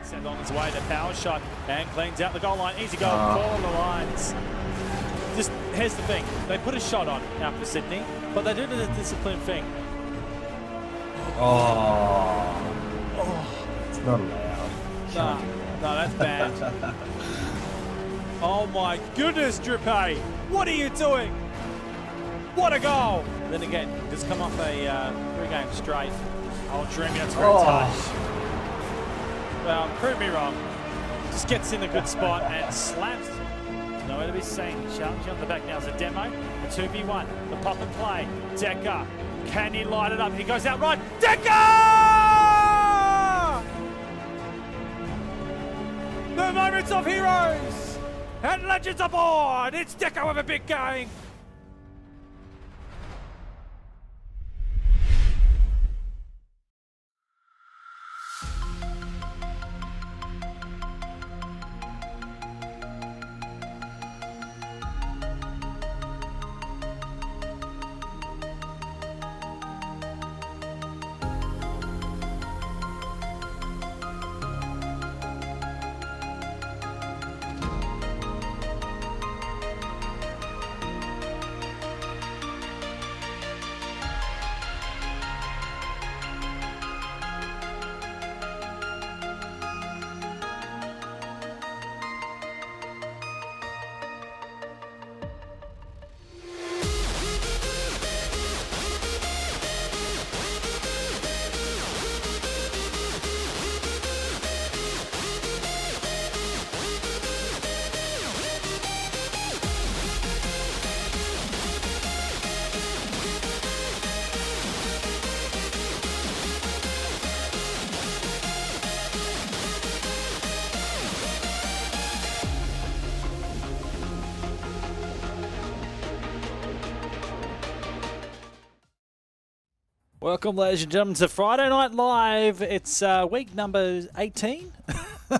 Send on his way to power shot and cleans out the goal line. Easy goal for the Lions. Just here's the thing: they put a shot on out for Sydney, but they did a disciplined thing. It's not allowed. No, that's bad. Oh my goodness, Drippe! What are you doing? What a goal! Then again, just come off a 3 game straight. Oh, Dreamy, that's a great touch. Well, prove me wrong. Just gets in a good spot and slams. Nowhere to be seen. Challenging on the back now is a demo. A 2v1. The pop and play. Decker. Can he light it up? He goes out right. Decker! The moments of heroes and legends aboard. It's Decker with a big game. Welcome, ladies and gentlemen, to Friday Night Live. It's week number 18.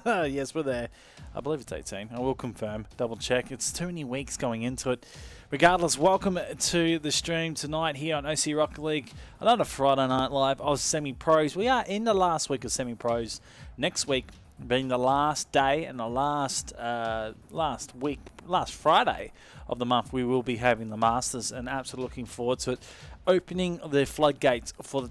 Yes, we're there. I believe it's 18. I will confirm, double check. It's too many weeks going into it. Regardless, welcome to the stream tonight here on OCE Rocket League. Another Friday Night Live of semi-pros. We are in the last week of semi-pros. Next week being the last day and the last Friday of the month, we will be having the Masters, and absolutely looking forward to it. Opening the floodgates for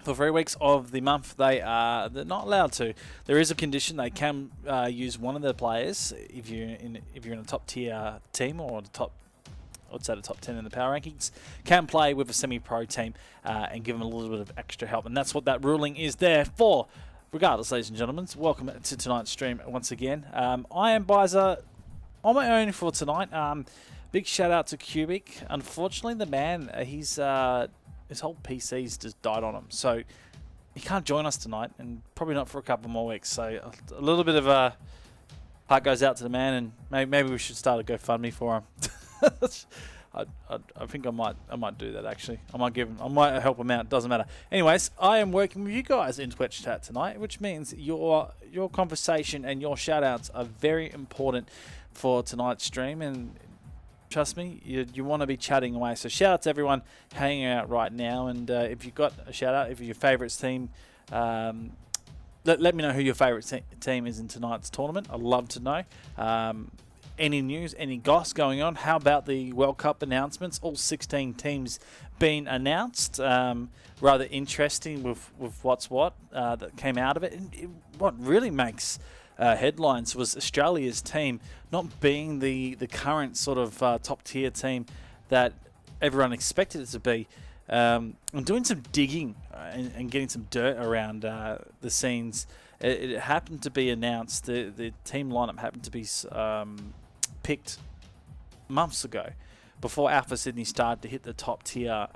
3 weeks of the month. They're not allowed to. There is a condition. They can use one of the players if you're in a top tier team or the top, I'd say the top 10 in the power rankings, can play with a semi-pro team and give them a little bit of extra help. And that's what that ruling is there for. Regardless, ladies and gentlemen, welcome to tonight's stream once again. I am Bizer on my own for tonight. Big shout out to Cubic. Unfortunately, the man, his whole PC's just died on him, so he can't join us tonight, and probably not for a couple more weeks. So a little bit of a heart goes out to the man, and maybe we should start a GoFundMe for him. I think I might do that actually. I might help him out. Doesn't matter. Anyways, I am working with you guys in Twitch chat tonight, which means your conversation and your shout outs are very important for tonight's stream, and trust me, you want to be chatting away. So shout out to everyone hanging out right now. And if you've got a shout out, if your favourite team, let me know who your favourite team is in tonight's tournament. I'd love to know. Any news, any goss going on? How about the World Cup announcements? All 16 teams being announced. Rather interesting with what's what that came out of it. And what really makes headlines was Australia's team not being the current sort of top tier team that everyone expected it to be. I'm doing some digging and getting some dirt around the scenes. It happened to be announced, the team lineup happened to be picked months ago before Alpha Sydney started to hit the top tier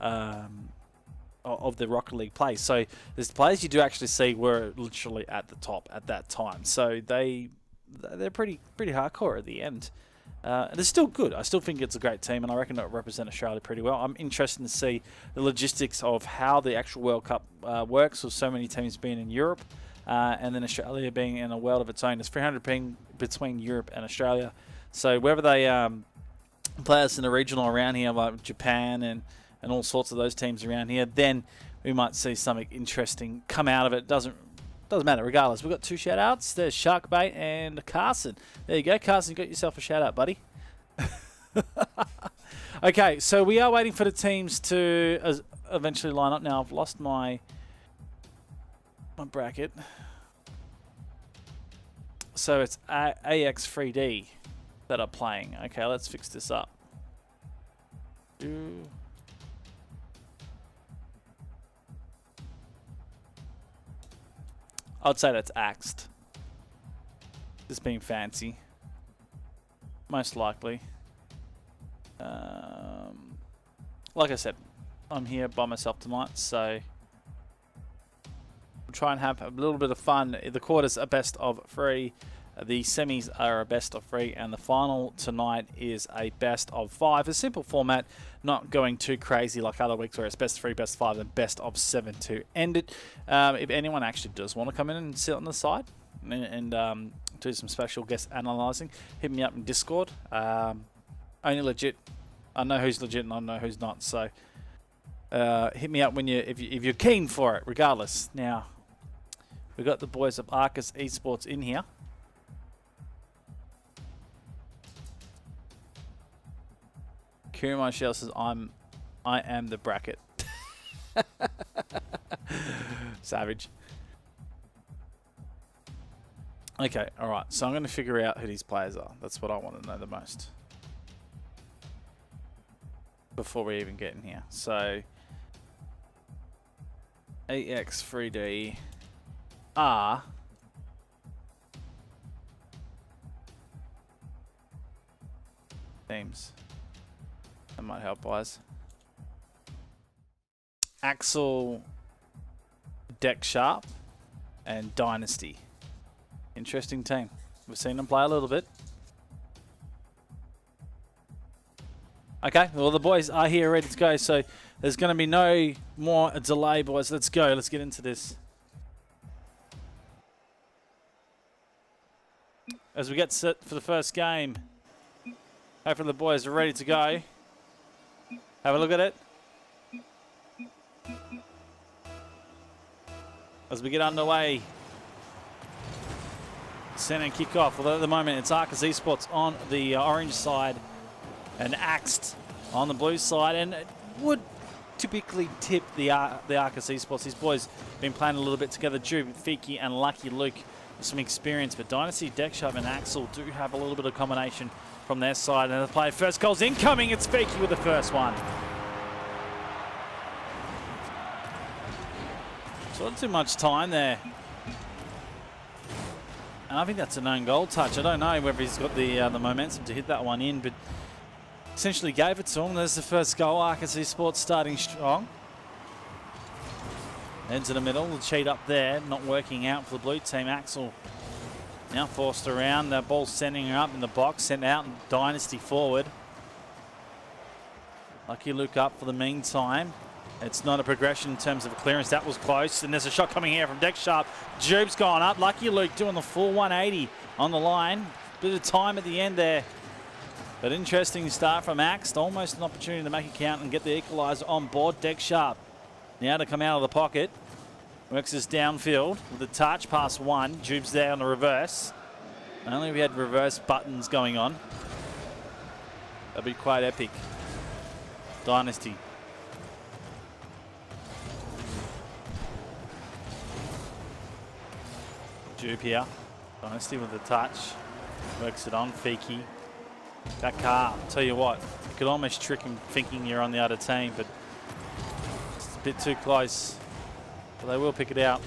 of the Rocket League play. So there's players you do actually see were literally at the top at that time. So they're pretty hardcore at the end. They're still good. I still think it's a great team, and I reckon it'll represent Australia pretty well. I'm interested to see the logistics of how the actual World Cup works, with so many teams being in Europe, and then Australia being in a world of its own. There's 300 ping between Europe and Australia. So whether they play us in the regional around here, like Japan and all sorts of those teams around here, then we might see something interesting come out of it. Doesn't Doesn't matter, regardless. We've got 2 shout-outs. There's Sharkbait and Carson. There you go, Carson. You got yourself a shout-out, buddy. Okay, so we are waiting for the teams to eventually line up. Now, I've lost my bracket. So it's AX3D that are playing. Okay, let's fix this up. I'd say that's axed. Just being fancy. Most likely. Like I said, I'm here by myself tonight, so we'll try and have a little bit of fun. The quarters are best of 3. The semis are a best of 3, and the final tonight is a best of 5. A simple format, not going too crazy like other weeks where it's best of 3, best of 5, and best of 7 to end it. If anyone actually does want to come in and sit on the side and do some special guest analysing, hit me up in Discord. Only legit. I know who's legit and I know who's not. So hit me up when if you're keen for it, regardless. Now we've got the boys of Arcus Esports in here. Kieran Michelle says I am the bracket. Savage. Okay, alright. So I'm going to figure out who these players are. That's what I want to know the most. Before we even get in here. So AX3D are teams. That might help, guys. Axel, Deck Sharp, and Dynasty. Interesting team. We've seen them play a little bit. Okay, well the boys are here ready to go, so there's going to be no more delay, boys. Let's go. Let's get into this. As we get set for the first game, hopefully the boys are ready to go. Have a look at it. As we get underway. Center and kick off. Although at the moment it's Arcus Esports on the orange side and Axed on the blue side. And it would typically tip the Arcus Esports. These boys have been playing a little bit together. Drew, Fiki and Lucky Luke with some experience. But Dynasty, Decksharp and Axel do have a little bit of combination from their side. And the play first goal's incoming. It's Fiki with the first one. So not too much time there. And I think that's an own goal touch. I don't know whether he's got the momentum to hit that one in, but essentially gave it to him. There's the first goal. Arcus Esports starting strong. Into the middle. The cheat up there. Not working out for the blue team. Axel now forced around. The ball sending her up in the box. Sent out and Dynasty forward. Lucky Luke up for the meantime. It's not a progression in terms of a clearance. That was close. And there's a shot coming here from Decksharp. Jube's gone up. Lucky Luke doing the full 180 on the line. Bit of time at the end there. But interesting start from Axed. Almost an opportunity to make it count and get the equaliser on board. Decksharp now to come out of the pocket. Works this downfield with a touch past one. Jube's there on the reverse. Only we had reverse buttons going on. That'd be quite epic. Dynasty. Jube here. Dynasty with the touch. Works it on. Fiki. That car, I'll tell you what, you could almost trick him thinking you're on the other team, but it's a bit too close. But they will pick it out.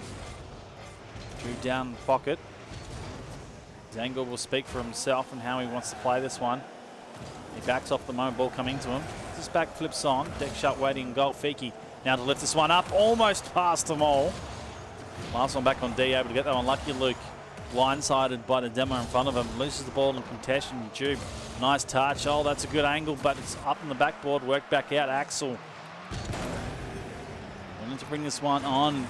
Drew down the pocket. Zangle will speak for himself and how he wants to play this one. He backs off the moment ball coming to him. This back flips on. Deck shot waiting in goal. Fiki now to lift this one up. Almost past them all. Last one back on D, able to get that one. Lucky Luke blindsided by the demo in front of him. Loses the ball in contention. Jube, nice touch. Oh, that's a good angle, but it's up in the backboard. Work back out. Axel. We need to bring this one on.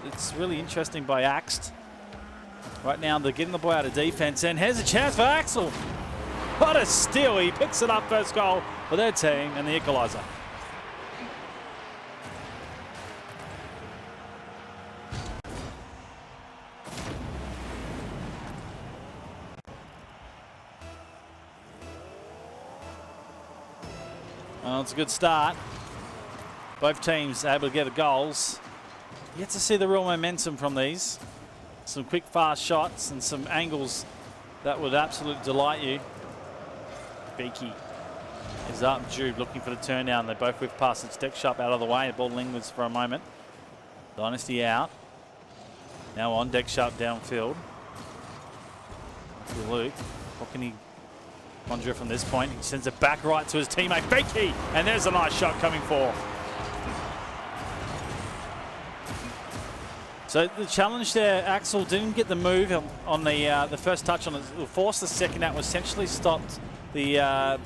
It's really interesting by Axed. Right now, they're getting the ball out of defense, and here's a chance for Axel. What a steal. He picks it up, first goal for their team, and the equaliser. Well, it's a good start. Both teams able to get the goals. You get to see the real momentum from these. Some quick, fast shots and some angles that would absolutely delight you. Beaky is up. Jude looking for the turn down. They both whiff past it. Deck Sharp out of the way. The ball lingers for a moment. Dynasty out. Now on. Deck Sharp downfield. To Luke. What can he conjure from this point? He sends it back right to his teammate, Beaky. And there's a nice shot coming forth. So the challenge there, Axel didn't get the move on the first touch on it. Forced the second out, was essentially stopped the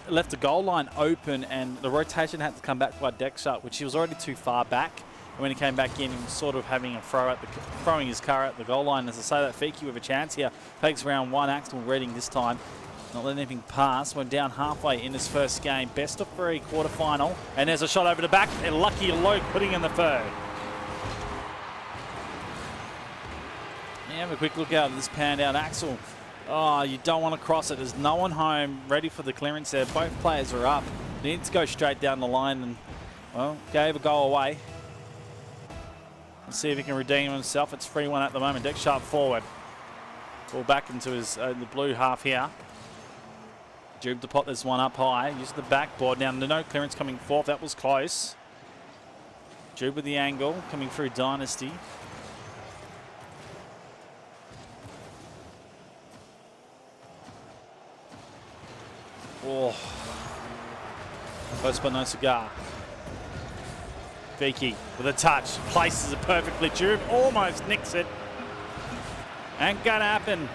left the goal line open, and the rotation had to come back by Deck Sharp, which he was already too far back. And when he came back in, he was sort of having a throwing his car at the goal line. As I say, that Fiki with a chance here takes round one. Axel Reading this time, not letting anything pass. Went down halfway in his first game. Best of 3 quarterfinal, and there's a shot over the back. And Lucky Luke putting in the third. Have a quick look out at this panned out Axel. Oh, you don't want to cross it. There's no one home ready for the clearance there. Both players are up. Need to go straight down the line and, well, gave a goal away. Let's see if he can redeem himself. It's 3-1 at the moment. Deck Sharp forward. Ball back into his the blue half here. Jube to pot this one up high. Use the backboard. Now, no clearance coming forth. That was close. Jube with the angle coming through Dynasty. Oh, close but no cigar. Beaky with a touch, places it perfectly. Jube almost nicks it. Ain't gonna happen.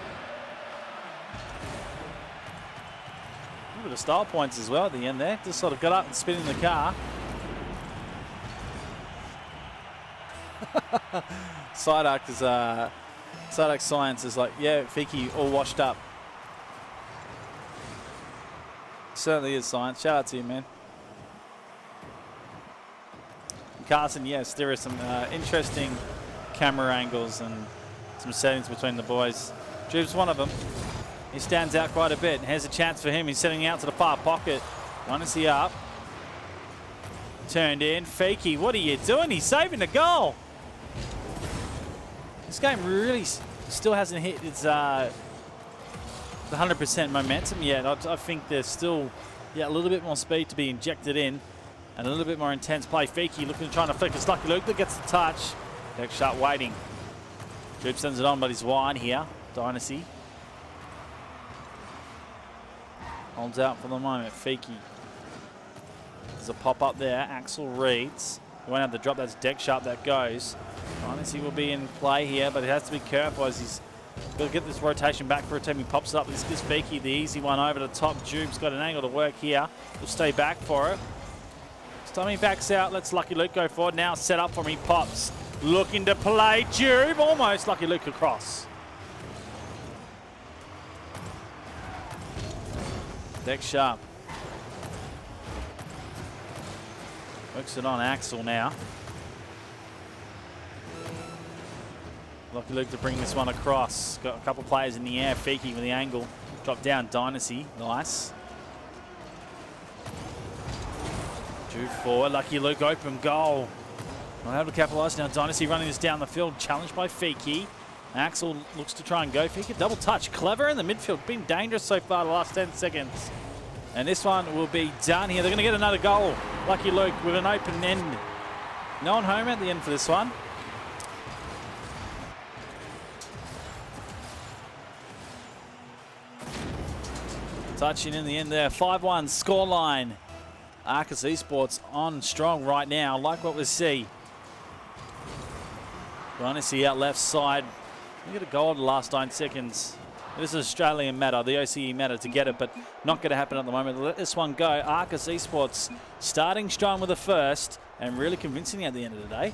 A bit of style points as well at the end there. Just sort of got up and spin in the car. Psyduck Science is like, yeah, Fiki all washed up. Certainly is Science. Shout out to you, man. Carson, yes, there are some interesting camera angles and some settings between the boys. Jube's one of them. He stands out quite a bit. Here's a chance for him. He's setting out to the far pocket. Dynasty up. Turned in. Fakey, what are you doing? He's saving the goal. This game really still hasn't hit its the 100% momentum yet. I think there's still a little bit more speed to be injected in and a little bit more intense play. Fiki looking, trying to flick. It's Lucky Luke that gets the touch. Deck Sharp waiting. Jupe sends it on, but he's wide here. Dynasty holds out for the moment. Fiki. There's a pop up there. Axel reads. He won't have the drop. That's Deck Sharp that goes. Dynasty will be in play here, but it has to be careful as he's got to get this rotation back for a team. He pops it up. This gives Beaky the easy one over the top. Jube's got an angle to work here. He'll stay back for it. Stummy backs out. Lets Lucky Luke go forward. Now set up for him. He pops. Looking to play. Jube almost Lucky Luke across. Deck Sharp. Works it on Axel now. Lucky Luke to bring this one across. Got a couple players in the air. Fiki with the angle. Drop down. Dynasty. Nice. Jude forward. Lucky Luke open goal. Not able to capitalise now. Dynasty running this down the field. Challenged by Fiki. Axel looks to try and go. Fiki double touch. Clever in the midfield. Been dangerous so far the last 10 seconds. And this one will be done here. They're going to get another goal. Lucky Luke with an open end. No one home at the end for this one. Touching in the end there. 5-1 scoreline. Arcus Esports on strong right now. Like what we see. Dynasty out left side. We get a goal in the last 9 seconds. This is Australian matter, the OCE matter to get it, but not going to happen at the moment. Let this one go. Arcus Esports starting strong with the first and really convincing at the end of the day.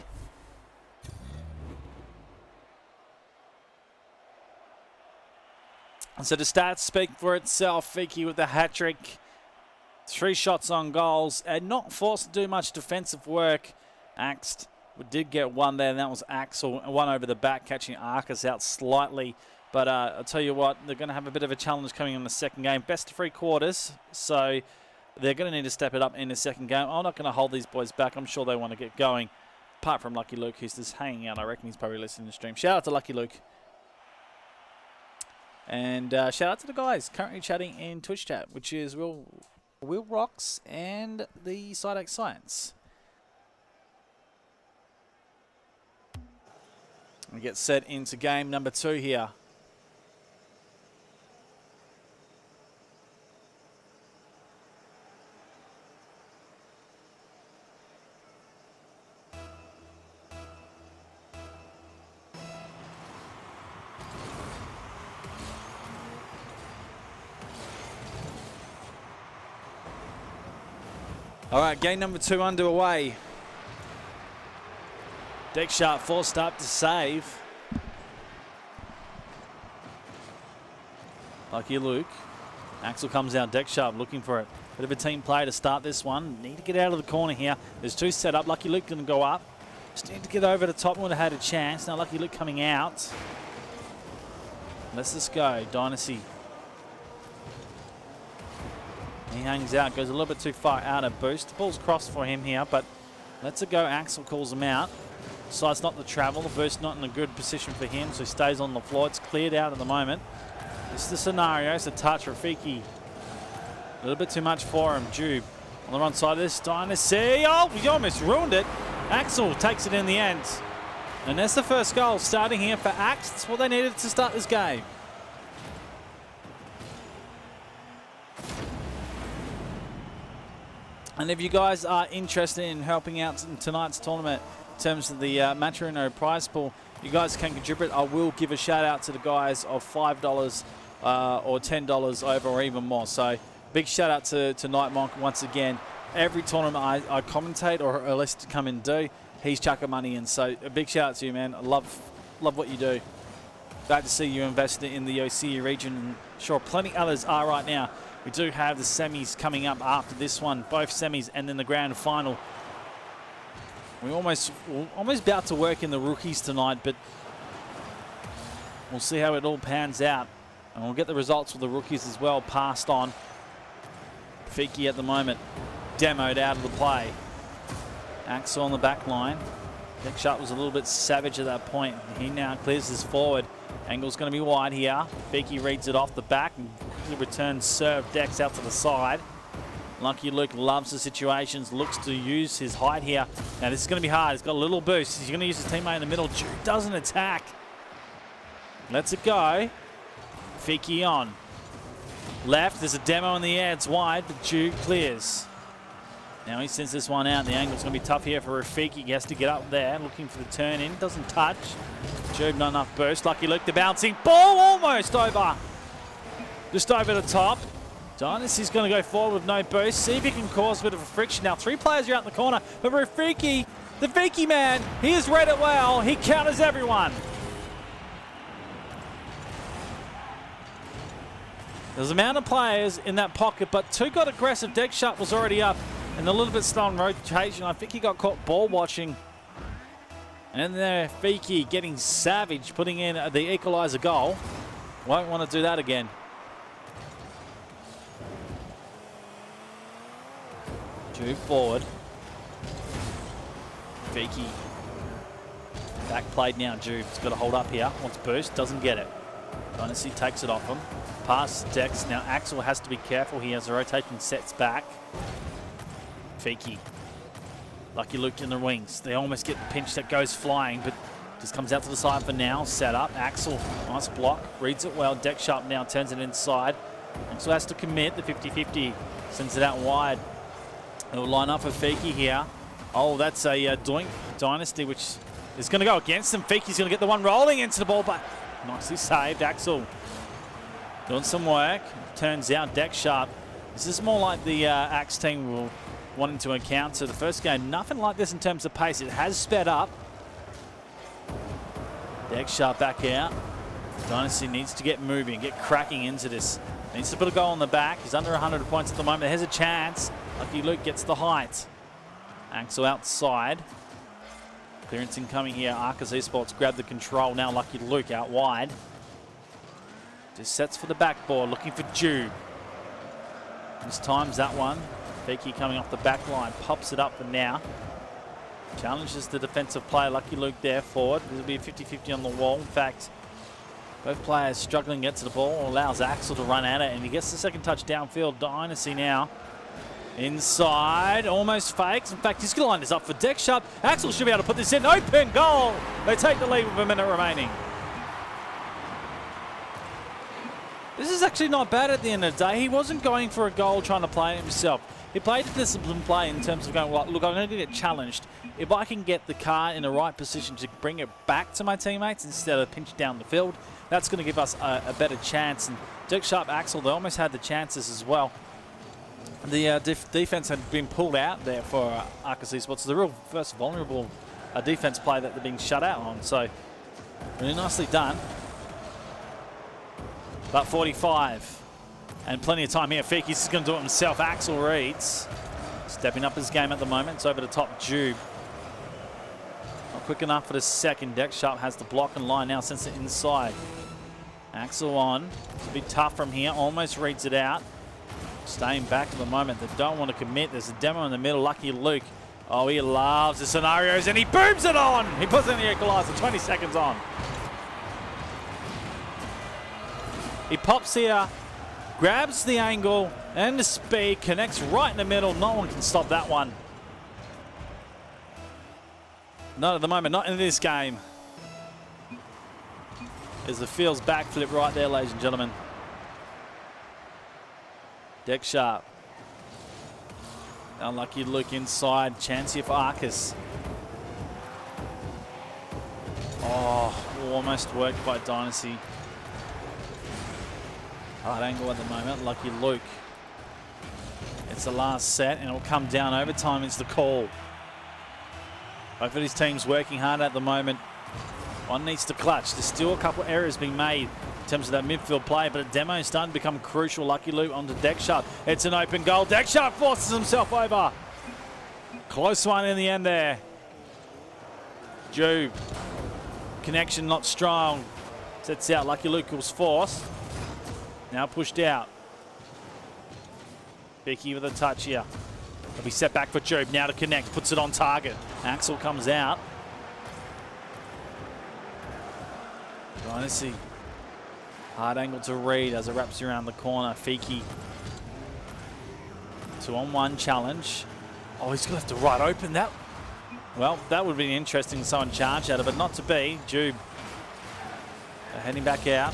So the stats speak for itself. Fiki with the hat-trick. 3 shots on goals and not forced to do much defensive work. Axed. We did get one there, and that was Axel. One over the back, catching Arcus out slightly. But I'll tell you what, they're going to have a bit of a challenge coming in the second game. Best of 3 quarters. So they're going to need to step it up in the second game. I'm not going to hold these boys back. I'm sure they want to get going. Apart from Lucky Luke, who's just hanging out. I reckon he's probably listening to the stream. Shout out to Lucky Luke. And shout out to the guys currently chatting in Twitch chat, which is Will Rocks and the Sidex Science. We get set into game number 2 here. All right, game number 2 underway. Deck Sharp forced up to save. Lucky Luke. Axel comes out. Deck Sharp looking for it. Bit of a team play to start this one. Need to get out of the corner here. There's 2 set up. Lucky Luke going to go up. Just need to get over the top. Would have had a chance. Now Lucky Luke coming out. Let's just go. Dynasty. He hangs out, goes a little bit too far out of boost. The ball's crossed for him here, but lets it go. Axel calls him out. Decides not to travel. The boost not in a good position for him, so he stays on the floor. It's cleared out at the moment. This is the scenario. It's a touch. Rafiki. A little bit too much for him. Jube on the wrong side of this. Dynasty. Oh, he almost ruined it. Axel takes it in the end. And that's the first goal starting here for Axe. That's what they needed to start this game. And if you guys are interested in helping out in tonight's tournament in terms of the matcherino prize pool, you guys can contribute. I will give a shout out to the guys of $5 or $10 over or even more. So big shout out to Nightmonk once again. Every tournament I commentate or at least come and do, he's chucking money in. So a big shout out to you, man. I love what you do. Glad to see you invested in the OCE region. Sure, plenty others are right now. We do have the semis coming up after this one, both semis and then the grand final. We're almost about to work in the rookies tonight, but we'll see how it all pans out. And we'll get the results for the rookies as well passed on. Fiki at the moment demoed out of the play. Axel on the back line. Deck Sharp was a little bit savage at that point. He now clears this forward. Angle's going to be wide here. Fiki reads it off the back and returns serve. Dex out to the side. Lucky Luke loves the situations, looks to use his height here. Now this is going to be hard. He's got a little boost. He's going to use his teammate in the middle. Jude doesn't attack. Lets it go. Fiki on. Left. There's a demo in the air. It's wide, but Jude clears. Now he sends this one out. The angle's going to be tough here for Rafiki. He has to get up there, looking for the turn in. Doesn't touch. Jude not enough burst. Lucky Luke, the bouncing ball almost over. Just over the top. Dynasty's going to go forward with no boost. See if he can cause a bit of a friction. Now 3 players are out in the corner, but Rafiki, the Fiki man, he has read it well. He counters everyone. There's a amount of players in that pocket, but 2 got aggressive. Deck Sharp was already up and a little bit slow on rotation. I think he got caught ball watching. And there, Fiki getting savage, putting in the equalizer goal. Won't want to do that again. Jude forward. Fiki. Back played now, Jude's got to hold up here. Wants boost, doesn't get it. Dynasty takes it off him. Pass Dex. Now Axel has to be careful. He has a rotation, sets back. Fiki. Lucky Luke in the wings. They almost get the pinch that goes flying, but just comes out to the side for now. Set up. Axel, nice block. Reads it well. Deck Sharp now turns it inside. Axel has to commit the 50-50. Sends it out wide. It'll line up for Fiki here. Oh, that's a Doink Dynasty, which is going to go against him. Fiki's going to get the one rolling into the ball, but nicely saved. Axel doing some work. Turns out Deck Sharp. This is more like the Axe team will wanting to encounter the first game. Nothing like this in terms of pace. It has sped up. Deck Sharp back out. Dynasty needs to get moving, get cracking into this. Needs to put a goal on the back. He's under 100 points at the moment. There's a chance. Lucky Luke gets the height. Axel outside. Clearance incoming here. Arcus Esports grab the control. Now Lucky Luke out wide. Just sets for the backboard, looking for Jude. Just times that one. Fiki coming off the back line, pops it up for now. Challenges the defensive player, Lucky Luke there forward. There'll be a 50-50 on the wall. In fact, both players struggling to get to the ball, allows Axel to run at it, and he gets the second touch downfield. Dynasty now inside, almost fakes. In fact, his line is up for deck shot. Axel should be able to put this in. Open goal. They take the lead with a minute remaining. This is actually not bad at the end of the day. He wasn't going for a goal trying to play it himself. He played a disciplined play in terms of going, well, look, I'm going to get challenged. If I can get the car in the right position to bring it back to my teammates instead of pinch down the field, that's going to give us a better chance. And Dick Sharp, Axel, they almost had the chances as well. The defense had been pulled out there for Arcus Esports. The real first vulnerable defense play that they're being shut out on. So really nicely done. But 45. And plenty of time here. Fiki's going to do it himself. Axel reads. Stepping up his game at the moment. It's over the top, Jube. Not quick enough for the second. Deck Sharp has the block and line now, sends it inside. Axel on. It's a bit tough from here. Almost reads it out. Staying back at the moment. They don't want to commit. There's a demo in the middle. Lucky Luke. Oh, he loves the scenarios and he booms it on. He puts in the equalizer. 20 seconds on. He pops here. Grabs the angle and the speed, connects right in the middle. No one can stop that one. Not at the moment, not in this game. There's the Fields backflip right there, ladies and gentlemen. Deck Sharp. Unlucky Luke inside. Chance here for Arcus. Oh, almost worked by Dynasty. Hard angle at the moment, Lucky Luke. It's the last set and it'll come down overtime is the call. Both of these teams working hard at the moment. One needs to clutch. There's still a couple errors being made in terms of that midfield play, but a demo is starting to become crucial. Lucky Luke onto Deck Sharp. It's an open goal. Deck Sharp forces himself over. Close one in the end there. Jube. Connection not strong. Sets out. Lucky Luke was forced. Now pushed out. Fiki with a touch here. He'll be set back for Jube. Now to connect. Puts it on target. Axel comes out. Dynasty. Hard angle to read as it wraps around the corner. Fiki. 2-on-1 challenge. Oh, he's going to have to right open that. Well, that would be interesting if someone charged at it, but not to be. Jube. Heading back out.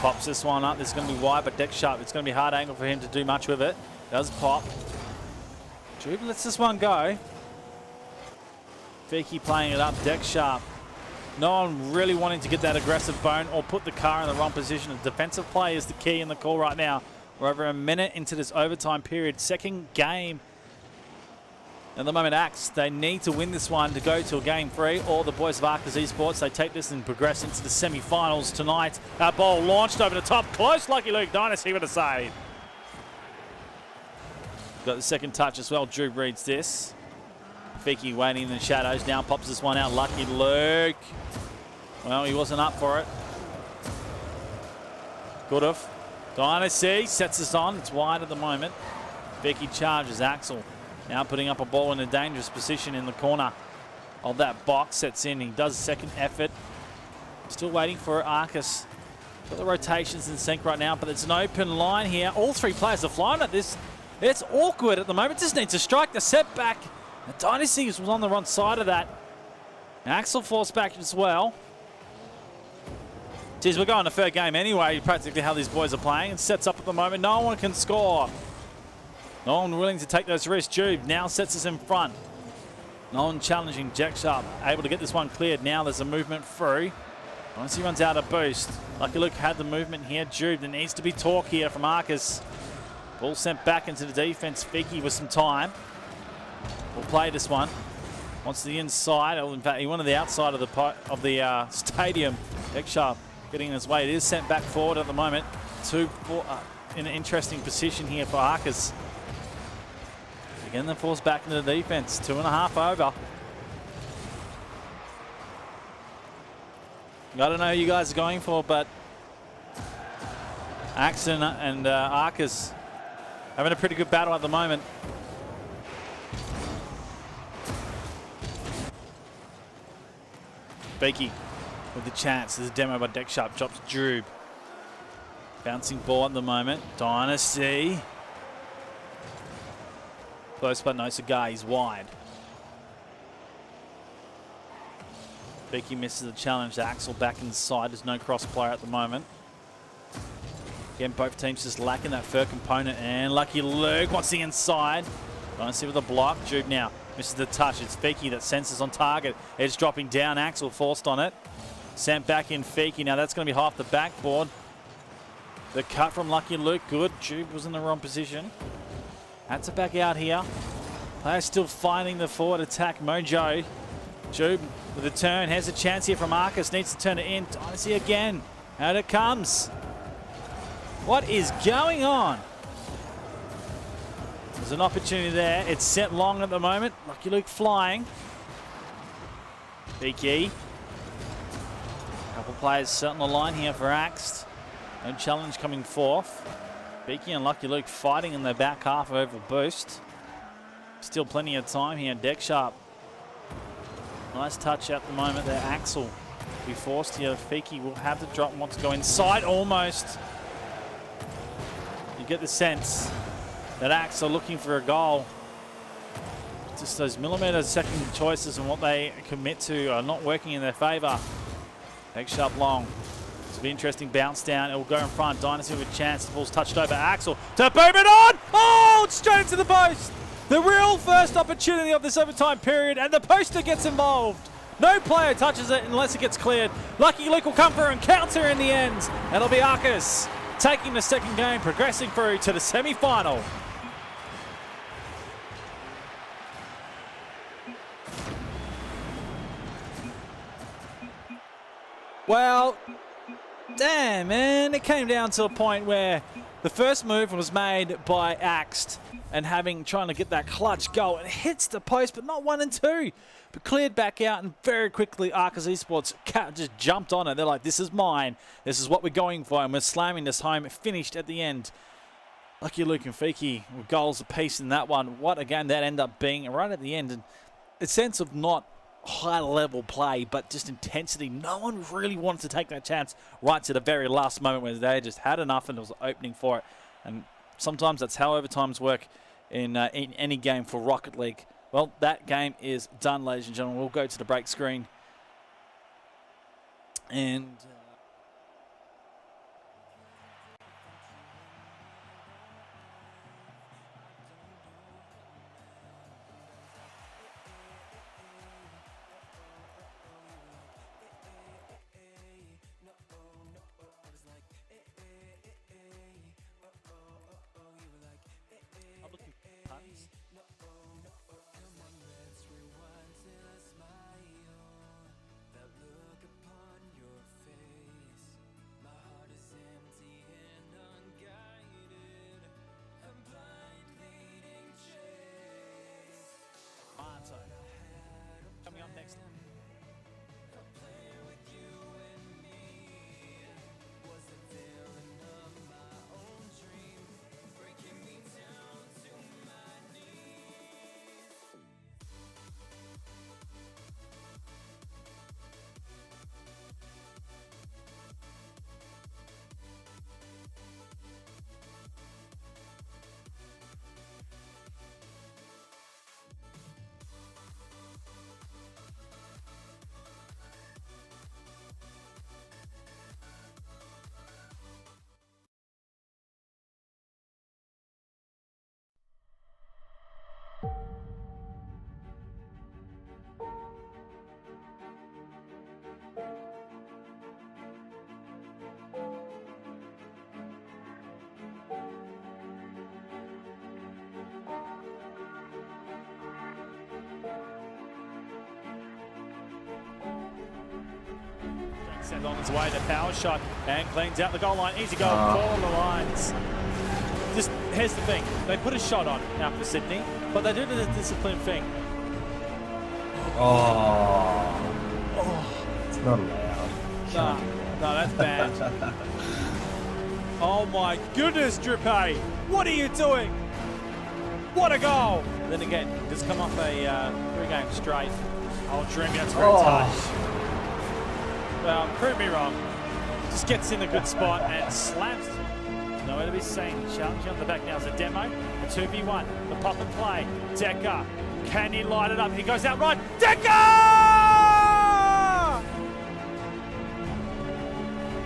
Pops this one up. This is going to be wide, but Deck Sharp. It's going to be hard angle for him to do much with it. Does pop. Jube lets this one go. Fiki playing it up. Deck Sharp. No one really wanting to get that aggressive bone or put the car in the wrong position. The defensive play is the key in the call right now. We're over a minute into this overtime period. Second game. At the moment, Axe, they need to win this one to go to a game 3, or the boys of Arcus Esports, they take this and progress into the semi-finals tonight. That ball launched over the top, close. Lucky Luke Dynasty with a save. Got the second touch as well. Drew reads this. Fiki waiting in the shadows, now pops this one out. Lucky Luke. Well, he wasn't up for it. Could've. Dynasty sets us on. It's wide at the moment. Fiki charges Axel. Now putting up a ball in a dangerous position in the corner of that box. Sets in. He does a second effort. Still waiting for Arcus. Got the rotations in sync right now, but it's an open line here. All three players are flying at this. It's awkward at the moment. Just needs to strike the setback. The Dynasty was on the wrong side of that. Axel forced back as well. Geez, we're going to third game anyway, practically how these boys are playing. It sets up at the moment. No one can score. No one willing to take those risks. Jube now sets us in front. No one challenging. Jack Sharp able to get this one cleared. Now there's a movement through. Once he runs out of boost. Lucky Luke had the movement here. Jube, there needs to be talk here from Arcus. Ball sent back into the defense. Fiki with some time. We'll play this one. Wants the inside. In fact, he wanted the outside of the stadium. Jack Sharp getting his way. It is sent back forward at the moment. In an interesting position here for Arcus. Again, they're forced back into the defense. 2.5 over. I don't know who you guys are going for, but Axon and Arcus having a pretty good battle at the moment. Beaky with the chance. There's a demo by Deck Sharp. Drops Droob. Bouncing ball at the moment. Dynasty. Close but no cigar. He's wide. Beaky misses the challenge. Axel back inside. There's no cross player at the moment. Again, both teams just lacking that fur component. And Lucky Luke wants the inside. Dynasty with a block. Droob now misses the touch. It's Beaky that senses on target. Edge dropping down. Axel forced on it. Sent back in Feeky. Now that's going to be half the backboard. The cut from Lucky Luke. Good. Droob was in the wrong position. Had to back out here. Players still finding the forward attack mojo. Droob with a turn. Has a chance here from Arcus. Needs to turn it in. Dynasty again. Out it comes. What is going on? There's an opportunity there. It's set long at the moment. Lucky Luke flying. Beaky. Couple players set on the line here for Axed. No challenge coming forth. Beaky and Lucky Luke fighting in the back half of Oval Boost. Still plenty of time here. Deck Sharp. Nice touch at the moment there. Axel be forced here. Feeky will have the drop and wants to go inside almost. You get the sense that Axel are looking for a goal. Just those millimetre second choices and what they commit to are not working in their favour. Deck Sharp long. It'll be interesting bounce down. It will go in front. Dynasty with a chance. The ball's touched over. Axel to boom it on. Oh, straight into the post. The real first opportunity of this overtime period, and the poster gets involved. No player touches it unless it gets cleared. Lucky Luke will come through and counter in the end. And it'll be Arcus taking the second game, progressing through to the semi-final. Well, damn, man. It came down to a point where the first move was made by Axed and trying to get that clutch goal. It hits the post, but not 1 and 2. But cleared back out, and very quickly Arcus Esports just jumped on it. They're like, this is mine. This is what we're going for, and we're slamming this home. It finished at the end. Lucky Luke and Feeky with goals apiece in that one. What a game that ended up being right at the end. And a sense of not high-level play, but just intensity. No one really wanted to take that chance right to the very last moment where they just had enough and there was an opening for it. And sometimes that's how overtimes work in any game for Rocket League. Well, that game is done, ladies and gentlemen. We'll go to the break screen. And coming up next. Sent on his way, the power shot, and cleans out the goal line. Easy goal, for the lines. Just, here's the thing. They put a shot on out for Sydney, but they did a disciplined thing. It's not allowed. No, that's bad. Oh my goodness, Drippay. What are you doing? What a goal! Then again, just come off a 3-game straight. Oh, Dreamy, that's very tough. Well, prove me wrong. Just gets in a good spot and slams. Nowhere to be seen. Challenging on the back now is a demo. A 2v1. The pop and play. Decker. Can he light it up? He goes out right. Decker!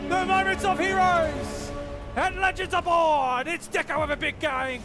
The moments of heroes and legends aboard. It's Decker with a big going.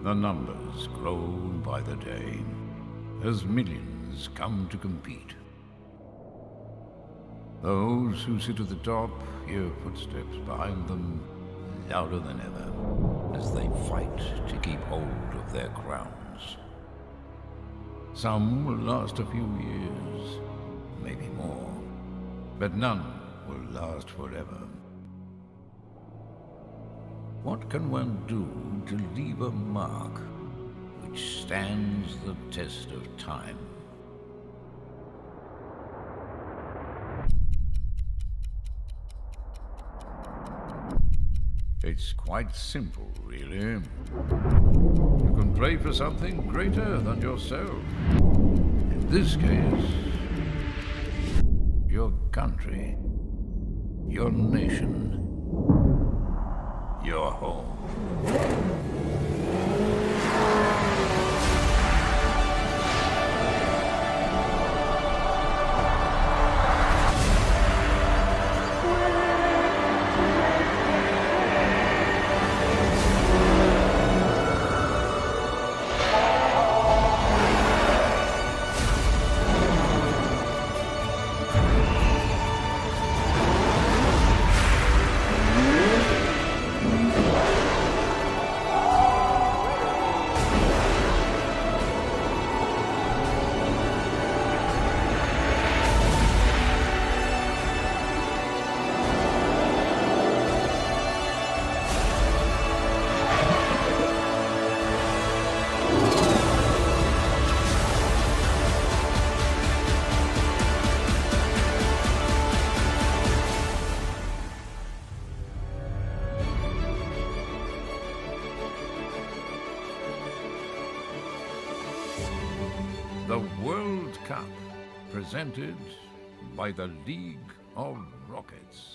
The numbers grow by the day as millions come to compete. Those who sit at the top hear footsteps behind them louder than ever as they fight to keep hold of their crowns. Some will last a few years, maybe more, but none will last forever. What can one do to leave a mark which stands the test of time? It's quite simple, really. You can play for something greater than yourself. In this case, your country, your nation, your home. The World Cup, presented by the League of Rockets.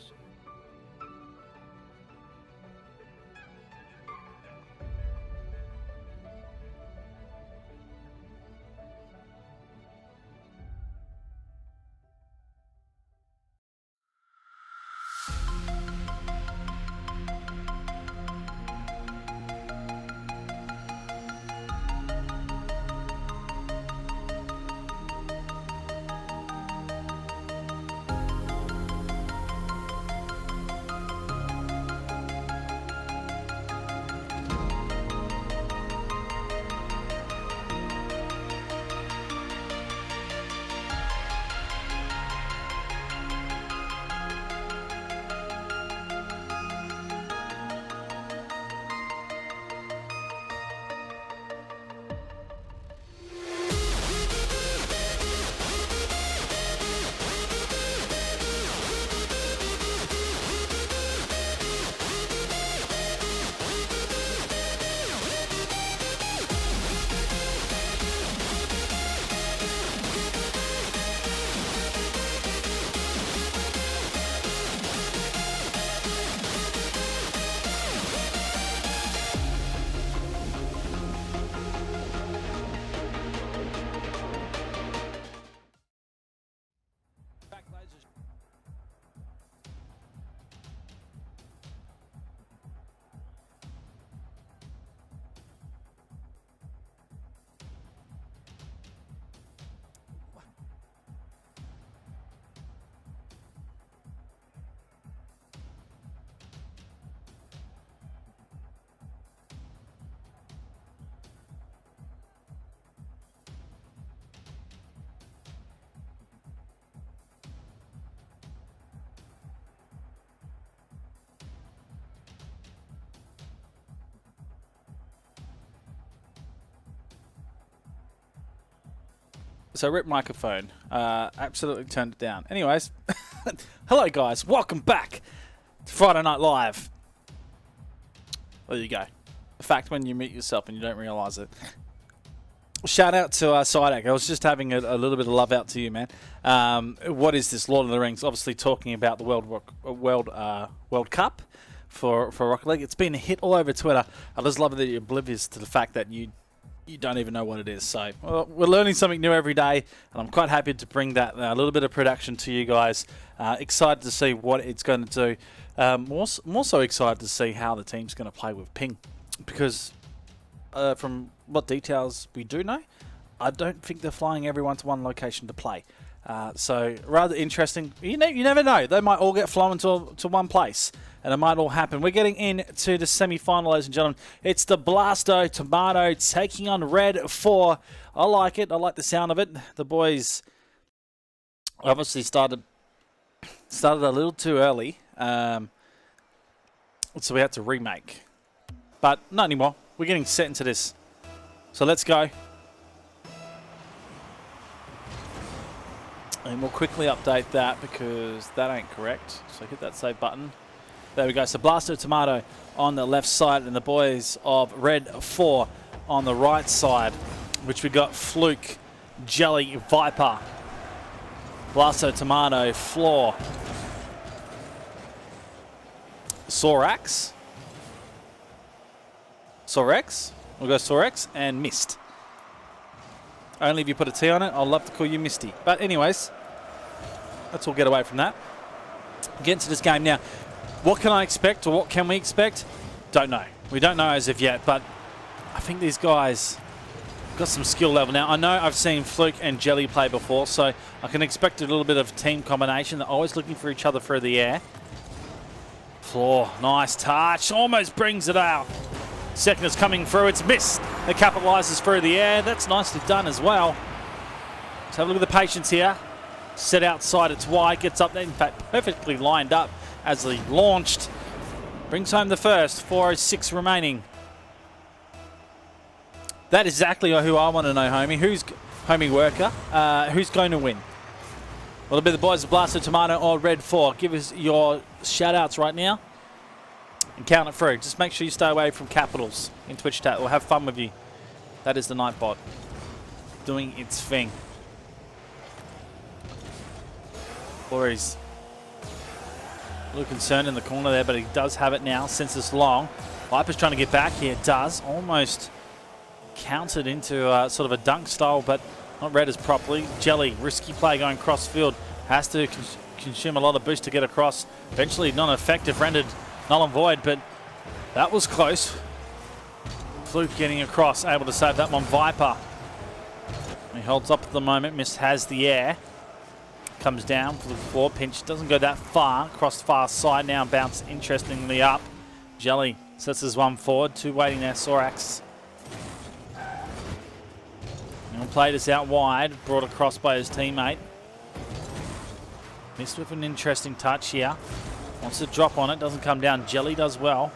So rip microphone. Absolutely turned it down. Anyways, hello guys. Welcome back to Friday Night Live. There you go. The fact when you meet yourself and you don't realise it. Shout out to Sidak. I was just having a little bit of love out to you, man. What is this? Lord of the Rings. Obviously talking about the World Cup for Rocket League. It's been a hit all over Twitter. I just love that you're oblivious to the fact that you don't even know what it is. So we're learning something new every day, and I'm quite happy to bring that a little bit of production to you guys. Excited to see what it's going to do. More so excited to see how the team's going to play with ping, because from what details we do know, I don't think they're flying everyone to one location to play. So rather interesting. You never know. They might all get flown to one place, and it might all happen. We're getting into the semi-final, ladies and gentlemen. It's the Blasto Tomato taking on Red 4. I like it. I like the sound of it. The boys obviously started a little too early, so we had to remake. But not anymore. We're getting set into this. So let's go. And we'll quickly update that because that ain't correct. So hit that save button. There we go. So Blasto Tomato on the left side and the boys of Red 4 on the right side, which we got Fluke, Jelly, Viper, Blasto Tomato, Floor, Sorex. We'll go Sorex and Mist. Only if you put a T on it. I'd love to call you Misty. But anyways, let's all get away from that. Get into this game now. What can I expect, or what can we expect? Don't know. We don't know as of yet, but I think these guys got some skill level. Now, I know I've seen Fluke and Jelly play before, so I can expect a little bit of team combination. They're always looking for each other through the air. Floor, nice touch. Almost brings it out. Second is coming through. It's missed. It capitalises through the air. That's nicely done as well. Let's have a look at the patience here. Set outside. It's wide. Gets up there. In fact, perfectly lined up as he launched. Brings home the first. 4:06 remaining. That is exactly who I want to know, homie. Homie worker? Who's going to win? Will it be the boys of Blasto Tomato or Red 4? Give us your shout-outs right now. And count it through. Just make sure you stay away from capitals in Twitch chat. We'll have fun with you. That is the Nightbot doing its thing. Flores a little concerned in the corner there, but he does have it now since it's long. Viper's trying to get back here. Does. Almost countered into sort of a dunk style, but not read as properly. Jelly, risky play going cross field. Has to consume a lot of boost to get across. Eventually non-effective, rendered null and void, but that was close. Fluke getting across, able to save that one. Viper. He holds up at the moment. Mist has the air. Comes down for the floor. Pinch doesn't go that far. Across the far side now. Bounce interestingly up. Jelly sets his one forward. Two waiting there. Sorax. He'll play this out wide. Brought across by his teammate. Missed with an interesting touch here. Wants to drop on it, doesn't come down. Jelly does well.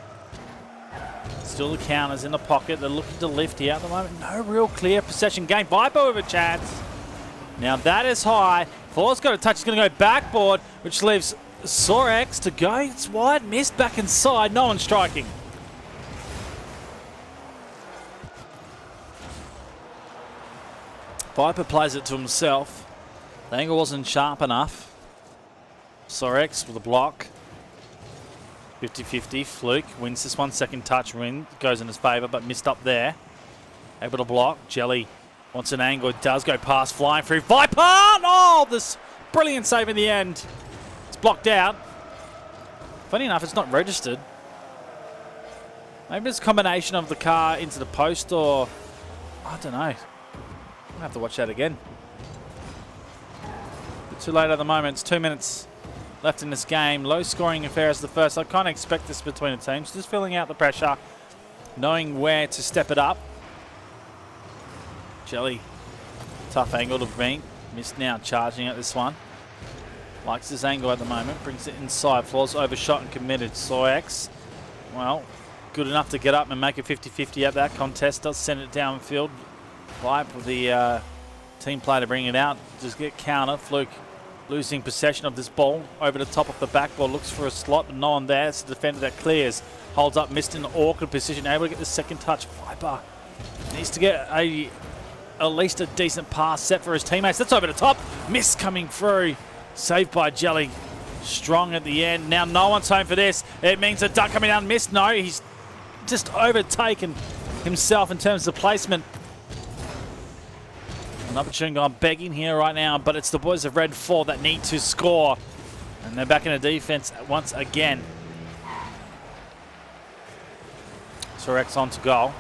Still the counters in the pocket. They're looking to lift here at the moment. No real clear possession game. Viper with a chance. Now that is high. Floor's got a touch. He's going to go backboard, which leaves Sorex to go. It's wide. Missed back inside. No one striking. Viper plays it to himself. The angle wasn't sharp enough. Sorex with a block. 50-50. Fluke wins this one. Second touch win goes in his favour, but missed up there. Able to block. Jelly wants an angle. It does go past. Flying through. Viper! Oh, this brilliant save in the end. It's blocked out. Funny enough, it's not registered. Maybe it's a combination of the car into the post, or I don't know. I'm gonna have to watch that again. But too late at the moment. It's 2 minutes left in this game. Low scoring affair as the first. I kind of expect this between the teams. Just filling out the pressure, knowing where to step it up. Jelly, tough angle to beat. Missed now, charging at this one. Likes his angle at the moment. Brings it inside. Floors overshot and committed. Sorex, well, good enough to get up and make it 50-50 at that contest. Does send it downfield. Vibe with the Team play to bring it out. Just get counter. Fluke losing possession of this ball. Over the top of the backboard. Looks for a slot, but no one there. It's the defender that clears. Holds up. Missed in an awkward position. Able to get the second touch. Viper needs to get at least a decent pass set for his teammates. That's over the top. Miss coming through. Saved by Jelly. Strong at the end. Now no one's home for this. It means a duck coming down. Missed. No, he's just overtaken himself in terms of placement. An opportunity gone begging here right now, but it's the boys of Red 4 that need to score. And they're back in the defense once again. So Rex on to goal.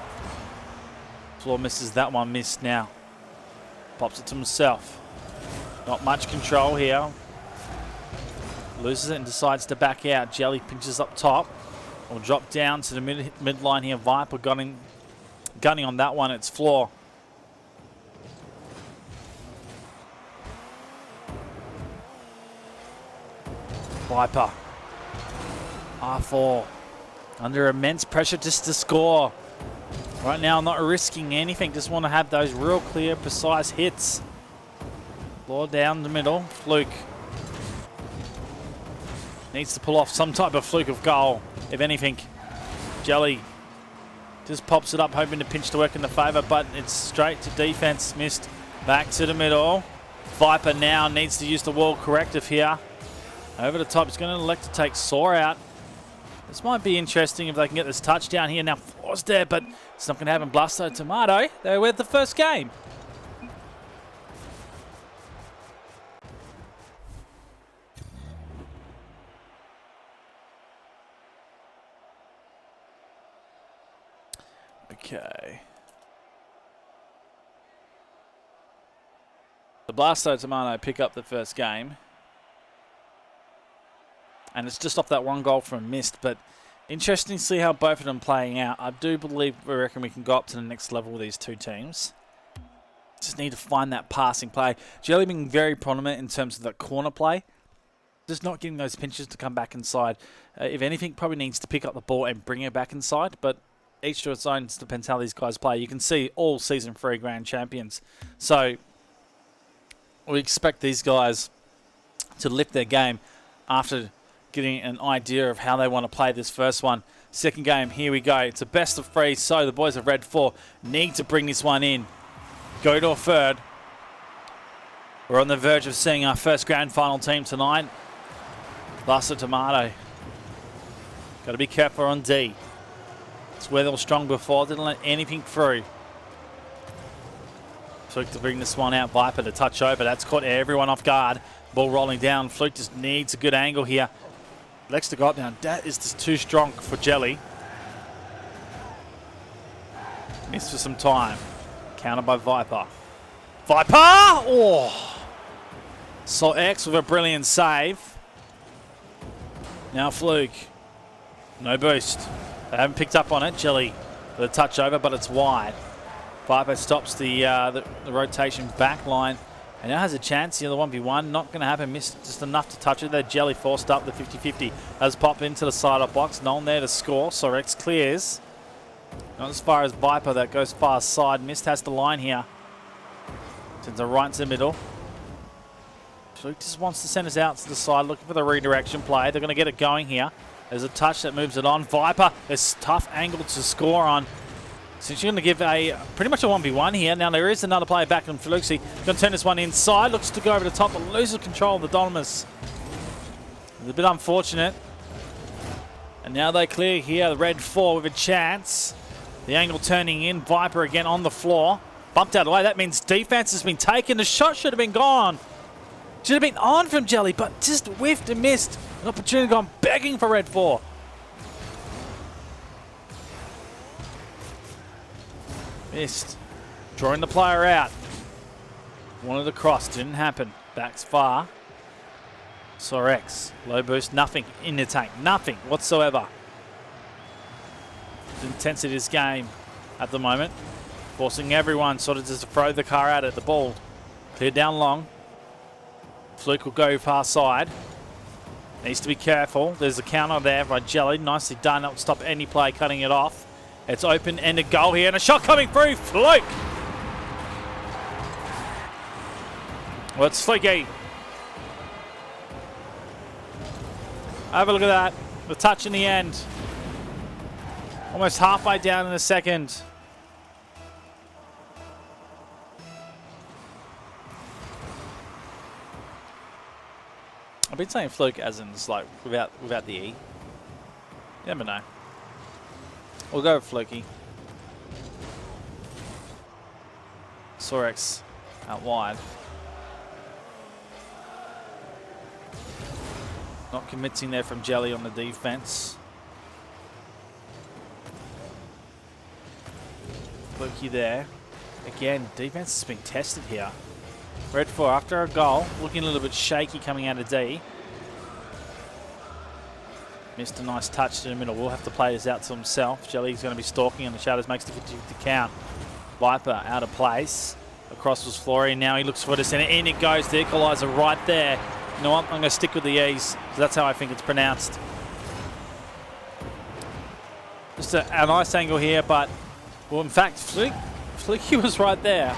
Floor misses that one. Missed now. Pops it to himself. Not much control here. Loses it and decides to back out. Jelly pinches up top. Will drop down to the midline here. Viper gunning on that one. It's Floor. Viper. R4. Under immense pressure just to score. Right now, not risking anything. Just want to have those real clear, precise hits. Floor down the middle. Fluke. Needs to pull off some type of fluke of goal. If anything, Jelly just pops it up, hoping to pinch to work in the favour, but it's straight to defence. Missed. Back to the middle. Viper now needs to use the wall corrective here. Over the top, he's going to elect to take Saw out. This might be interesting if they can get this touchdown here. Now, Floor's there, but it's not going to happen. Blasto Tomato, they were the first game. Okay. The Blasto Tomato pick up the first game. And it's just off that one goal from missed, but interesting to see how both of them playing out. I do reckon we can go up to the next level with these two teams. Just need to find that passing play. Jelly being very prominent in terms of that corner play. Just not getting those pinches to come back inside. If anything, probably needs to pick up the ball and bring it back inside, but each to its own. It depends how these guys play. You can see all Season 3 Grand Champions. So we expect these guys to lift their game after getting an idea of how they want to play this first one. Second game, here we go. It's a best of 3, so the boys of Red 4 need to bring this one in. Go to a third. We're on the verge of seeing our first grand final team tonight. Blasto Tomato. Got to be careful on D. It's where they were strong before. Didn't let anything through. Fluke to bring this one out. Viper to touch over. That's caught everyone off guard. Ball rolling down. Fluke just needs a good angle here. Lex to go up now. That is just too strong for Jelly. Missed for some time. Countered by Viper. Viper! Oh! So X with a brilliant save. Now Fluke. No boost. They haven't picked up on it. Jelly with a touch over, but it's wide. Viper stops the rotation back line. And now has a chance here, the 1v1. Not going to happen. Missed just enough to touch it there. Jelly forced up the 50-50. Has popped into the side of box. No one there to score. So Rex clears. Not as far as Viper. That goes far side. Missed has the line here. Sends it right into the middle. Fluke just wants to send us out to the side. Looking for the redirection play. They're going to get it going here. There's a touch that moves it on. Viper. It's tough angle to score on. So she's going to give pretty much a 1v1 here. Now there is another player back on Fluke. Going to turn this one inside. Looks to go over the top, but loses control of the Donomus. It's a bit unfortunate. And now they clear here. The Red 4 with a chance. The angle turning in. Viper again on the floor. Bumped out of the way. That means defense has been taken. The shot should have been gone. Should have been on from Jelly, but just whiffed and missed. An opportunity gone begging for Red 4. Missed. Drawing the player out. Wanted to cross. Didn't happen. Backs far. Sorex. Low boost. Nothing in the tank. Nothing whatsoever. The intensity of this game at the moment. Forcing everyone sort of just to throw the car out at the ball. Clear down long. Fluke will go far side. Needs to be careful. There's a counter there by Jelly. Nicely done. That will stop any play cutting it off. It's open-ended goal here, and a shot coming through. Fluke Well, it's Fleeky. Have a look at that. The touch in the end. Almost halfway down in the second. I've been saying fluke as in it's like without the E. You never know. We'll go with fluky. Sorex out wide. Not committing there from Jelly on the defense. Fluky there. Again, defense has been tested here. Red 4 after a goal, looking a little bit shaky coming out of D. Missed a nice touch to the middle. We'll have to play this out to himself. Jelly's going to be stalking, and the Shadows makes the 50-50 count. Viper out of place. Across was Flory. Now he looks for this, and in it goes. The equaliser right there. You know what? I'm going to stick with the E's. So that's how I think it's pronounced. Just a nice angle here, but well, in fact, Flicky was right there.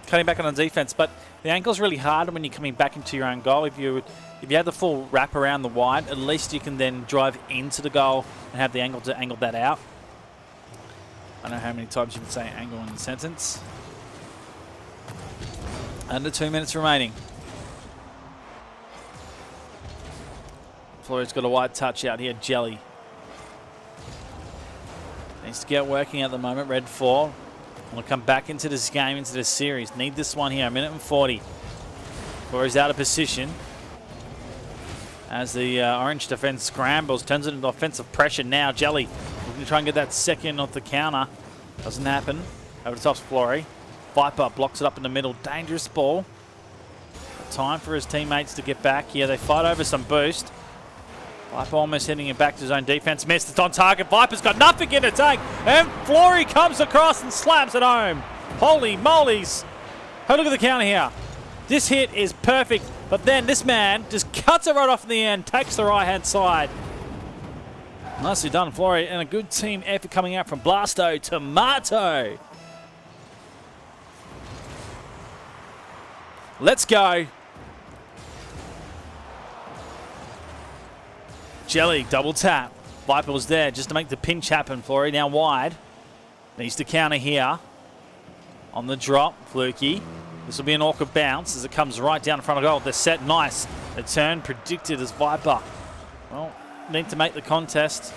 Cutting back on the defense, but the angle's really hard when you're coming back into your own goal. If you had the full wrap around the wide, at least you can then drive into the goal and have the angle to angle that out. I don't know how many times you can say angle in the sentence. Under 2 minutes remaining. Flory's got a wide touch out here. Jelly needs to get working at the moment. Red 4. We'll come back into this game, into this series. Need this one here, 1:40. Flory's out of position. As the orange defense scrambles, turns it into offensive pressure now. Jelly looking to try and get that second off the counter. Doesn't happen. Over the top's Flory. Viper blocks it up in the middle. Dangerous ball. Time for his teammates to get back here. They fight over some boost. Viper almost hitting it back to his own defense. Missed. It's on target. Viper's got nothing in the tank. And Flory comes across and slams it home. Holy moly's. Have a look at the counter here. This hit is perfect. But then this man just cuts it right off in the end. Takes the right-hand side. Nicely done, Flory. And a good team effort coming out from Blasto Tomato. Let's go. Jelly, double tap. Viper was there just to make the pinch happen. Flory now wide. Needs to counter here. On the drop, Fluky. This will be an awkward bounce as it comes right down in front of goal. They're set nice. The turn predicted as Viper. Well, need to make the contest.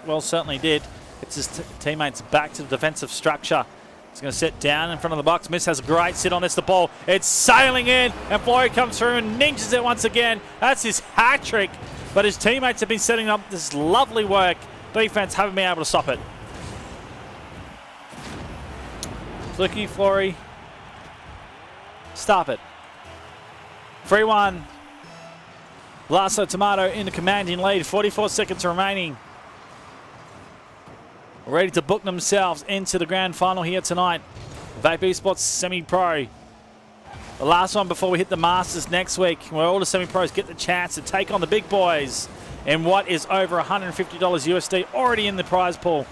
Well, certainly did. It's his teammates back to the defensive structure. He's going to sit down in front of the box. Miss has a great sit on this. The ball, it's sailing in, and Flory comes through and ninjas it once again. That's his hat trick. But his teammates have been setting up this lovely work. Defense haven't been able to stop it. Flicky, Flory. Stop it. 3-1. Blasto Tomato in the commanding lead. 44 seconds remaining. Ready to book themselves into the grand final here tonight. Vape Esports Semi-Pro. The last one before we hit the Masters next week, where all the semi-pros get the chance to take on the big boys in what is over $150 USD already in the prize pool.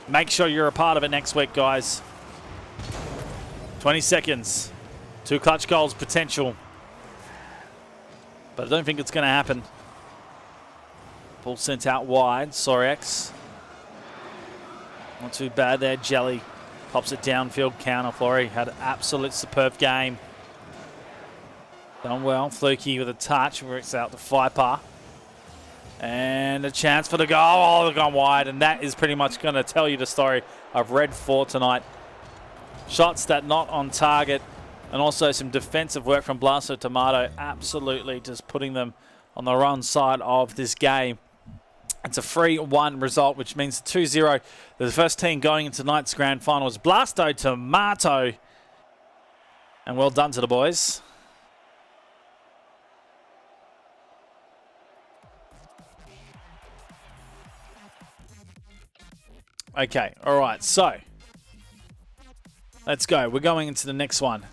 Make sure you're a part of it next week, guys. 20 seconds. 2 clutch goals potential. But I don't think it's going to happen. Ball sent out wide. Sorex. Not too bad there. Jelly. Pops it downfield, counter. Flory had an absolute superb game. Done well. Fluky with a touch. Works out to Viper. And a chance for the goal. Oh, they've gone wide. And that is pretty much going to tell you the story of Red 4 tonight. Shots that not on target. And also some defensive work from Blasto Tomato. Absolutely just putting them on the wrong side of this game. It's a 3-1 result, which means 2-0. The first team going into tonight's grand final is Blasto Tomato. And well done to the boys. Okay, all right, so let's go. We're going into the next one,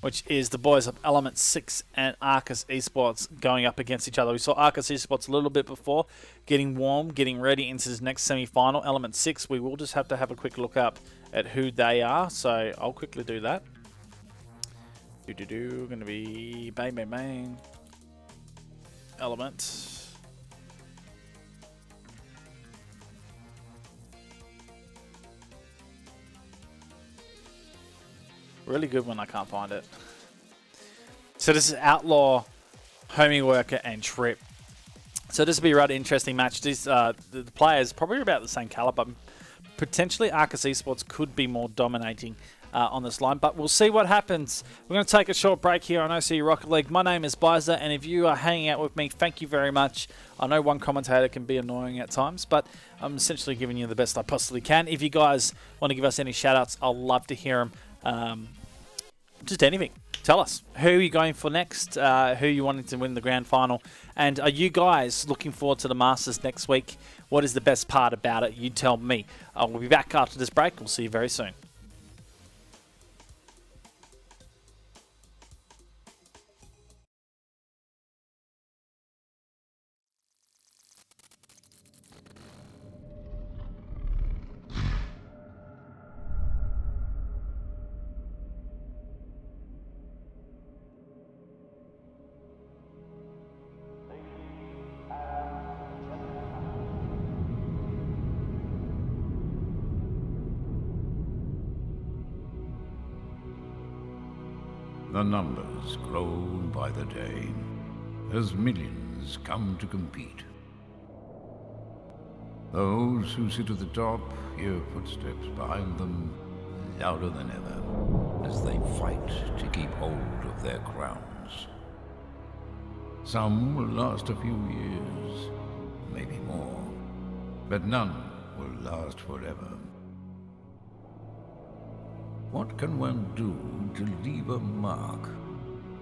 which is the boys of Element 6 and Arcus Esports going up against each other. We saw Arcus Esports a little bit before, getting warm, getting ready into this next semi-final. Element 6, we will just have to have a quick look up at who they are, so I'll quickly do that. Going to be bang, bang, bang. Element. Really good when I can't find it. So this is Outlaw, Homie Worker, and Trip. So this will be a rather interesting match. These the players probably about the same caliber. Potentially Arcus Esports could be more dominating on this line, but we'll see what happens. We're going to take a short break here on OCE Rocket League. My name is Bizer, and if you are hanging out with me, thank you very much. I know one commentator can be annoying at times, but I'm essentially giving you the best I possibly can. If you guys want to give us any shout-outs, I'll love to hear them. Just anything. Tell us, who are you going for next? Who are you wanting to win the grand final? And are you guys looking forward to the Masters next week? What is the best part about it? You tell me. We'll be back after this break. We'll see you very soon. The numbers grow by the day as millions come to compete. Those who sit at the top hear footsteps behind them louder than ever as they fight to keep hold of their crowns. Some will last a few years, maybe more, but none will last forever. What can one do to leave a mark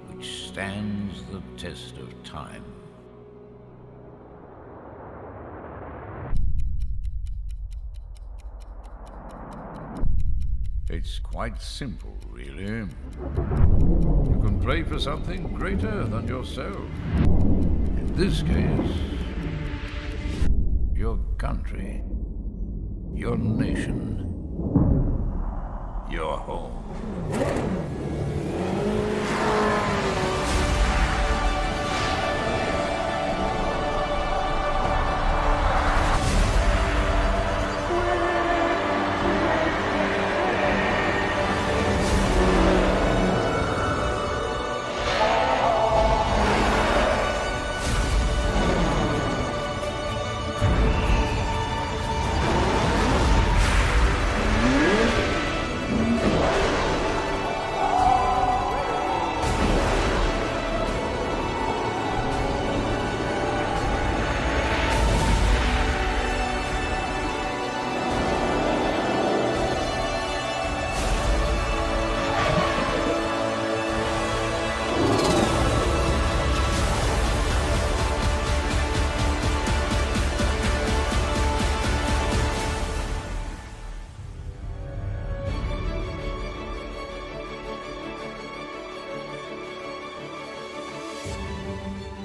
which stands the test of time? It's quite simple, really. You can pray for something greater than yourself. In this case, your country, your nation, your home.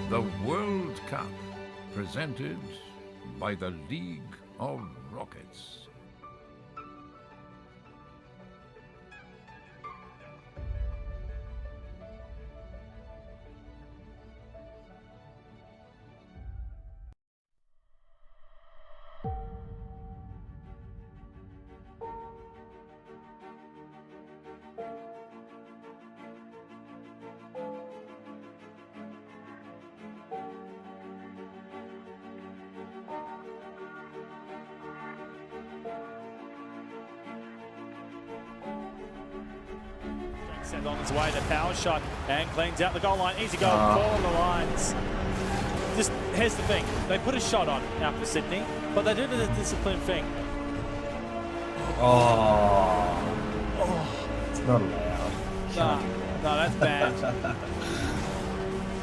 The World Cup, presented by the League of Rockets. Sent on his way, the power shot, and cleans out the goal line. Easy goal for the Lions. Just here's the thing: they put a shot on out for Sydney, but they do the disciplined thing. It's not allowed. No, that's bad.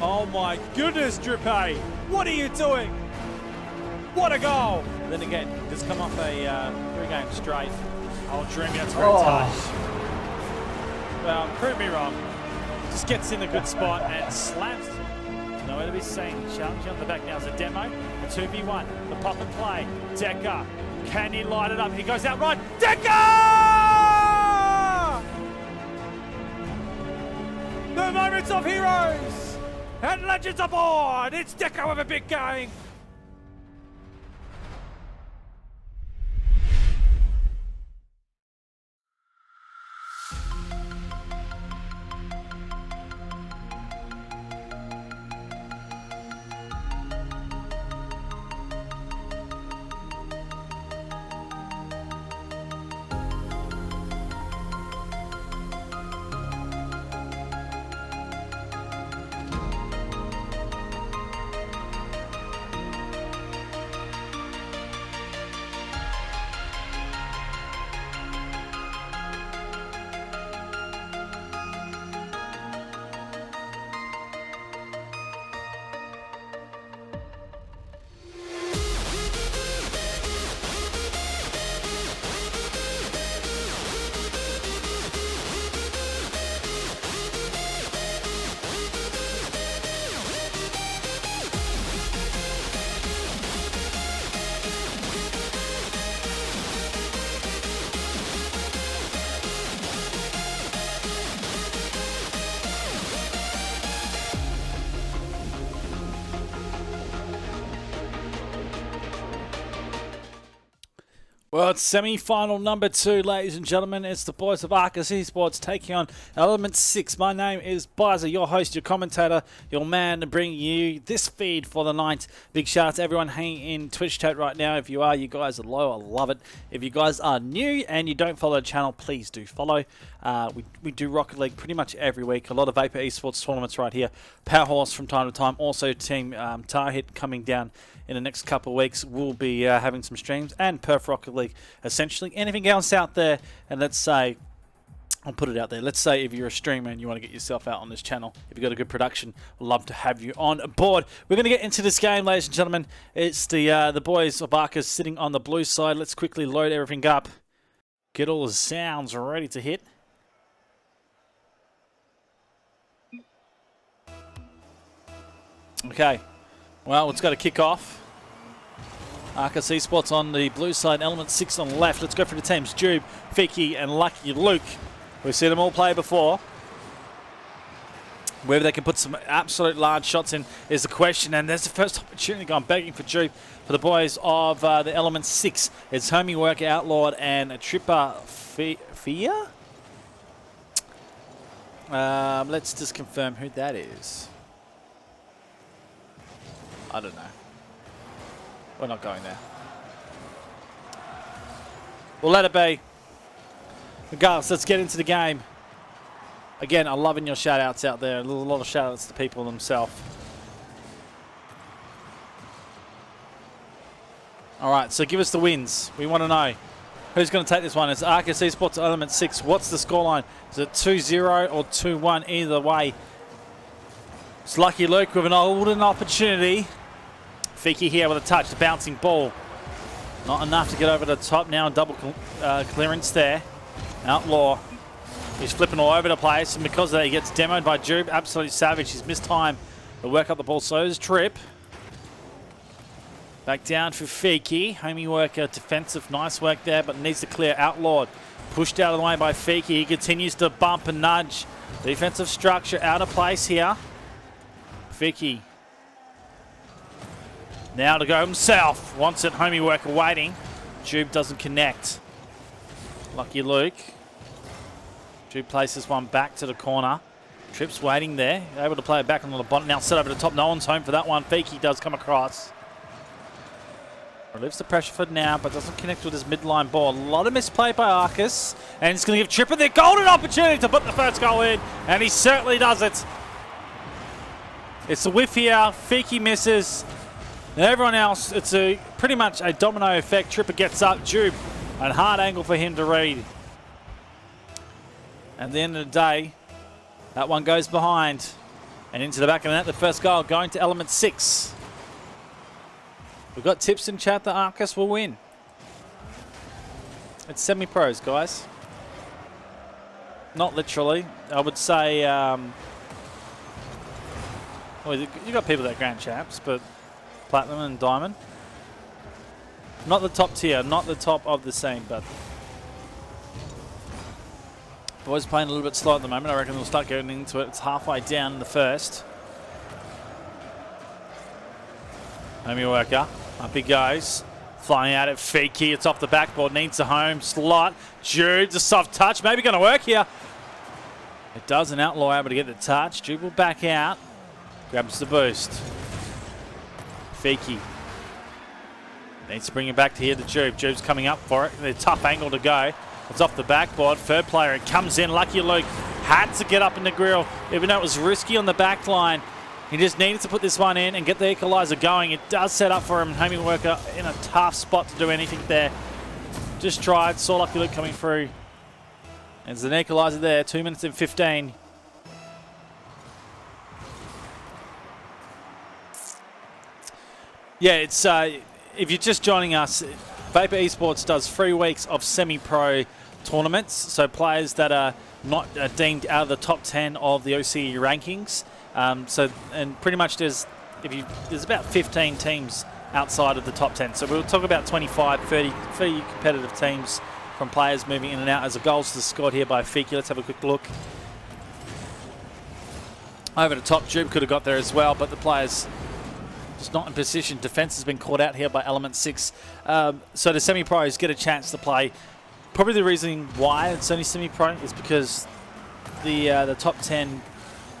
Oh my goodness, Drippe! What are you doing? What a goal! Then again, just come off a 3 game straight. Oh, Dreamy, that's a great touch. Well, prove me wrong. Just gets in a good spot and slams. Nowhere to be seen. Challenging on the back now is a demo. A 2v1. The pop and play. Decker. Can he light it up? He goes out right. Decker! Pirates of Heroes and Legends aboard. It's Deco with a big game. Well, it's semi-final number 2, ladies and gentlemen. It's the boys of Arcus Esports taking on Element 6. My name is Bizer, your host, your commentator, your man, to bring you this feed for the night. Big shout out to everyone hanging in Twitch chat right now. If you are, you guys are low. I love it. If you guys are new and you don't follow the channel, please do follow. We do Rocket League pretty much every week. A lot of Vapor Esports tournaments right here. Power Horse from time to time. Also, Team Tarhit coming down in the next couple of weeks. We'll be having some streams and Perth Rocket League. Essentially, anything else out there, and let's say, I'll put it out there. Let's say if you're a streamer and you want to get yourself out on this channel, if you've got a good production, we'd love to have you on board. We're going to get into this game, ladies and gentlemen. It's the boys of Arcus sitting on the blue side. Let's quickly load everything up. Get all the sounds ready to hit. Okay. Well, it's got to kick off. Arcus Esports on the blue side, Element 6 on the left. Let's go for the teams. Jube, Fiki, and Lucky Luke. We've seen them all play before. Whether they can put some absolute large shots in is the question. And there's the first opportunity going begging for Jube for the boys of the Element 6. It's Homie Work, Outlawed, and a Tripper Fia. Let's just confirm who that is. I don't know. We're not going there. We'll let it be. Regardless, let's get into the game. Again, I'm loving your shout-outs out there. A lot of shout-outs to people themselves. Alright, so give us the wins. We want to know. Who's going to take this one? It's Arcus Esports Element 6. What's the scoreline? Is it 2-0 or 2-1? Either way. It's Lucky Luke with an golden opportunity. Fiki here with a touch, the bouncing ball. Not enough to get over the top now. Double clearance there. Outlaw. He's flipping all over the place, and because of that, he gets demoed by Jube. Absolutely savage. He's missed time to work up the ball. So is Trip. Back down for Fiki. Homie worker, defensive. Nice work there, but needs to clear. Outlawed. Pushed out of the way by Fiki. He continues to bump and nudge. Defensive structure out of place here. Fiki. Now to go himself. Wants it. Homie worker waiting. Jube doesn't connect. Lucky Luke. Jube places one back to the corner. Trip's waiting there. Able to play it back on the bottom. Now set over the top. No one's home for that one. Fiki does come across. Relieves the pressure for now, but doesn't connect with his midline ball. A lot of misplay by Arcus. And it's going to give Tripper the golden opportunity to put the first goal in. And he certainly does it. It's a whiff here. Fiki misses. Now everyone else, it's pretty much a domino effect. Tripper gets up, Jube, and hard angle for him to read. At the end of the day, that one goes behind and into the back of the net. The first goal going to Element 6. We've got tips in chat that Arcus will win. It's semi-pros, guys. Not literally. I would say, well, you got people that are grand champs, but Platinum and Diamond. Not the top tier, not the top of the scene, but Boys playing a little bit slow at the moment. I reckon they'll start getting into it. It's halfway down in the first. Homie worker. Up he goes. Flying out at Fiki. It's off the backboard. Needs a home slot. Jude's a soft touch. Maybe going to work here. It does. An Outlaw able to get the touch. Jude will back out. Grabs the boost. Fiki. Needs to bring it back to here to Jude. Jude's coming up for it. A tough angle to go. It's off the backboard. Third player. It comes in. Lucky Luke had to get up in the grill. Even though it was risky on the back line. He just needed to put this one in and get the equaliser going. It does set up for him. Homie worker in a tough spot to do anything there. Just tried. Saw Lucky Luke coming through. And there's an equaliser there. 2 minutes and 15. Yeah, it's if you're just joining us, Vapor Esports does 3 weeks of semi-pro tournaments. So players that are not deemed out of the top 10 of the OCE rankings. And pretty much there's about 15 teams outside of the top 10. So we'll talk about 25, 30 competitive teams from players moving in and out as the goals scored here by Fiki. Let's have a quick look. Over the top, Jube could have got there as well, but the players just not in position. Defense has been caught out here by Element 6. So the semi-pros get a chance to play. Probably the reason why it's only semi-pro is because the top 10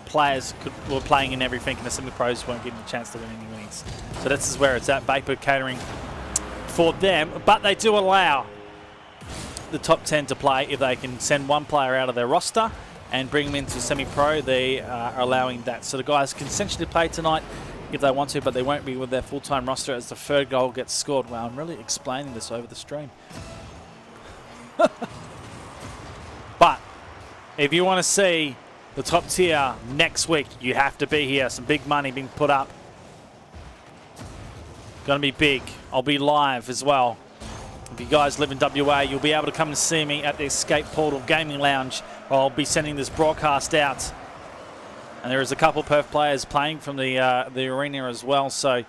players were playing in everything, and the semi-pros weren't getting a chance to win any winnings. So that's where it's at. Vapor catering for them, but they do allow the top 10 to play if they can send one player out of their roster and bring them into semi-pro. They are allowing that. So the guys can essentially play tonight if they want to, but they won't be with their full-time roster as the third goal gets scored. Wow, I'm really explaining this over the stream. But if you want to see the top tier next week, you have to be here. Some big money being put up. Going to be big. I'll be live as well. If you guys live in WA, you'll be able to come and see me at the Escape Portal Gaming Lounge. I'll be sending this broadcast out. And there is a couple Perth players playing from the arena as well, so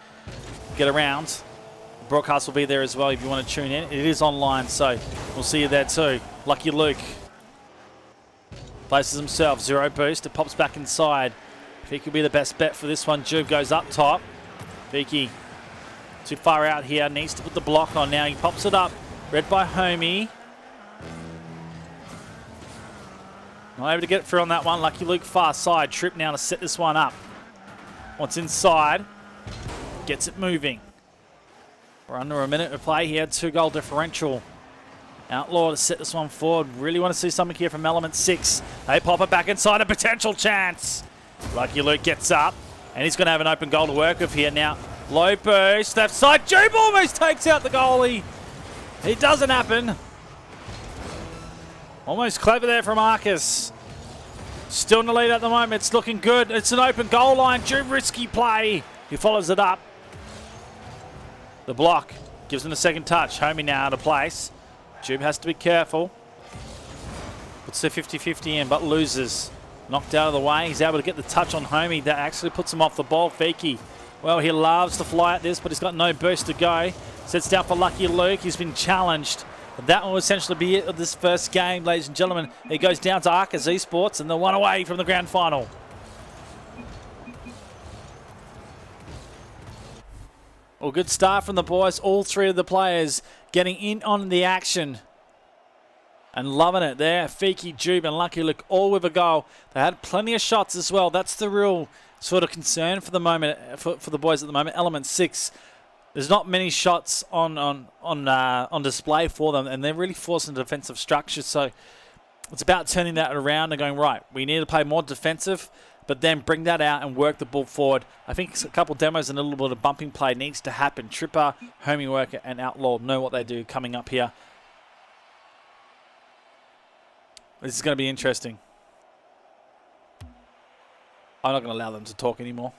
get around. The broadcast will be there as well if you want to tune in. It is online, so we'll see you there too. Lucky Luke places himself, 0 boost. It pops back inside. Fiki will be the best bet for this one. Jube goes up top. Fiki too far out here. Needs to put the block on now. He pops it up. Read by Homie. Not able to get it through on that one. Lucky Luke far side. Trip now to set this one up. Once inside. Gets it moving. We're under a minute to play here. 2-goal differential. Outlaw to set this one forward. Really want to see something here from Element 6. They pop it back inside. A potential chance. Lucky Luke gets up. And he's going to have an open goal to work with here now. Low boost. Left side. Jube almost takes out the goalie. It doesn't happen. Almost clever there from Marcus. Still in the lead at the moment. It's looking good. It's an open goal line. Jube risky play. He follows it up. The block gives him a second touch. Homie now out of place. Jube has to be careful. Puts the 50-50 in, but loses. Knocked out of the way. He's able to get the touch on Homie. That actually puts him off the ball. Fiki, well, he loves to fly at this, but he's got no boost to go. Sets down for Lucky Luke. He's been challenged. That will essentially be it of this first game, ladies and gentlemen. It goes down to Arcus Esports, and they're 1 away from the grand final. Well, good start from the boys. All 3 of the players getting in on the action and loving it there. Fiki, Jube, and Lucky Luke all with a goal. They had plenty of shots as well. That's the real sort of concern for the moment for the boys at the moment. Element 6. There's not many shots on display for them, and they're really forcing the defensive structure. So it's about turning that around and going, right, we need to play more defensive, but then bring that out and work the ball forward. I think a couple demos and a little bit of bumping play needs to happen. Tripper, Homie Worker, and Outlaw know what they do coming up here. This is going to be interesting. I'm not going to allow them to talk anymore.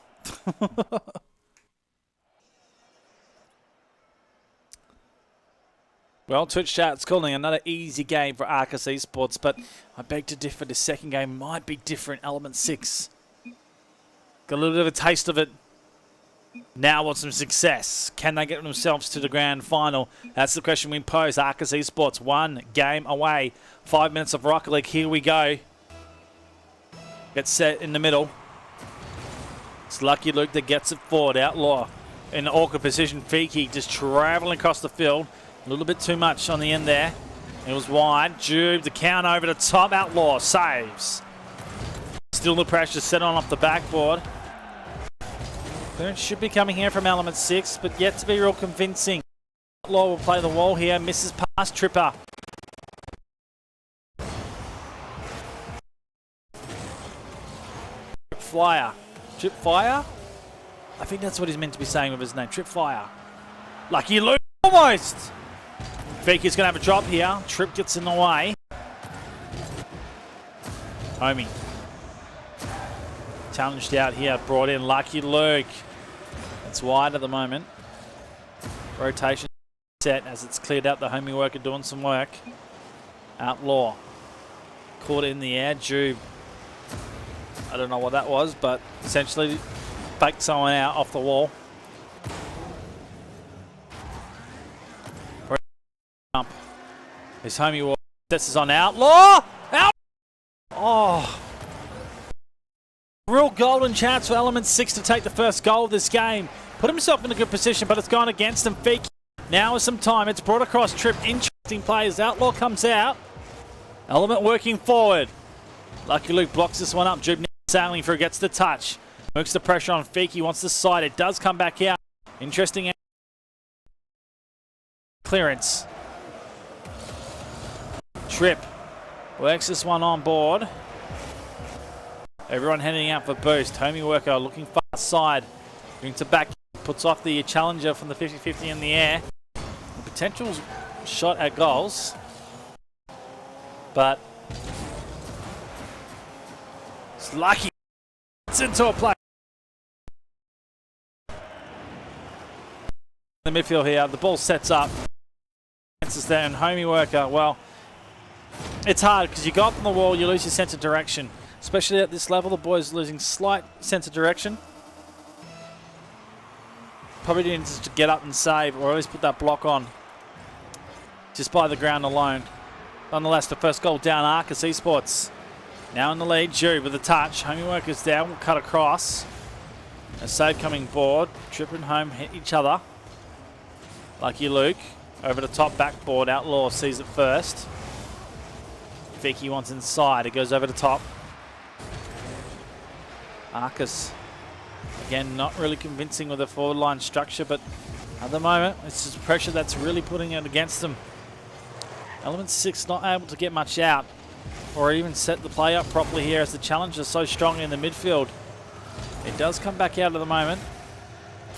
Well, Twitch chat's calling another easy game for Arcus Esports, but I beg to differ. The second game might be different. Element 6 got a little bit of a taste of it Now want some success. Can they get themselves to the grand final? That's the question we pose. Arcus Esports, 1 game away. 5 minutes of Rocket League. Here we go. Gets set in the middle. It's Lucky Luke that gets it forward. Outlaw in awkward position. Fiki just traveling across the field. A little bit too much on the end there. It was wide. Jube, the count over the top. Outlaw saves. Still the pressure set on off the backboard. Clearance should be coming here from Element 6, but yet to be real convincing. Outlaw will play the wall here. Misses past Tripper. Flyer. Trip Fire? I think that's what he's meant to be saying with his name. Trip Fire. Lucky Luke. Almost. Fiki's going to have a drop here. Trip gets in the way. Homie. Challenged out here. Brought in Lucky Luke. It's wide at the moment. Rotation set as it's cleared out. The homie worker doing some work. Outlaw. Caught it in the air. Jube. I don't know what that was, but essentially baked someone out off the wall. His homie worker sets us on Outlaw. Out. Oh. Real golden chance for Element 6 to take the first goal of this game. Put himself in a good position, but it's gone against him. Fiki. Now with some time. It's brought across Trip. Interesting plays. Outlaw comes out. Element working forward. Lucky Luke blocks this one up. Jube sailing through, gets the touch. Moves the pressure on Fiki. Wants the side. It does come back out. Interesting clearance. Trip works this one on board. Everyone heading out for boost. Homie worker looking far side. Brings it back. Puts off the challenger from the 50-50 in the air. The potential shot at goals. But it's Lucky. It's into a play. In the midfield here. The ball sets up. Answers there. And homie worker, well, it's hard because you go up on the wall, you lose your sense of direction. Especially at this level, the boys losing slight sense of direction. Probably needs to get up and save, or at least put that block on. Just by the ground alone. Nonetheless, the first goal down, Arcus Esports. Now in the lead, Jube with a touch. Homie workers down, will cut across. A save coming board. Trip and Home hit each other. Lucky Luke over the top backboard. Outlaw sees it first. Fiki wants inside. It goes over the top. Arcus, again, not really convincing with the forward line structure, but at the moment, it's just pressure that's really putting it against them. Element 6 not able to get much out or even set the play up properly here as the challenge is so strong in the midfield. It does come back out at the moment.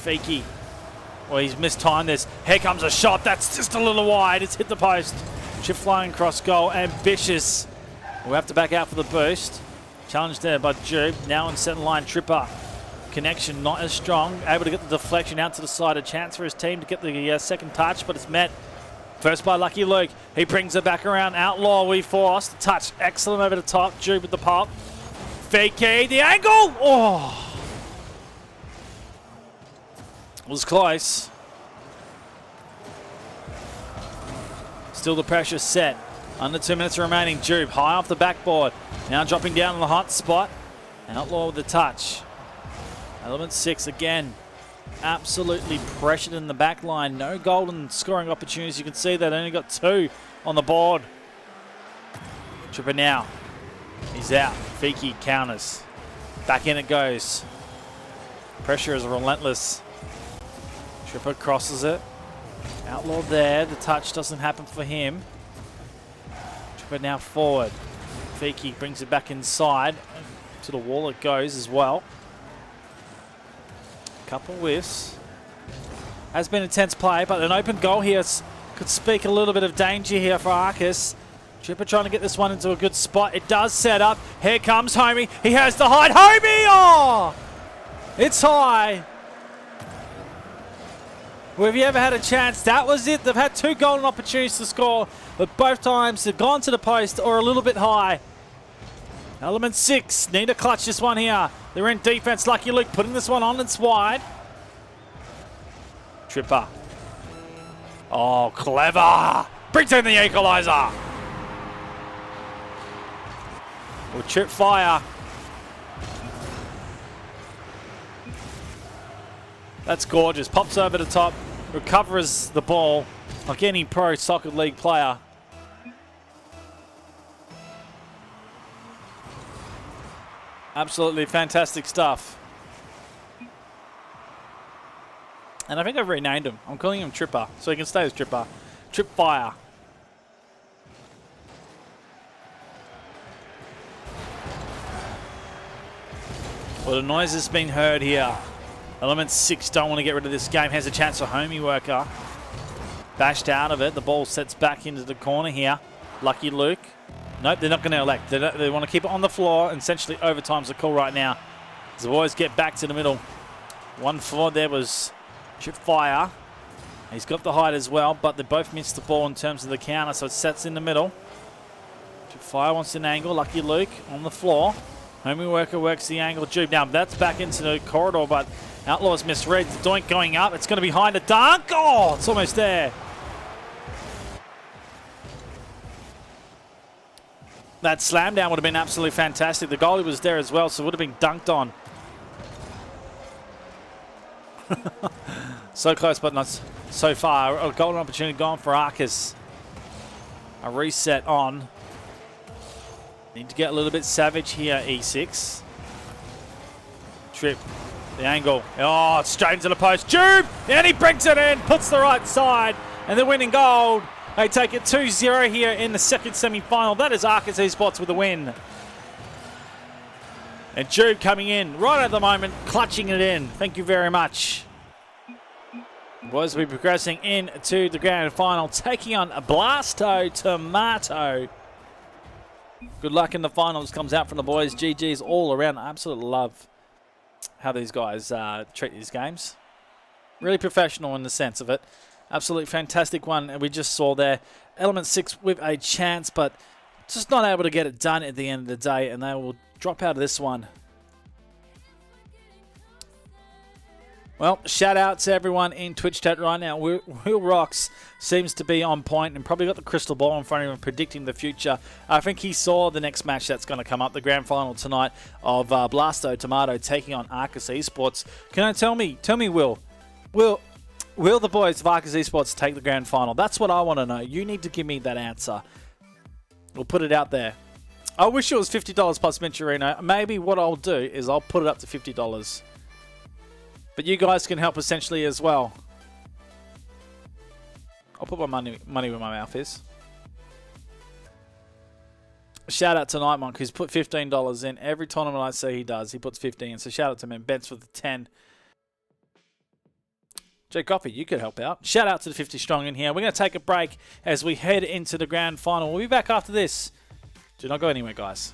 Fiki, well, he's mistimed this. Here comes a shot. That's just a little wide. It's hit the post. Chip flying cross goal. Ambitious. We'll have to back out for the boost. Challenge there by Jube. Now in second line, Tripper. Connection not as strong. Able to get the deflection out to the side. A chance for his team to get the second touch, but it's met. First by Lucky Luke. He brings it back around. Outlaw, we forced. Touch. Excellent over the top. Jube with the pop. Fiki, the angle. Oh. It was close. Still the pressure set. Under 2 minutes remaining. Jube high off the backboard. Now dropping down on the hot spot. Outlaw with the touch. Element 6 again. Absolutely pressured in the back line. No golden scoring opportunities. You can see that only got 2 on the board. Tripper now. He's out. Fiki counters. Back in it goes. Pressure is relentless. Tripper crosses it. Outlaw there. The touch doesn't happen for him. Tripper now forward. Fiki brings it back inside. To the wall it goes as well. Couple whiffs. Has been intense play, but an open goal here could speak a little bit of danger here for Arcus. Tripper trying to get this one into a good spot. It does set up. Here comes Homie. He has the height. Homie! Oh! It's high. Well, have you ever had a chance? That was it. They've had 2 golden opportunities to score, but both times they've gone to the post or a little bit high. Element 6 need to clutch this one here. They're in defense. Lucky Luke putting this one on. It's wide. Tripper. Oh, clever. Brings in the equaliser. Will Trip fire. That's gorgeous. Pops over the top. Recovers the ball like any pro soccer league player. Absolutely fantastic stuff. And I think I've renamed him. I'm calling him Tripper, so he can stay as Tripper. Trip fire. Well, the noise has been heard here. Element 6 don't want to get rid of this game. Has a chance for Homie Worker. Bashed out of it. The ball sets back into the corner here. Lucky Luke. Nope, they're not going to elect. They want to keep it on the floor. And essentially, overtime's the call right now. As the boys get back to the middle. 1 forward there was Trip Fire. He's got the height as well, but they both missed the ball in terms of the counter, so it sets in the middle. Trip Fire wants an angle. Lucky Luke on the floor. Homie Worker works the angle. Jude. Now, that's back into the corridor, but Outlaws misread. The doink going up. It's going to be behind a dunk. Oh, it's almost there. That slam down would have been absolutely fantastic. The goalie was there as well, so it would have been dunked on. So close, but not so far. A golden opportunity gone for Arcus. A reset on. Need to get a little bit savage here, E6. Trip. The angle. Oh, it's straight into the post. Tube! And he brings it in. Puts the right side. And they're winning gold. They take it 2-0 here in the second semi-final. That is Arcus Esports with a win. And Jude coming in right at the moment, clutching it in. Thank you very much. Boys will be progressing into the grand final, taking on Blasto Tomato. Good luck in the finals. Comes out from the boys. GG's all around. I absolutely love how these guys treat these games. Really professional in the sense of it. Absolutely fantastic one. And we just saw there Element 6 with a chance, but just not able to get it done at the end of the day. And they will drop out of this one. Well, shout out to everyone in Twitch chat right now. Will Rocks seems to be on point and probably got the crystal ball in front of him predicting the future. I think he saw the next match that's going to come up, the grand final tonight of Blasto Tomato taking on Arcus Esports. Can I tell me, Will the boys of Arcus Esports take the grand final? That's what I want to know. You need to give me that answer. We'll put it out there. I wish it was $50 plus matcherino. Maybe what I'll do is I'll put it up to $50. But you guys can help essentially as well. I'll put my money where my mouth is. Shout out to Nightmonk, who's put $15 in. Every tournament I see he does, he puts 15. So shout out to him. Bents for the 10. Jay Coffey, you could help out. Shout out to the 50 strong in here. We're going to take a break as we head into the grand final. We'll be back after this. Do not go anywhere, guys.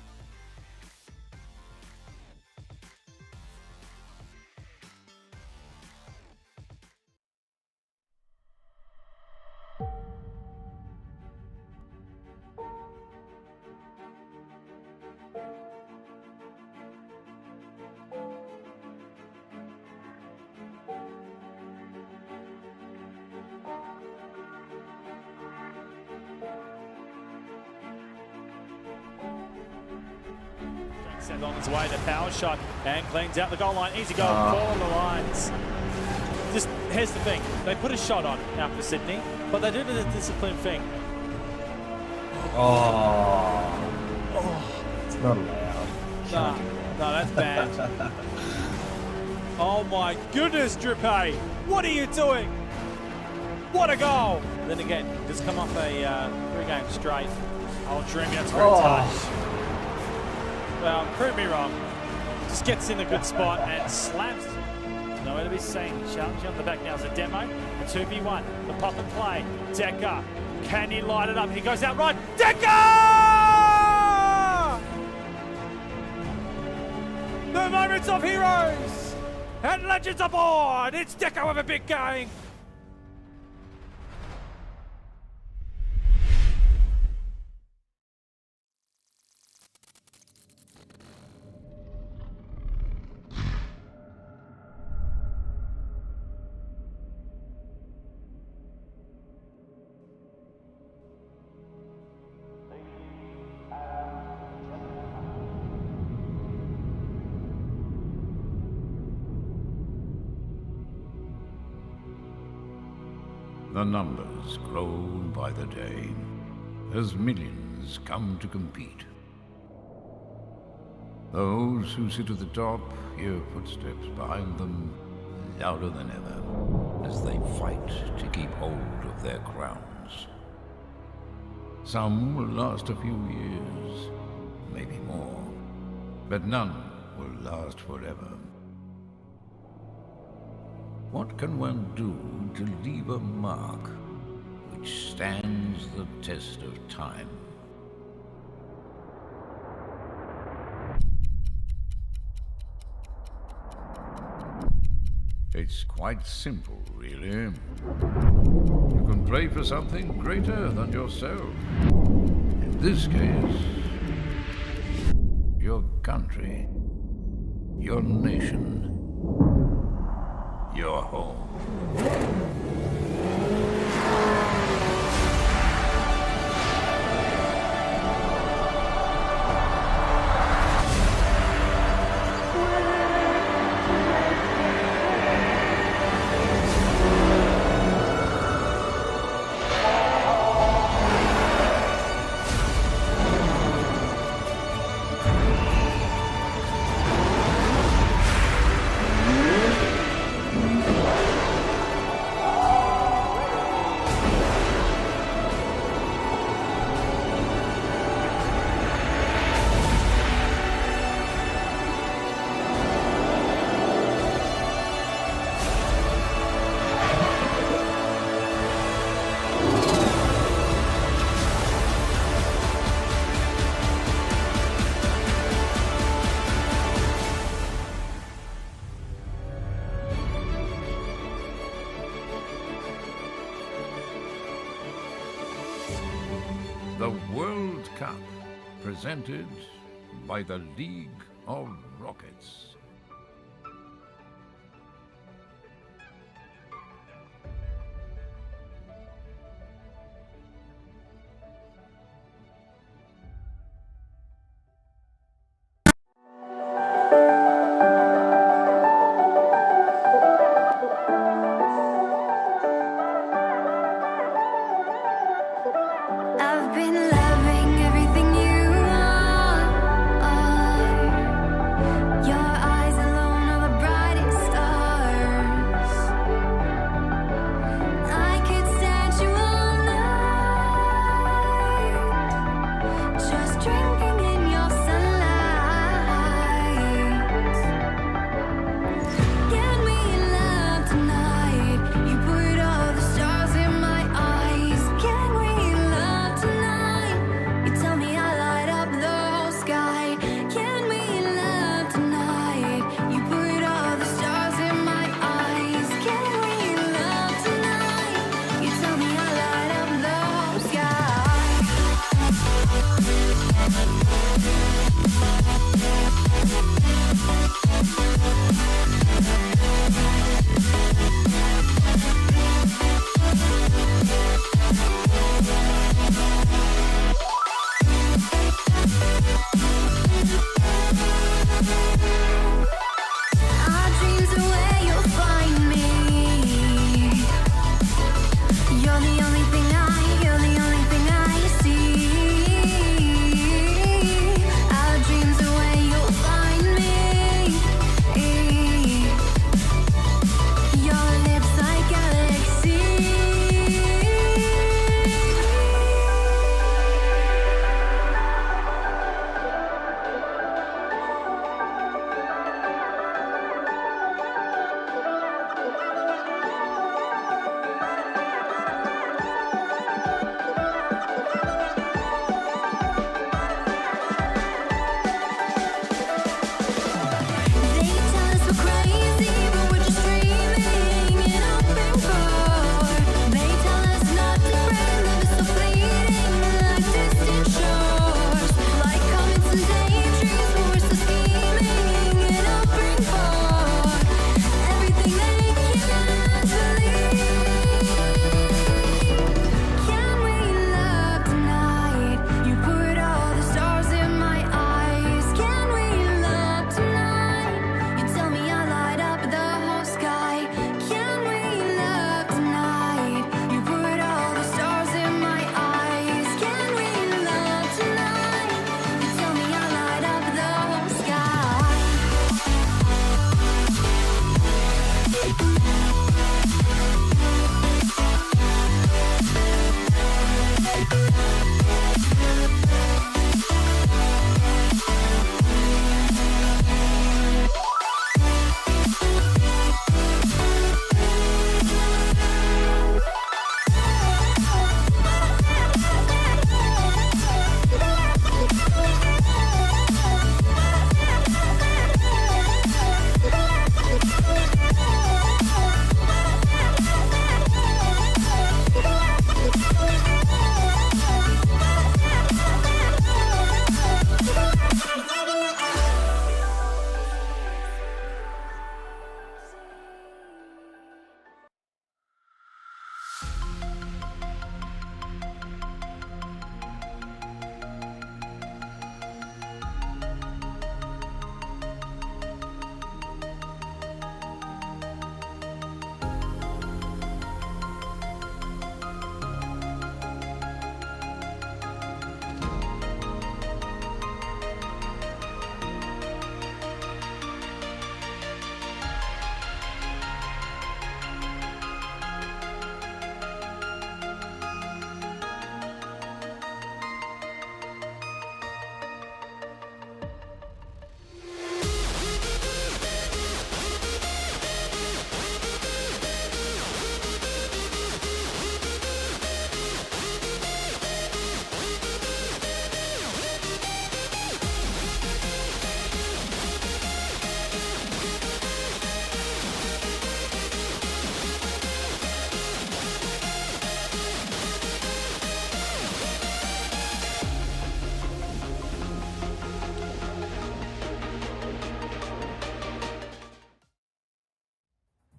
Sends on its way, the power shot, and cleans out the goal line. Easy goal, for the lines. Just, here's the thing. They put a shot on out for Sydney, but they do the discipline thing. It's not allowed. No, that's bad. Oh my goodness, Drippay. What are you doing? What a goal. Then again, just come off a 3-game straight. Oh, Dream, that's very touch. Well, prove me wrong. Just gets in a good spot and slams. Nowhere to be seen. Challenging on the back now is a demo. A 2v1. The pop and play. Decker. Can he light it up? He goes out right. Decker! The moments of heroes and legends aboard. It's Decker with a big game. The numbers grow by the day as millions come to compete. Those who sit at the top hear footsteps behind them louder than ever as they fight to keep hold of their crowns. Some will last a few years, maybe more, but none will last forever. What can one do to leave a mark which stands the test of time? It's quite simple, really. You can pray for something greater than yourself. In this case, your country, your nation, your home. The World Cup, presented by the League of Rockets. I've been loving everything you are. Your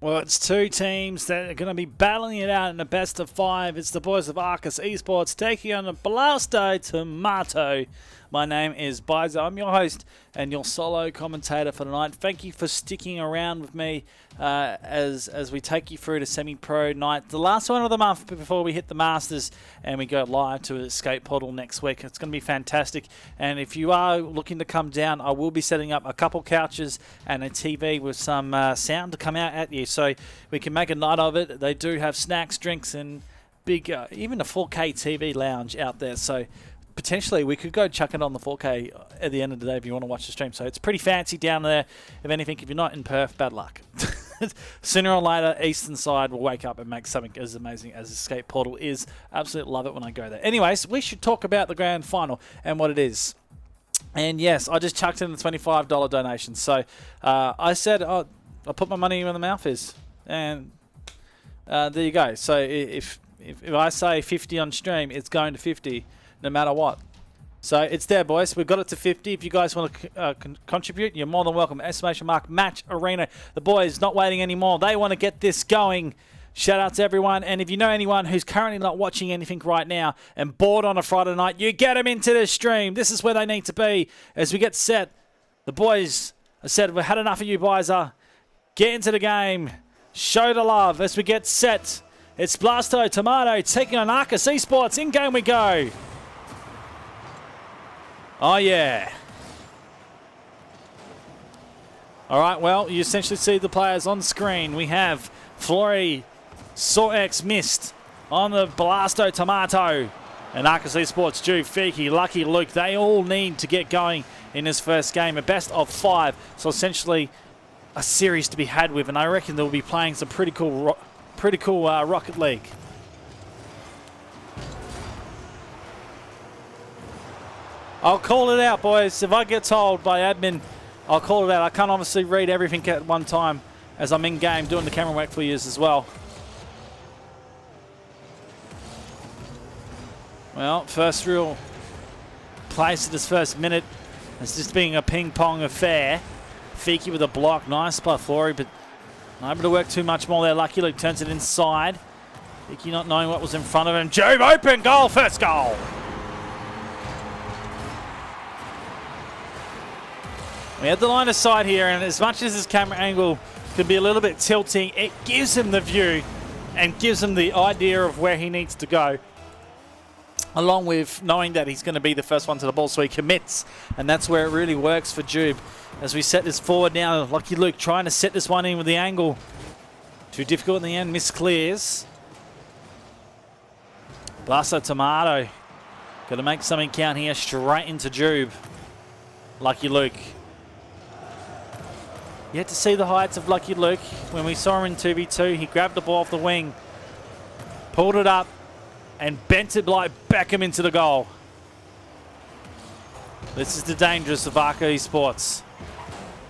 Well, it's two teams that are going to be battling it out in the best of 5. It's the boys of Arcus Esports taking on the Blasto Tomato. My name is Biza. I'm your host and your solo commentator for tonight. Thank you for sticking around with me as we take you through the semi-pro night. The last one of the month before we hit the Masters and we go live to Escape Portal next week. It's going to be fantastic. And if you are looking to come down, I will be setting up a couple couches and a TV with some sound to come out at you so we can make a night of it. They do have snacks, drinks, and big, even a 4K TV lounge out there. So potentially we could go chuck it on the 4K at the end of the day if you want to watch the stream. So it's pretty fancy down there. If anything, if you're not in Perth, bad luck. Sooner or later, Eastern side will wake up and make something as amazing as Escape Portal is. Absolutely love it when I go there. Anyways, we should talk about the grand final and what it is. And yes, I just chucked in the $25 donation. So I said, I put my money where the mouth is. And there you go. So if I say 50 on stream, it's going to 50 no matter what. So it's there, boys. We've got it to 50. If you guys want to contribute, you're more than welcome. Exclamation mark matcherino. The boys not waiting anymore. They want to get this going. Shout out to everyone. And if you know anyone who's currently not watching anything right now and bored on a Friday night, you get them into the stream. This is where they need to be as we get set. The boys have said, we've had enough of you, Biza. Get into the game. Show the love as we get set. It's Blasto Tomato taking on Arcus Esports. In game we go. Oh, yeah. All right, well, you essentially see the players on screen. We have Flory, Sorex, Mist on the Blasto Tomato. And Arcus Esports, Juve, Fiki, Lucky Luke, they all need to get going in this first game. A best of 5. So essentially a series to be had with. And I reckon they'll be playing some pretty cool Rocket League. I'll call it out, boys. If I get told by admin, I'll call it out. I can't obviously read everything at one time as I'm in-game doing the camera work for you as well. Well, first real place of this first minute. It's just being a ping-pong affair. Fiki with a block. Nice by Flory, but not able to work too much more there. Lucky Luke turns it inside. Fiki not knowing what was in front of him. Job open goal. First goal. We had the line of sight here, and as much as his camera angle could be a little bit tilting, it gives him the view and gives him the idea of where he needs to go, along with knowing that he's going to be the first one to the ball, so he commits, and that's where it really works for Jube. As we set this forward now, Lucky Luke trying to set this one in with the angle. Too difficult in the end, misclears. Blasto Tomato. Got to make something count here, straight into Jube. Lucky Luke. Yet to see the heights of Lucky Luke. When we saw him in 2v2, he grabbed the ball off the wing, pulled it up, and bent it like Beckham into the goal. This is the dangerous of Arcus Esports.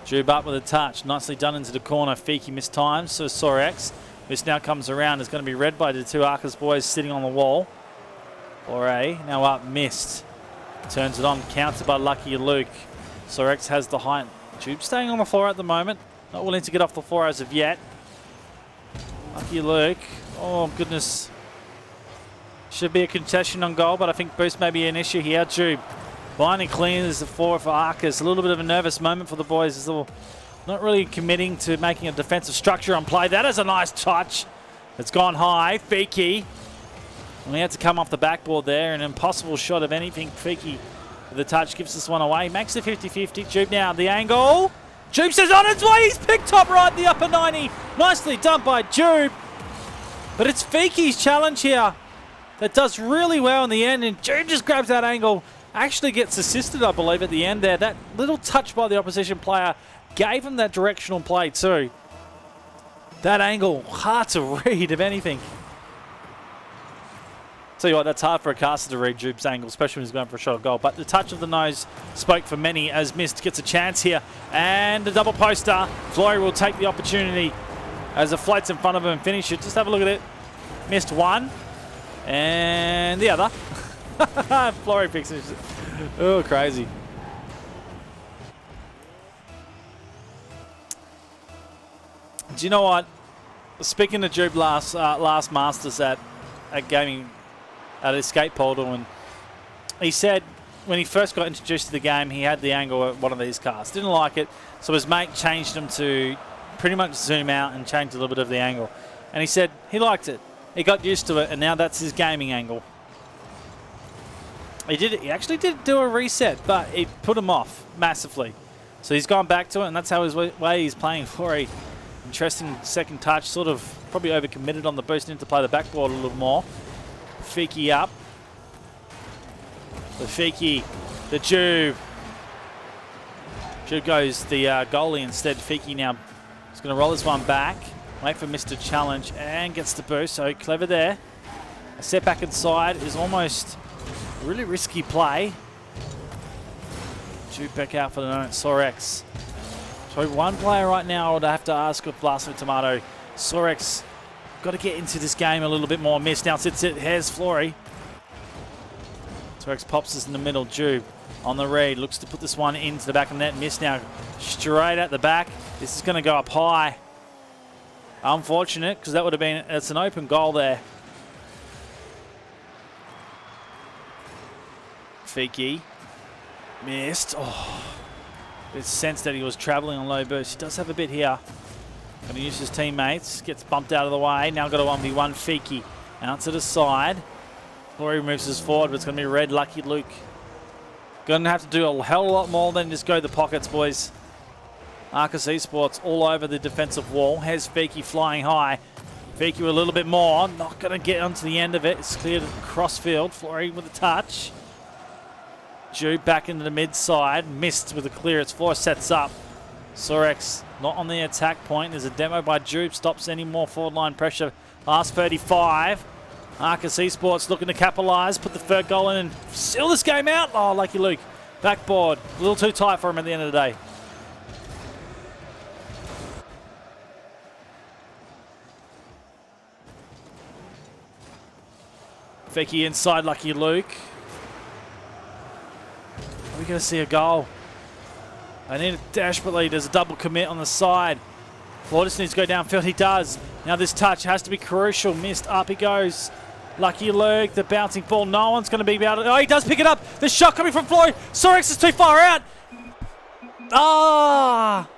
Jube up with a touch. Nicely done into the corner. Fiki missed times, so Sorex. This now comes around. It's going to be read by the two Arcus boys sitting on the wall. Foray, now up, missed. Turns it on, countered by Lucky Luke. Sorex has the height. Jube staying on the floor at the moment. Not willing to get off the floor as of yet. Lucky Luke. Oh, goodness. Should be a contestation on goal, but I think boost may be an issue here. Jube finally cleans the floor for Arcus. A little bit of a nervous moment for the boys as they're not really committing to making a defensive structure on play. That is a nice touch. It's gone high. Fiki. And we had to come off the backboard there. An impossible shot of anything. Fiki. The touch gives this one away. Makes it 50-50. Jube now, the angle. Jube says on its way. He's picked top right in the upper 90. Nicely done by Jube. But it's Fiki's challenge here that does really well in the end. And Jube just grabs that angle. Actually gets assisted, I believe, at the end there. That little touch by the opposition player gave him that directional play too. That angle, hard to read, if anything. Tell you what, that's hard for a caster to read Jube's angle, especially when he's going for a shot of goal. But the touch of the nose spoke for many as Mist gets a chance here. And the double poster. Flory will take the opportunity as it floats in front of him and finish it. Just have a look at it. Missed one. And the other. Flory fixes it. Oh, crazy. Do you know what? Speaking of Jude last Masters at gaming at Escape Portal, and he said when he first got introduced to the game, he had the angle at one of these cars. Didn't like it, so his mate changed him to pretty much zoom out and change a little bit of the angle. And he said he liked it. He got used to it, and now that's his gaming angle. He actually did do a reset, but it put him off massively. So he's gone back to it, and that's how his way he's playing for a interesting second touch. Sort of probably overcommitted on the boost. Need to play the backboard a little more. Fiki up. The Fiki, the Jube. Jube goes the goalie instead. Fiki now is going to roll this one back. Wait for Mr. Challenge and gets the boost. So clever there. A set back inside is almost really risky play. Jube back out for the moment. Sorex. So one player right now I would have to ask with Blast of Tomato. Sorex got to get into this game a little bit more. Miss now sits it. Here's Flory. Sorex pops this in the middle. Jube on the read. Looks to put this one into the back of the net. Miss now straight at the back. This is going to go up high. Unfortunate, because that would have been, it's an open goal there. Fiki missed. Oh, it's sense that he was traveling on low boost. He does have a bit here. Going to use his teammates. Gets bumped out of the way. Now got a 1v1. Fiki out to the side. Flory moves us forward, but it's going to be red. Lucky Luke. Going to have to do a hell of a lot more than just go the pockets, boys. Arcus Esports all over the defensive wall. Has Fiki flying high. Fiki with a little bit more. Not going to get onto the end of it. It's cleared across field. Flory with a touch. Jube back into the mid side. Missed with a clear. It's 4 sets up. Sorex not on the attack point. There's a demo by Jube. Stops any more forward line pressure. Last 35. Arcus Esports looking to capitalise. Put the third goal in and seal this game out. Oh, lucky Luke. Backboard. A little too tight for him at the end of the day. Fiki inside, lucky Luke. Are we going to see a goal? I need it desperately. There's a double commit on the side. Floridas needs to go downfield. He does. Now this touch has to be crucial. Missed. Up he goes. Lucky Luke. The bouncing ball. No one's going to be able to... Oh, he does pick it up. The shot coming from Flory. Sorex is too far out. Ah!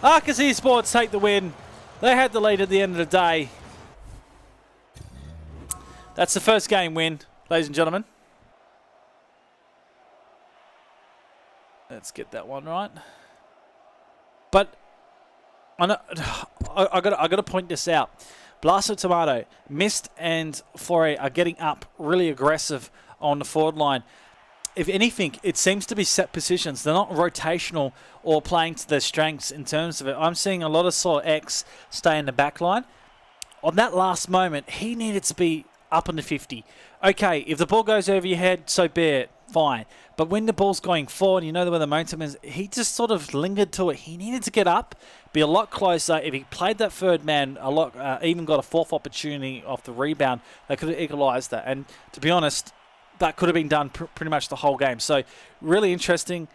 Arcus Esports take the win. They had the lead at the end of the day. That's the first game win, ladies and gentlemen. Let's get that one right. But I got to point this out. Blast of Tomato, Mist and Flory are getting up really aggressive on the forward line. If anything, it seems to be set positions. They're not rotational or playing to their strengths in terms of it. I'm seeing a lot of Saw X stay in the back line. On that last moment, he needed to be up on the 50. Okay, if the ball goes over your head, so be it. Fine. But when the ball's going forward, you know where the momentum is, he just sort of lingered to it. He needed to get up, be a lot closer. If he played that third man a lot, even got a fourth opportunity off the rebound, they could have equalised that. And to be honest, that could have been done pretty much the whole game. So really interesting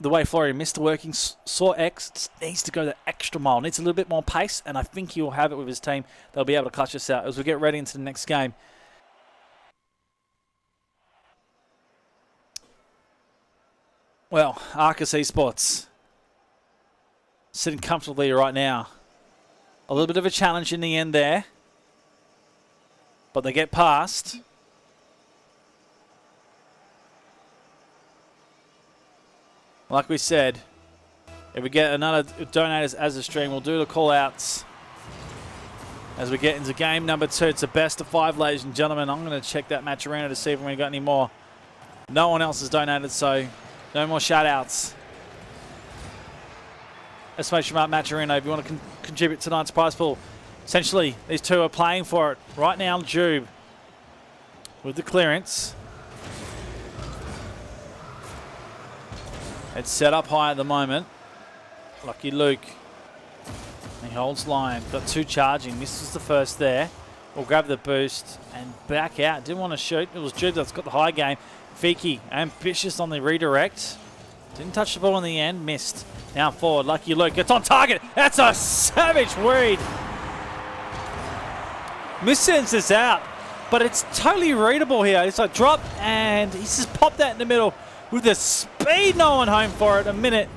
the way Flory missed the working. Saw X needs to go the extra mile. Needs a little bit more pace, and I think he'll have it with his team. They'll be able to clutch us out as we get ready into the next game. Well, Arcus Esports sitting comfortably right now. A little bit of a challenge in the end there, but they get past. Like we said, if we get another donators as a stream, we'll do the call-outs as we get into game number 2. It's a best of 5, ladies and gentlemen. I'm going to check that matcherino to see if we got any more. No one else has donated, so no more shout-outs. Exclamation mark matcherino if you want to contribute to tonight's prize pool. Essentially, these two are playing for it right now. Jube with the clearance. It's set up high at the moment. Lucky Luke. He holds line. Got 2 charging. Misses the first there. We'll grab the boost and back out. Didn't want to shoot. It was Jube that's got the high game. Fiki, ambitious on the redirect. Didn't touch the ball in the end. Missed. Now forward. Lucky Luke gets on target. That's a savage read. Missends this out, but it's totally readable here. It's like drop, and he's just popped that in the middle with the speed. No one home for it. A minute.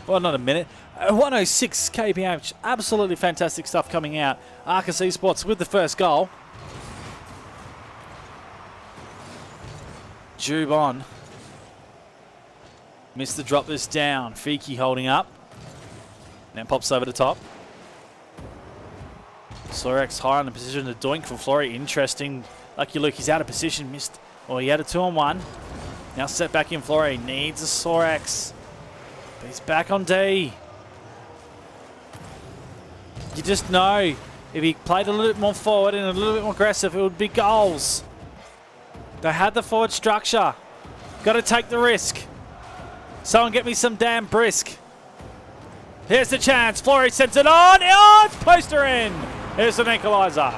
Well, not a minute. 106 kph. Absolutely fantastic stuff coming out. Arcus Esports with the first goal. Jube on. Missed the drop this down. Fiki holding up. Now pops over the top. Sorex high on the position to doink for Flory. Interesting. Lucky Luke, he's out of position. Missed. Well, he had a 2-on-1. Now set back in Flory. Needs a Sorex. But he's back on D. You just know if he played a little bit more forward and a little bit more aggressive, it would be goals. They had the forward structure. Got to take the risk. Someone get me some damn brisk. Here's the chance. Flory sends it on. Oh, it's poster in. Here's an equaliser.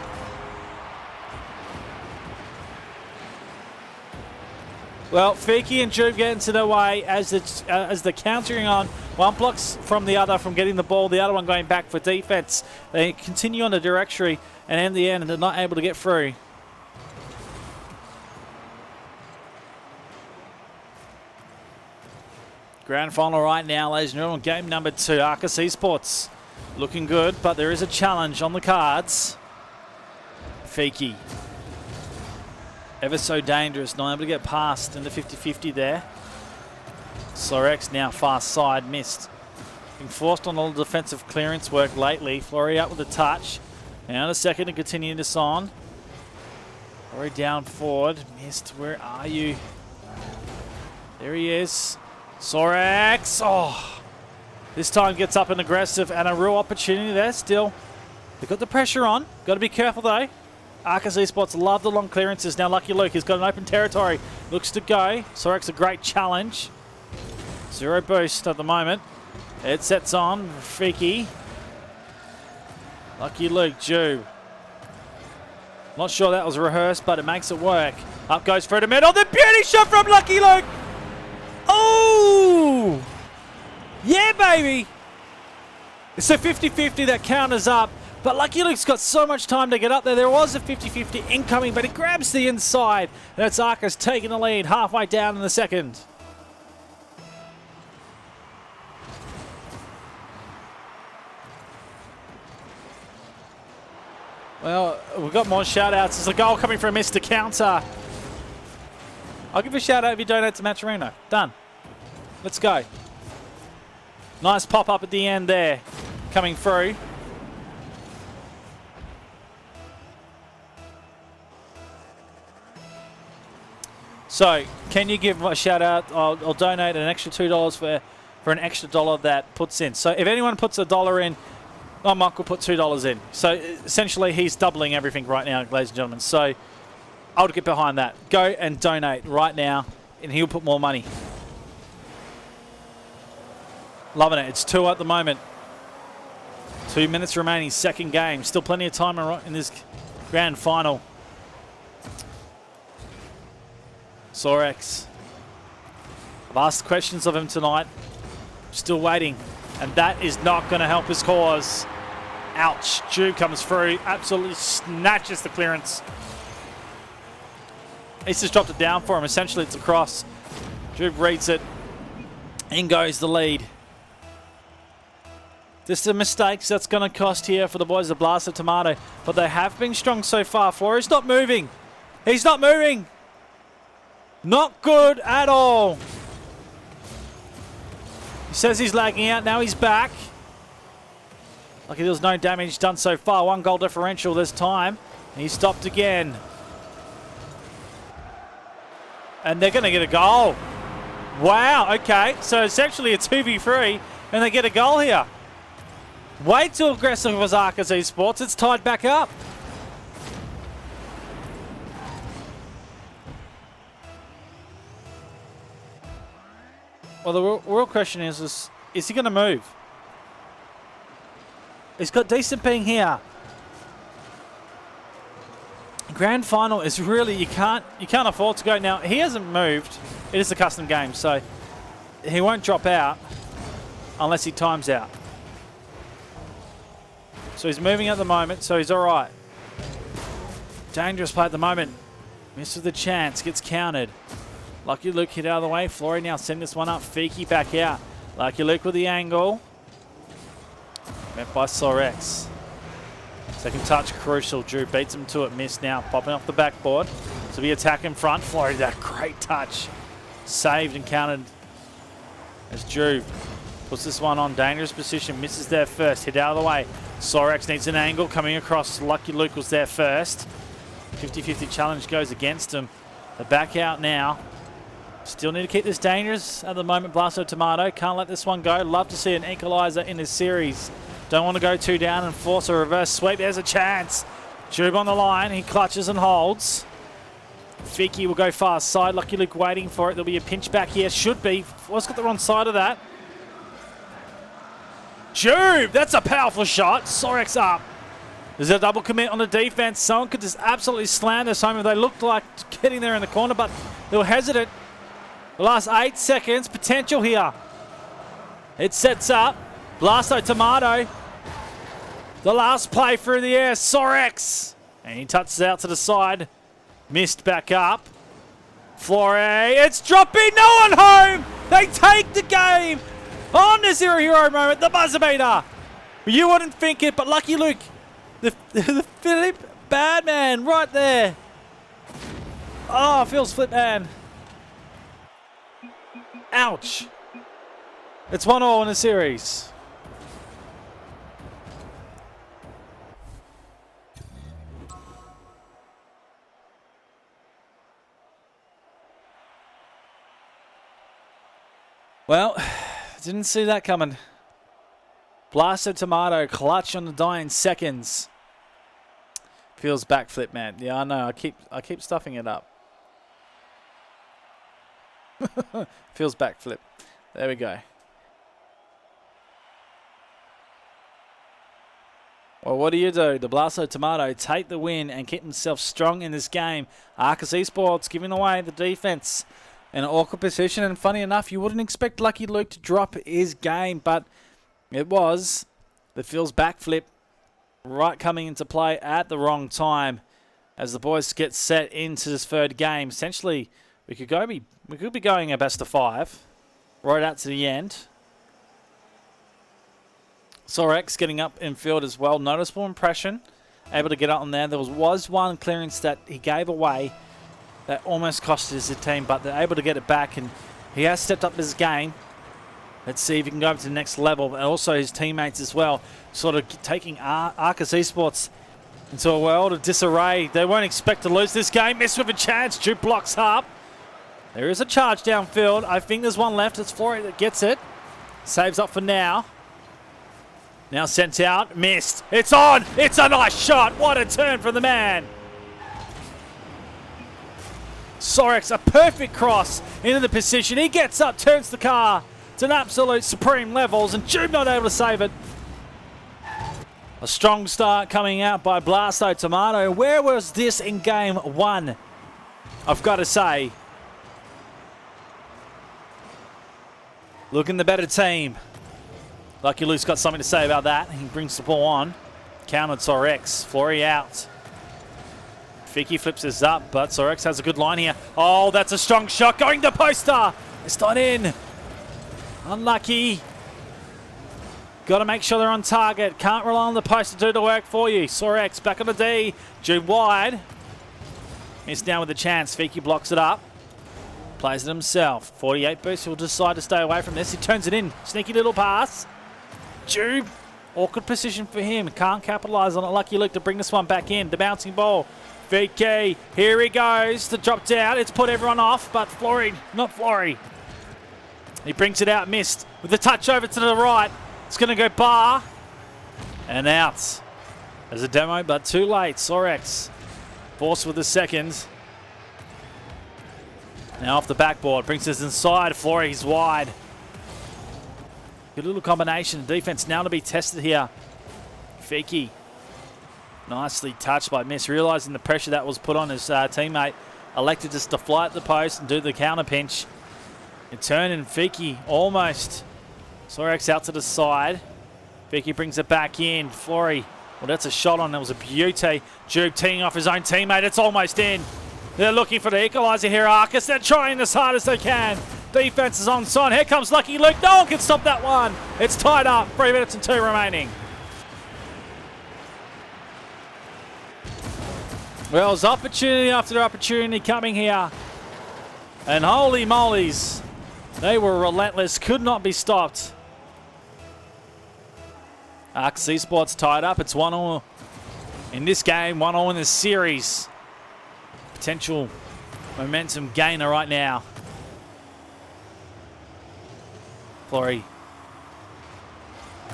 Well, Fiki and Jube get into the way as the countering on. One blocks from the other from getting the ball, the other one going back for defense. They continue on the directory, and in the end, they're not able to get through. Grand final right now, ladies and gentlemen. Game number 2, Arcus Esports. Looking good, but there is a challenge on the cards. Fiki. Ever so dangerous, not able to get past in the 50-50 there. Sorex now far side, missed. Being forced on all the defensive clearance work lately. Flory up with a touch. Now a second to continue this on. Flory down forward, missed. Where are you? There he is. Sorex. Oh, this time gets up and aggressive, and a real opportunity there still. They've got the pressure on. Got to be careful though. Arcus Esports love the long clearances. Now Lucky Luke has got an open territory. Looks to go. Sorex a great challenge. 0 boost at the moment. It sets on. Fiki. Lucky Luke. Jube. Not sure that was rehearsed, but it makes it work. Up goes through the middle. The beauty shot from Lucky Luke. Oh! Yeah, baby! It's a 50-50 that counters up, but Lucky Luke's got so much time to get up there. There was a 50-50 incoming, but it grabs the inside. That's Arcus taking the lead halfway down in the second. Well, we've got more shout-outs. There's a goal coming from Mr. Counter. I'll give you a shout-out if you donate to Matcherino. Done. Let's go. Nice pop-up at the end there. Coming through. So, can you give a shout-out? I'll donate an extra $2 for an extra $1 that puts in. So, if anyone puts $1 in, Mike will put $2 in. So, essentially, he's doubling everything right now, ladies and gentlemen. So, I'll get behind that. Go and donate right now, and he'll put more money. Loving it. It's 2 at the moment. 2 minutes remaining, second game. Still plenty of time in this grand final. Sorex. I've asked questions of him tonight. Still waiting. And that is not going to help his cause. Ouch. Jube comes through. Absolutely snatches the clearance. He's just dropped it down for him. Essentially, it's a cross. Jube reads it. In goes the lead. Just the mistakes that's going to cost here for the boys of Blast of Tomato. But they have been strong so far. Flory's not moving. He's not moving. Not good at all. He says he's lagging out. Now he's back. Lucky there was no damage done so far. 1 goal differential this time. And he stopped again. And they're going to get a goal. Wow, okay. So essentially a 2v3, and they get a goal here. Way too aggressive was Arcus Esports. It's tied back up. Well, the real question is he going to move? He's got decent ping here. Grand final is really, you can't afford to go. Now, he hasn't moved. It is a custom game, so he won't drop out unless he times out. So he's moving at the moment, so he's all right. Dangerous play at the moment. Misses the chance. Gets countered. Lucky Luke hit out of the way. Flory now send this one up. Fiki back out. Lucky Luke with the angle. Met by Sorex. Second touch crucial. Drew beats him to it. Missed now. Popping off the backboard. So the attack in front. Flory, that great touch. Saved and countered as Drew puts this one on. Dangerous position. Misses there first. Hit out of the way. Sorex needs an angle. Coming across. Lucky Luke was there first. 50-50 challenge goes against him. They're back out now. Still need to keep this dangerous at the moment. Blasto Tomato. Can't let this one go. Love to see an equaliser in this series. Don't want to go two down and force a reverse sweep. There's a chance. Jube on the line. He clutches and holds. Fiki will go far side. Lucky Luke waiting for it. There'll be a pinch back here. Should be. What's got the wrong side of that? Jube! That's a powerful shot. Sorex up. There's a double commit on the defense. Someone could just absolutely slam this home if they looked like getting there in the corner, but they were hesitant. The last 8 seconds, potential here. It sets up. Blasto Tomato. The last play through the air. Sorex. And he touches out to the side. Missed back up. Flory. It's dropping. No one home. They take the game. On the zero hero moment. The buzzer beater. You wouldn't think it, but Lucky Luke. The Philip Badman right there. Oh, feels flip man. Ouch. It's 1-1 in the series. Well, didn't see that coming. Blasto Tomato clutch on the dying seconds. Feels backflip, man. Yeah, I know. I keep stuffing it up. Feels backflip. There we go. Well, what do? The Blasto Tomato take the win and keep himself strong in this game. Arcus Esports giving away the defense in an awkward position. And funny enough, you wouldn't expect Lucky Luke to drop his game, but it was the Phil's backflip right coming into play at the wrong time as the boys get set into this third game. Essentially, we could be going a best of 5 right out to the end. Sorex getting up in field as well. Noticeable impression. Able to get up on there. There was one clearance that he gave away that almost cost his team, but they're able to get it back, and he has stepped up his game. Let's see if he can go up to the next level, and also his teammates as well, sort of taking Arcus Esports into a world of disarray. They won't expect to lose this game. Miss with a chance. Drew blocks up. There is a charge downfield. I think there's one left. It's Flory that gets it. Saves up for now. Now sent out. Missed. It's on. It's a nice shot. What a turn from the man. Sorex, a perfect cross into the position. He gets up, turns the car. It's an absolute supreme levels, and Jube not able to save it. A strong start coming out by Blasto Tomato. Where was this in game 1? I've got to say. Looking the better team. Lucky Luke's got something to say about that. He brings the ball on. Countered Sorex. Flory out. Fiki flips this up, but Sorex has a good line here. Oh, that's a strong shot going to poster. It's not in. Unlucky. Got to make sure they're on target. Can't rely on the post to do the work for you. Sorex back on the D. Jube wide. Missed down with a chance. Fiki blocks it up. Plays it himself. 48 boost. He'll decide to stay away from this. He turns it in. Sneaky little pass. Jube. Awkward position for him. Can't capitalise on it. Lucky Luke to bring this one back in. The bouncing ball. Fiki. Here he goes. The drop down. It's put everyone off, but Flory, not Flory. He brings it out, missed. With the touch over to the right. It's going to go bar. And out. As a demo, but too late. Sorex. Forced with the second. Now off the backboard. Brings this inside. Flory's wide. Good little combination. Defense now to be tested here. Fiki. Nicely touched by Miss. Realising the pressure that was put on his teammate. Elected just to fly at the post and do the counter pinch. And turn and Fiki almost. Sorex out to the side. Fiki brings it back in. Flory Well, that's a shot on. That was a beauty. Jube teeing off his own teammate. It's almost in. They're looking for the equaliser here, Arcus. They're trying as hard as they can. Defense is on side. Here comes Lucky Luke. No one can stop that one. It's tied up. 3 minutes and 2 remaining. Well, it's opportunity after opportunity coming here. And holy mollies, they were relentless. Could not be stopped. Arcus Esports tied up. It's 1-1 in this game, 1-1 in this series. Potential momentum gainer right now. Flory.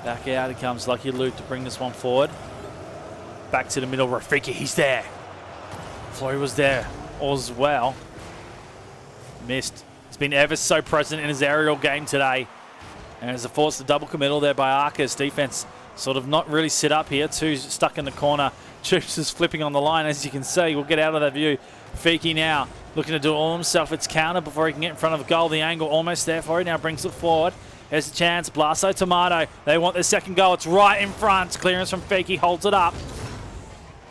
Back out. It comes Lucky Luke to bring this one forward. Back to the middle. Rafiki, he's there. Flory was there as well. Missed. He's been ever so present in his aerial game today. And there's a force to double committal there by Arcus. Defense sort of not really set up here. Two stuck in the corner. Choops is flipping on the line, as you can see. We'll get out of that view. Fiki now looking to do it all himself. It's counter before he can get in front of goal. The angle almost there for him. Now brings it forward. Here's the chance. Blasto Tomato. They want their second goal. It's right in front. Clearance from Fiki. Holds it up.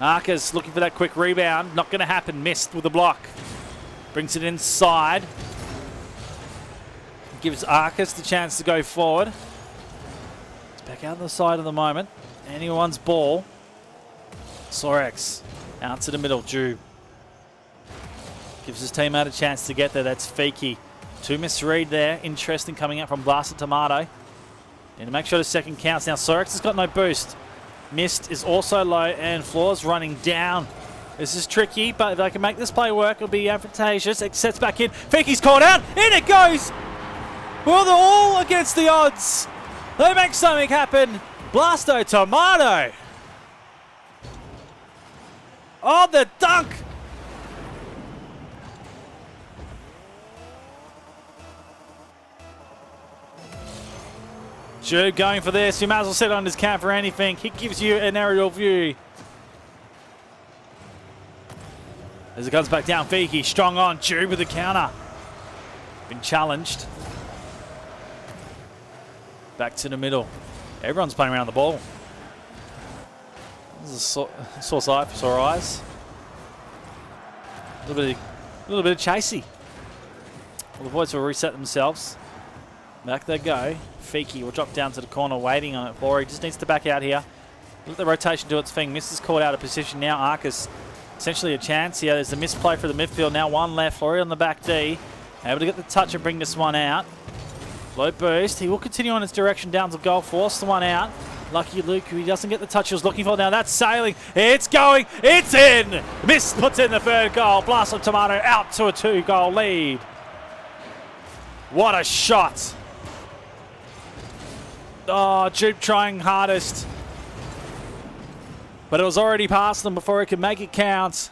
Arcus looking for that quick rebound. Not going to happen. Missed with the block. Brings it inside. Gives Arcus the chance to go forward. It's back out on the side at the moment. Anyone's ball. Sorex out to the middle. Jube gives his teammate a chance to get there. That's Fiki. 2 misread there. Interesting coming out from Blaster Tomato. And to make sure the second counts. Now Sorex has got no boost. Mist is also low and Floor's running down. This is tricky, but if they can make this play work, it'll be advantageous. It sets back in. Fiki's caught out. In it goes. Well, they're all against the odds. They make something happen. Blasto Tomato. Oh, the dunk. Jube going for this. You might as well sit on his cam for anything. He gives you an aerial view. As it comes back down, Fiki strong on. Jube with the counter. Been challenged. Back to the middle. Everyone's playing around the ball. This is a sore sight for sore eyes. A little bit of chasey. Well, the boys will reset themselves. Back they go. Fiki will drop down to the corner, waiting on it. Flory just needs to back out here. Let the rotation do its thing. Misses caught out of position now. Arcus essentially a chance here. There's a misplay for the midfield. Now one left. Flory on the back D. Able to get the touch and bring this one out. Low boost. He will continue on his direction down to goal. Force the one out. Lucky Luke, who he doesn't get the touch he was looking for. Now that's sailing. It's going. It's in. Miss puts in the third goal. Blast of Tomato out to a 2-goal lead. What a shot. Oh, Jube trying hardest. But it was already past them before he could make it count.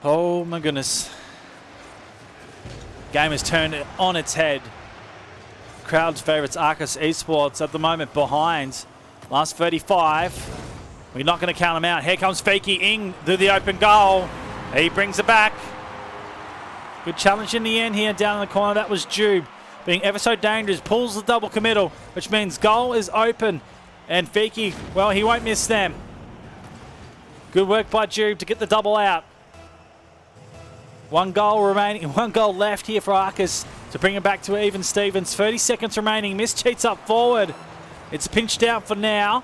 Oh my goodness. Game has turned on its head. Crowd's favourites Arcus Esports at the moment behind. Last 35. We're not going to count them out. Here comes Fiki in to the open goal. He brings it back. Good challenge in the end here down in the corner. That was Jube being ever so dangerous. Pulls the double committal, which means goal is open. And Fiki, well, he won't miss them. Good work by Jube to get the double out. 1 goal remaining, 1 goal left here for Arcus to bring it back to even Stevens. 30 seconds remaining. Miss cheats up forward. It's pinched out for now.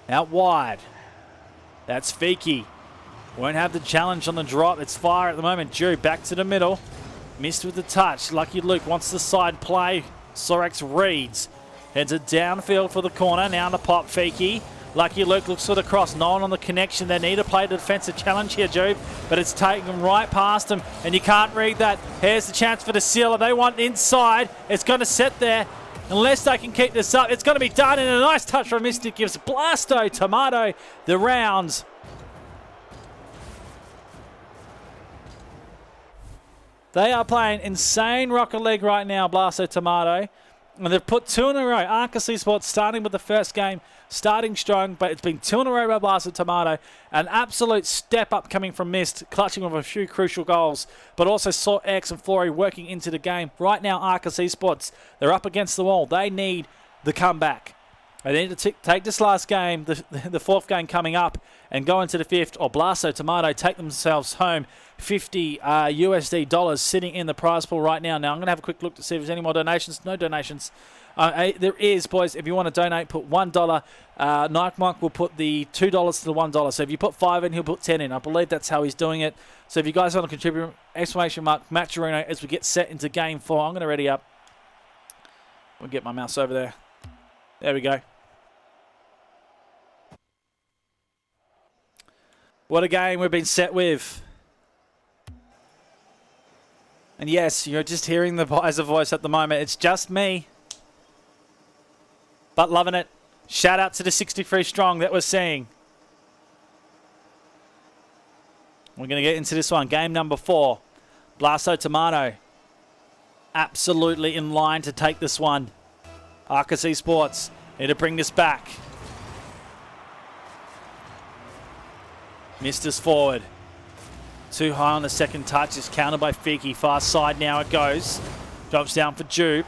Out wide. That's Fiki. Won't have the challenge on the drop. It's fire at the moment. Jube back to the middle. Missed with the touch. Lucky Luke wants the side play. Sorex reads. Heads it downfield for the corner. Now on the pop, Fiki. Lucky Luke looks for the cross. No one on the connection. They need to play the defensive challenge here, Jube. But it's taken right past them. And you can't read that. Here's the chance for the sealer. They want inside. It's going to set there. Unless they can keep this up. It's going to be done. And a nice touch from Mystic gives Blasto Tomato the rounds. They are playing insane Rocket League right now, Blasto Tomato. And they've put 2 in a row. Arcus Esports starting with the first game, starting strong, but it's been 2 in a row by Blast of Tomato. An absolute step up coming from Mist, clutching with a few crucial goals, but also saw X and Flory working into the game. Right now, Arcus Esports, they're up against the wall. They need the comeback. They need to take this last game, the fourth game coming up, and go into the fifth, or Blasto Tomato take themselves home. $50 USD sitting in the prize pool right now. Now, I'm going to have a quick look to see if there's any more donations. No donations. There is, boys. If you want to donate, put $1. Nike Mike will put the $2 to the $1. So if you put 5 in, he'll put 10 in. I believe that's how he's doing it. So if you guys want to contribute, exclamation mark, matcherino, as we get set into game 4. I'm going to ready up. We'll get my mouse over there. There we go. What a game we've been set with. And yes, you're just hearing the visor voice at the moment. It's just me. But loving it. Shout out to the 63 strong that we're seeing. We're going to get into this one. Game number 4. Blasto Tomato. Absolutely in line to take this one. Arcus Esports need to bring this back. Missed us forward. Too high on the second touch. Is countered by Fiki. Far side now it goes. Drops down for Jupe.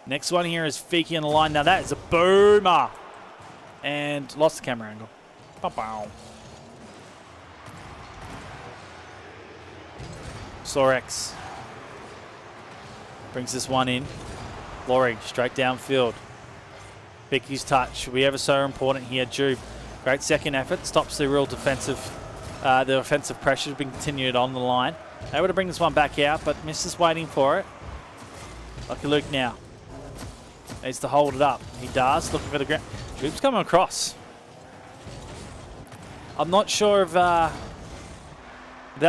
Next one here is Fiki on the line. Now that is a boomer. And lost the camera angle. Bow-bow. Sorex. Brings this one in. Laurie straight downfield. Fiki's touch. Will be ever so important here. Jupe. Great second effort. Stops the real defensive, the offensive pressure being continued on the line. Able to bring this one back out, but misses waiting for it. Lucky Luke now. Needs to hold it up. He does. Looking for the ground. Jupe's coming across. I'm not sure if that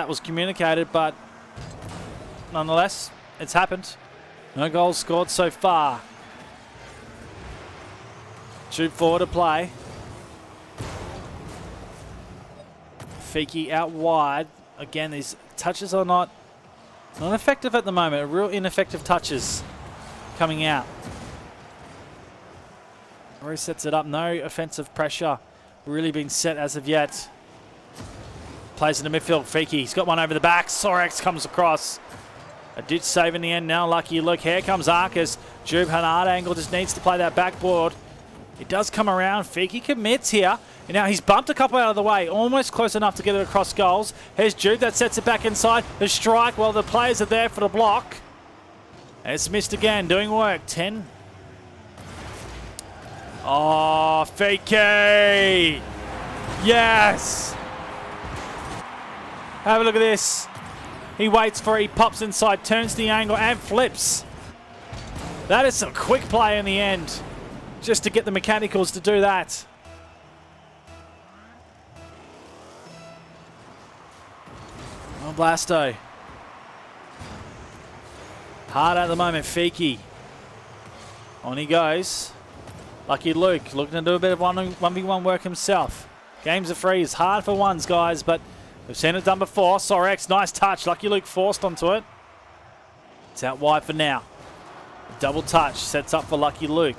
was communicated, but nonetheless, it's happened. No goals scored so far. Jupe forward to play. Fiki out wide. Again, these touches are not effective at the moment. Real ineffective touches coming out. Resets it up. No offensive pressure really been set as of yet. Plays in the midfield. Fiki. He's got one over the back. Sorex comes across. A ditch save in the end now. Lucky Luke. Here comes Arcus. Jupe Hanard angle just needs to play that backboard. It does come around. Fiki commits here. And now he's bumped a couple out of the way. Almost close enough to get it across goals. Here's Jude. That sets it back inside. The strike. Well, the players are there for the block. And it's missed again. Doing work. 10. Oh, Fiki. Yes. Have a look at this. He waits for it. He pops inside. Turns the angle and flips. That is some quick play in the end. Just to get the mechanicals to do that. Oh, Blasto. Hard at the moment, Fiki. On he goes. Lucky Luke looking to do a bit of 1v1 work himself. Games are free. It's hard for ones, guys, but we've seen it done before. Sorex, nice touch. Lucky Luke forced onto it. It's out wide for now. Double touch sets up for Lucky Luke.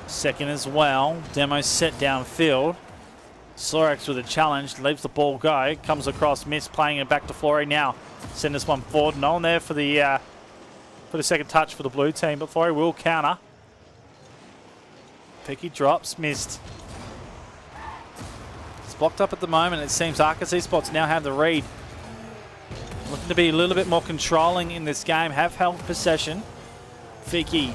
Second as well. Demo set downfield. Sorex with a challenge. Leaves the ball go. Comes across. Miss playing it back to Flory now. Send this one forward. No one there for the second touch for the blue team. But Flory will counter. Fiki drops. Missed. It's blocked up at the moment. It seems Arcus Esports now have the read. Looking to be a little bit more controlling in this game. Have held possession. Fiki.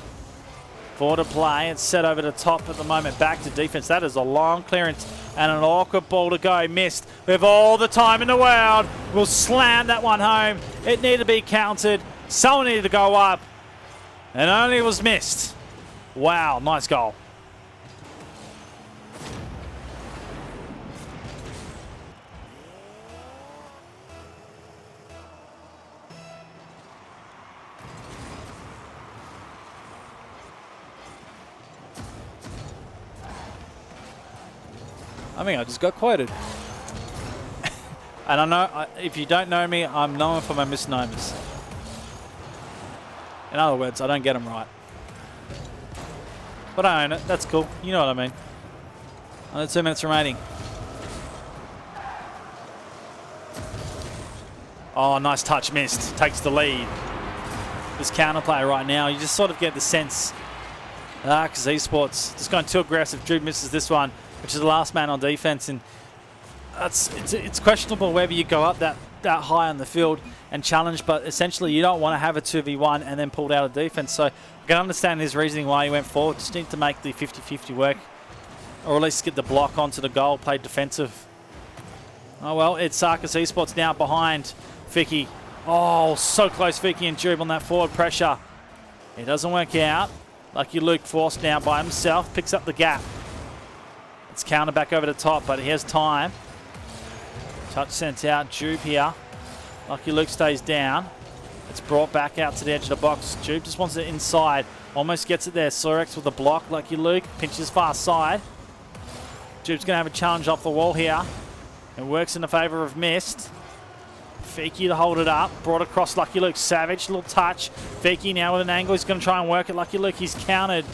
Forward to play. It's set over the top at the moment. Back to defense. That is a long clearance and an awkward ball to go. Missed. We have all the time in the world. We'll slam that one home. It needed to be counted. Someone needed to go up. And only was missed. Wow. Nice goal. I mean, I just got quoted. And I know, if you don't know me, I'm known for my misnomers. In other words, I don't get them right. But I own it. That's cool. You know what I mean. Only 2 minutes remaining. Oh, nice touch, missed. Takes the lead. This counterplay right now, you just sort of get the sense. Because Esports just going too aggressive. Drew misses this one, which is the last man on defense, and it's questionable whether you go up that high on the field and challenge, but essentially you don't want to have a 2v1 and then pulled out of defense. So I can understand his reasoning why he went forward. Just need to make the 50-50 work, or at least get the block onto the goal, play defensive. Oh well, it's Arcus Esports now behind Vicky. Oh, so close, Vicky and Jube on that forward pressure. It doesn't work out. Lucky Luke forced now by himself, picks up the gap. It's counter back over the top, but he has time. Touch sent out, Jube here. Lucky Luke stays down. It's brought back out to the edge of the box. Jube just wants it inside. Almost gets it there. Sorex with the block. Lucky Luke pinches far side. Jube's going to have a challenge off the wall here. It works in the favour of Mist. Fiki to hold it up. Brought across Lucky Luke. Savage, little touch. Fiki now with an angle. He's going to try and work it. Lucky Luke, he's countered.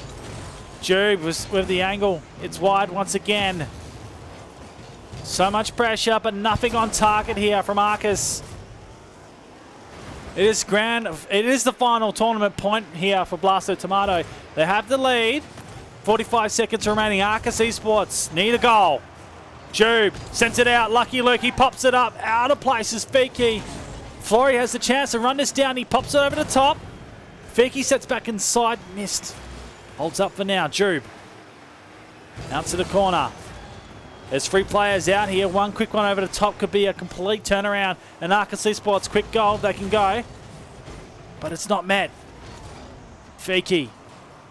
Jube was with the angle. It's wide once again. So much pressure, but nothing on target here from Arcus. It is grand. It is the final tournament point here for Blasto Tomato. They have the lead. 45 seconds remaining. Arcus Esports need a goal. Jube sends it out. Lucky Luke, he pops it up. Out of place is Fiki. Flory has the chance to run this down. He pops it over the top. Fiki sets back inside. Missed. Holds up for now. Jube. Out to the corner. There's 3 players out here. One quick one over the top could be a complete turnaround. And Arcus Esports, quick goal. They can go. But it's not met. Fiki.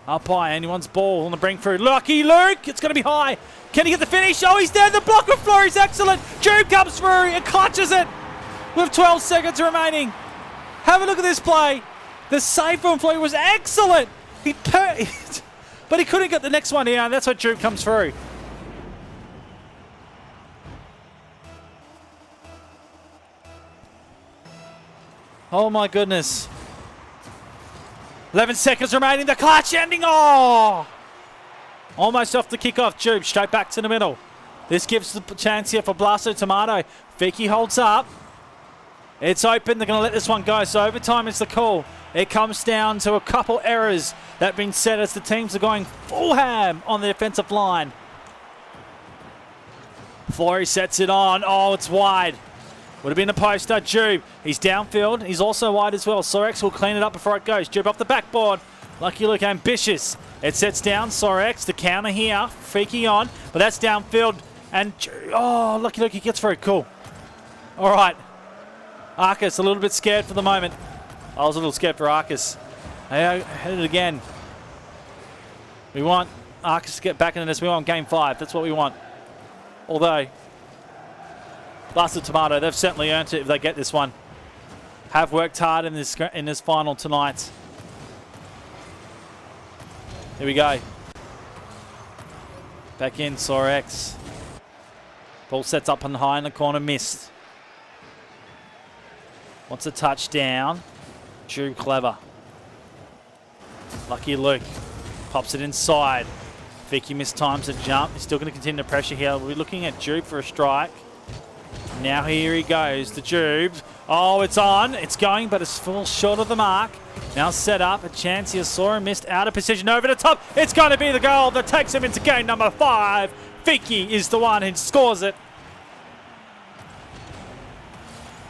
Up high. Anyone's ball on the bring through. Lucky Luke. It's going to be high. Can he get the finish? Oh, he's there. The block of Flory is excellent. Jube comes through and clutches it with 12 seconds remaining. Have a look at this play. The save from Flory was excellent. But he couldn't get the next one here, and that's why Jube comes through. Oh my goodness. 11 seconds remaining. The clutch ending. Oh! Almost off the kickoff. Jube straight back to the middle. This gives the chance here for Blasto Tomato. Vicky holds up. It's open. They're going to let this one go. So overtime is the call. It comes down to a couple errors that have been set as the teams are going full ham on the offensive line. Flory sets it on. Oh, it's wide. Would have been a poster. Jube, he's downfield. He's also wide as well. Sorex will clean it up before it goes. Jube off the backboard. Lucky Luke ambitious. It sets down Sorex. The counter here. Fiki on. But that's downfield. And, oh, Lucky Luke, he gets through. Cool. All right. Arcus a little bit scared for the moment. I was a little scared for Arcus. They hit it again. We want Arcus to get back into this. We want game 5. That's what we want. Although, Blasto Tomato, they've certainly earned it if they get this one. Have worked hard in this final tonight. Here we go. Back in, Sorex. Ball sets up and high in the corner, missed. Wants a touchdown. Jube clever. Lucky Luke. Pops it inside. Vicky mistimes the jump. He's still going to continue the pressure here. We're looking at Jube for a strike. Now here he goes, the Jube. Oh, it's on. It's going, but it's full short of the mark. Now set up. A chance here. Saw him missed out of position over the top. It's going to be the goal that takes him into game number 5. Vicky is the one who scores it.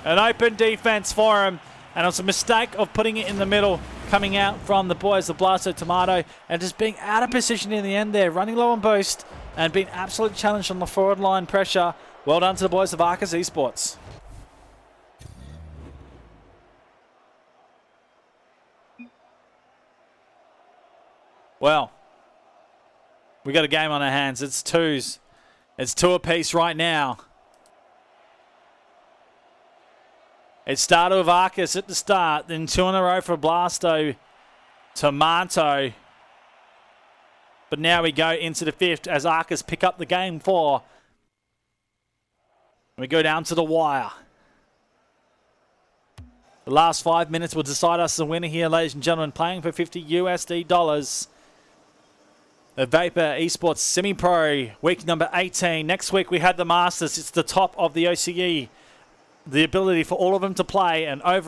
An open defense for him. And it was a mistake of putting it in the middle, coming out from the boys of Blasto Tomato, and just being out of position in the end there, running low on boost, and being absolutely challenged on the forward line pressure. Well done to the boys of Arcus Esports. Well, we got a game on our hands. It's 2s. It's 2 apiece right now. It started with Arcus at the start, then 2 in a row for Blasto Tomato. But now we go into the 5th as Arcus pick up the game 4. We go down to the wire. The last 5 minutes will decide us the winner here, ladies and gentlemen. Playing for $50 USD. The Vapor Esports Semi-Pro, week number 18. Next week we had the Masters. It's the top of the OCE. The ability for all of them to play, and I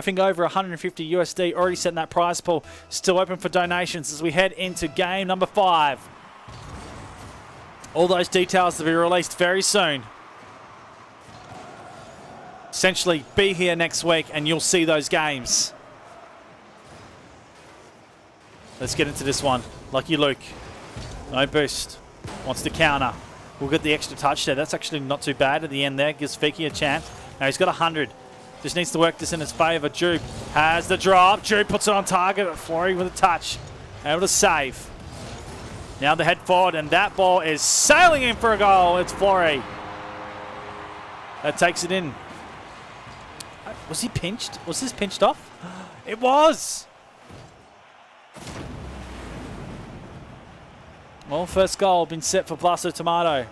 think over 150 USD already set in that prize pool. Still open for donations as we head into game number 5. All those details to be released very soon. Essentially, be here next week and you'll see those games. Let's get into this one. Lucky Luke. No boost. Wants to counter. We'll get the extra touch there. That's actually not too bad at the end there. Gives Fiki a chance. Now he's got 100. Just needs to work this in his favour. Jube has the drop. Jube puts it on target. Flory with a touch. Able to save. Now the head forward, and that ball is sailing in for a goal. It's Flory. That takes it in. Was he pinched? Was this pinched off? It was! Well, first goal been set for Blasto Tomato.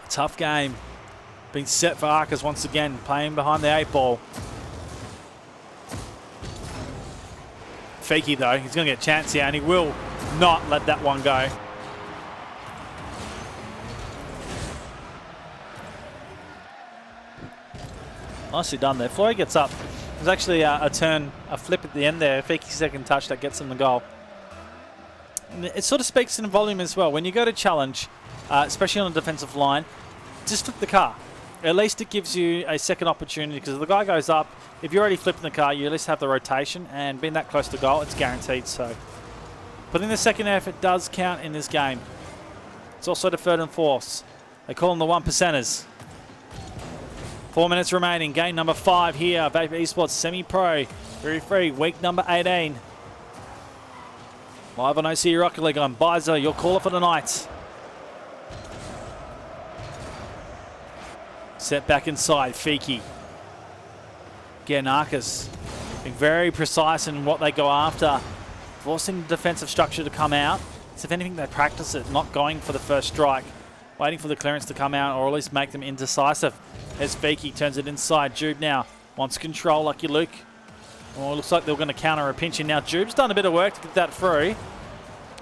Tough game. Been set for Arcus once again, playing behind the 8 ball. Fiki though, he's going to get a chance here and he will not let that one go. Nicely done there. Flory gets up. There's actually a flip at the end there. Fiki's second touch that gets him the goal. And it sort of speaks in volume as well. When you go to challenge, especially on a defensive line, just flip the car. At least it gives you a second opportunity, because if the guy goes up, if you're already flipping the car, you at least have the rotation, and being that close to goal, it's guaranteed. So putting the second effort does count in this game. It's also the third and fourth. They call them the 1%ers. 4 minutes remaining. Game number 5 here. Vapor Esports Semi-Pro. Very free. Week number 18. Live on OCE Rocket League. I'm Bizer, your caller for the night. Set back inside. Fiki. Again, Arcus being very precise in what they go after. Forcing the defensive structure to come out. So if anything, they practice it. Not going for the first strike. Waiting for the clearance to come out, or at least make them indecisive. As Fiki turns it inside. Jube now wants control. Lucky Luke. Oh, it looks like they're going to counter a pinch in now. Jube's done a bit of work to get that through,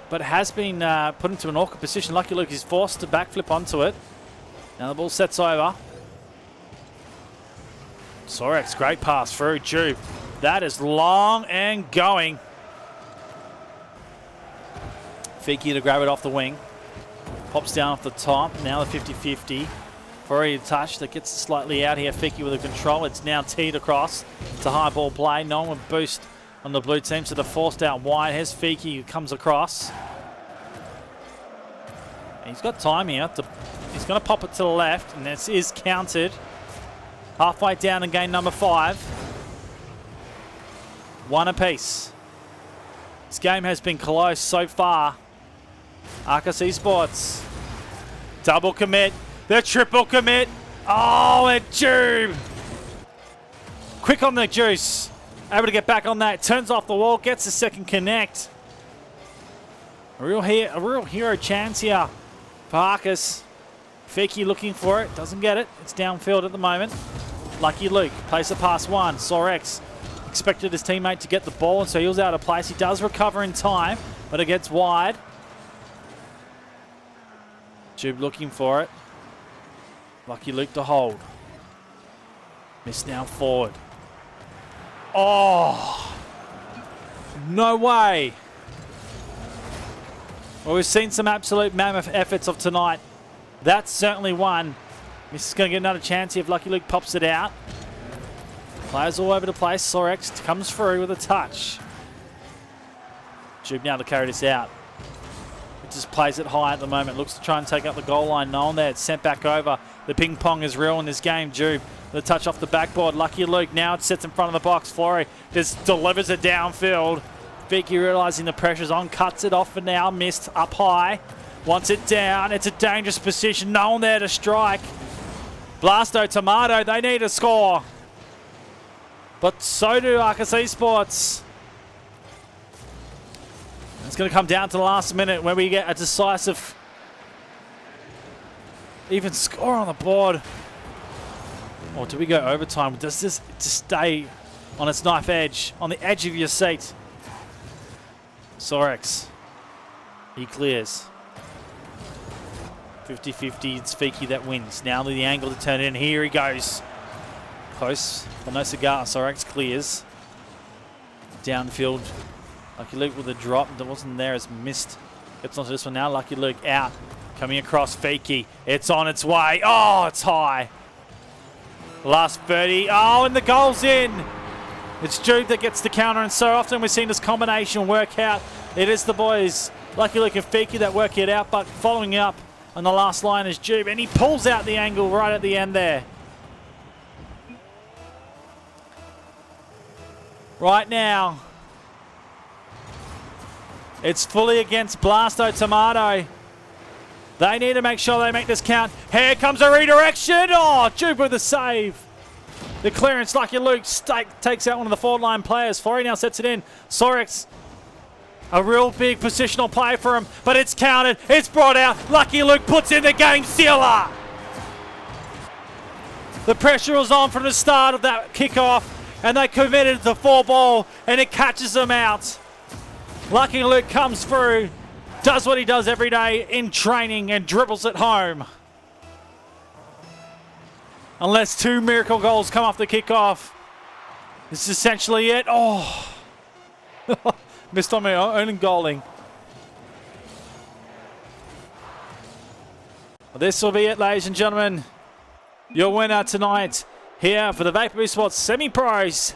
but has been put into an awkward position. Lucky Luke is forced to backflip onto it. Now the ball sets over. Sorex, great pass through. Jube. That is long and going. Fiki to grab it off the wing. Pops down off the top. Now the 50-50. Already a touch that gets slightly out here. Fiki with a control. It's now teed across. It's a high ball play. No one would boost on the blue team, so they're forced out wide. Here's Fiki who comes across. He's got time here. He's going to pop it to the left, and this is counted. Halfway down in game number 5. 1 apiece. This game has been close so far. Arcus Esports. Double commit. The triple commit. Oh, and Jube. Quick on the juice. Able to get back on that. Turns off the wall. Gets the second connect. A real hero chance here for Arcus. Fiki looking for it. Doesn't get it. It's downfield at the moment. Lucky Luke plays the pass 1. Sorex expected his teammate to get the ball, and so he was out of place. He does recover in time, but it gets wide. Jube looking for it. Lucky Luke to hold. Miss now forward. Oh! No way! Well, we've seen some absolute mammoth efforts of tonight. That's certainly one. Miss is going to get another chance here if Lucky Luke pops it out. Players all over the place. Sorex comes through with a touch. Jube now to carry this out. Just plays it high at the moment. Looks to try and take up the goal line. No one there. It's sent back over. The ping pong is real in this game. Jube, the touch off the backboard. Lucky Luke now it sits in front of the box. Flory just delivers it downfield. Fiki realising the pressure's on. Cuts it off for now. Missed up high. Wants it down. It's a dangerous position. No one there to strike. Blasto Tomato, they need a score. But so do Arcus Esports. It's going to come down to the last minute where we get a decisive even score on the board. Or do we go overtime? Does this just stay on its knife edge, on the edge of your seat? Sorex. He clears. 50-50, it's Fiki that wins. Now the angle to turn it in. Here he goes. Close, but no cigar. Sorex clears. Downfield. Lucky Luke with a drop that wasn't there, has missed. It's onto this one now. Lucky Luke out. Coming across Fiki. It's on its way. Oh, it's high. Last 30. Oh, and the goal's in. It's Jude that gets the counter, and so often we've seen this combination work out. It is the boys, Lucky Luke and Fiki, that work it out, but following up on the last line is Jude, and he pulls out the angle right at the end there. Right now, it's fully against Blasto Tomato. They need to make sure they make this count. Here comes a redirection. Oh, Jude with the save. The clearance, Lucky Luke takes out one of the forward-line players. Florey now sets it in. Sorex, a real big positional play for him, but it's counted. It's brought out. Lucky Luke puts in the game sealer. The pressure was on from the start of that kickoff, and they committed the 4-ball, and it catches them out. Lucky Luke comes through, does what he does every day in training, and dribbles it home. Unless 2 miracle goals come off the kickoff. This is essentially it. Oh. Missed on my own goaling. This will be it, ladies and gentlemen. Your winner tonight here for the Vapor Esports Semi-Pros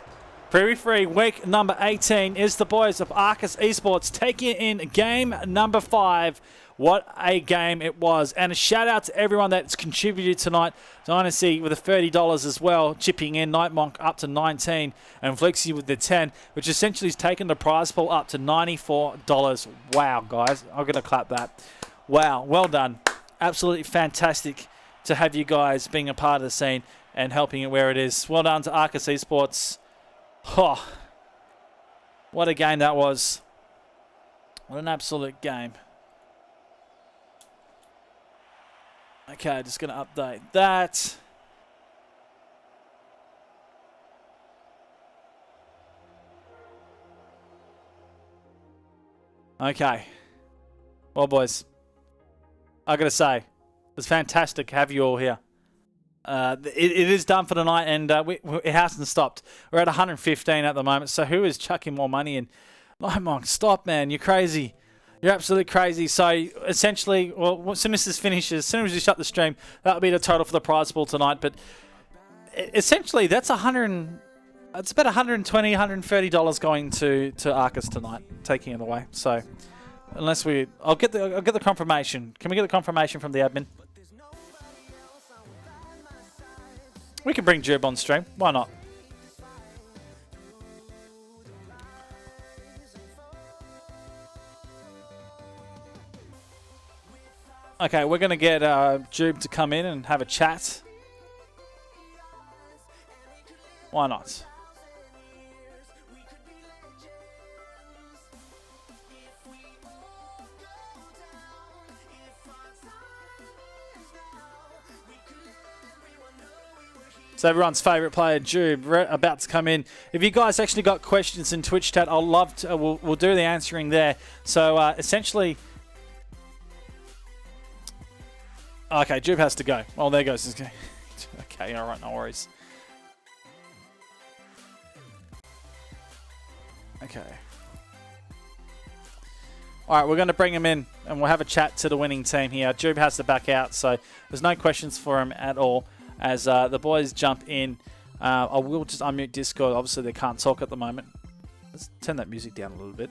Prairie Free week number 18 is the boys of Arcus Esports taking in game number 5. What a game it was. And a shout out to everyone that's contributed tonight. Dynasty with the $30 as well, chipping in. Nightmonk up to 19 and Flexi with the 10, which essentially has taken the prize pool up to $94. Wow, guys. I'm going to clap that. Wow, well done. Absolutely fantastic to have you guys being a part of the scene and helping it where it is. Well done to Arcus Esports. Oh, what a game that was. What an absolute game. Okay, just going to update that. Okay. Well, boys, I got to say, it's fantastic to have you all here. It is done for tonight, and it hasn't stopped. We're at 115 at the moment, so who is chucking more money in? Nightmonk, stop, man. You're crazy. You're absolutely crazy. So essentially, well, as soon as this finishes, as soon as we shut the stream, that'll be the total for the prize pool tonight. But essentially, that's it's about $120, $130 going to Arcus tonight, taking it away. So unless I'll get the confirmation. Can we get the confirmation from the admin? We can bring Jib on stream. Why not? Okay, we're going to get Jube to come in and have a chat. Why not? So everyone's favourite player, Jube, about to come in. If you guys actually got questions in Twitch chat, I'll love to. We'll do the answering there. So essentially. Okay, Jube has to go. Oh, there goes. Okay, all right, no worries. Okay. All right, we're going to bring him in, and we'll have a chat to the winning team here. Jube has to back out, so there's no questions for him at all as the boys jump in. I will just unmute Discord. Obviously, they can't talk at the moment. Let's turn that music down a little bit.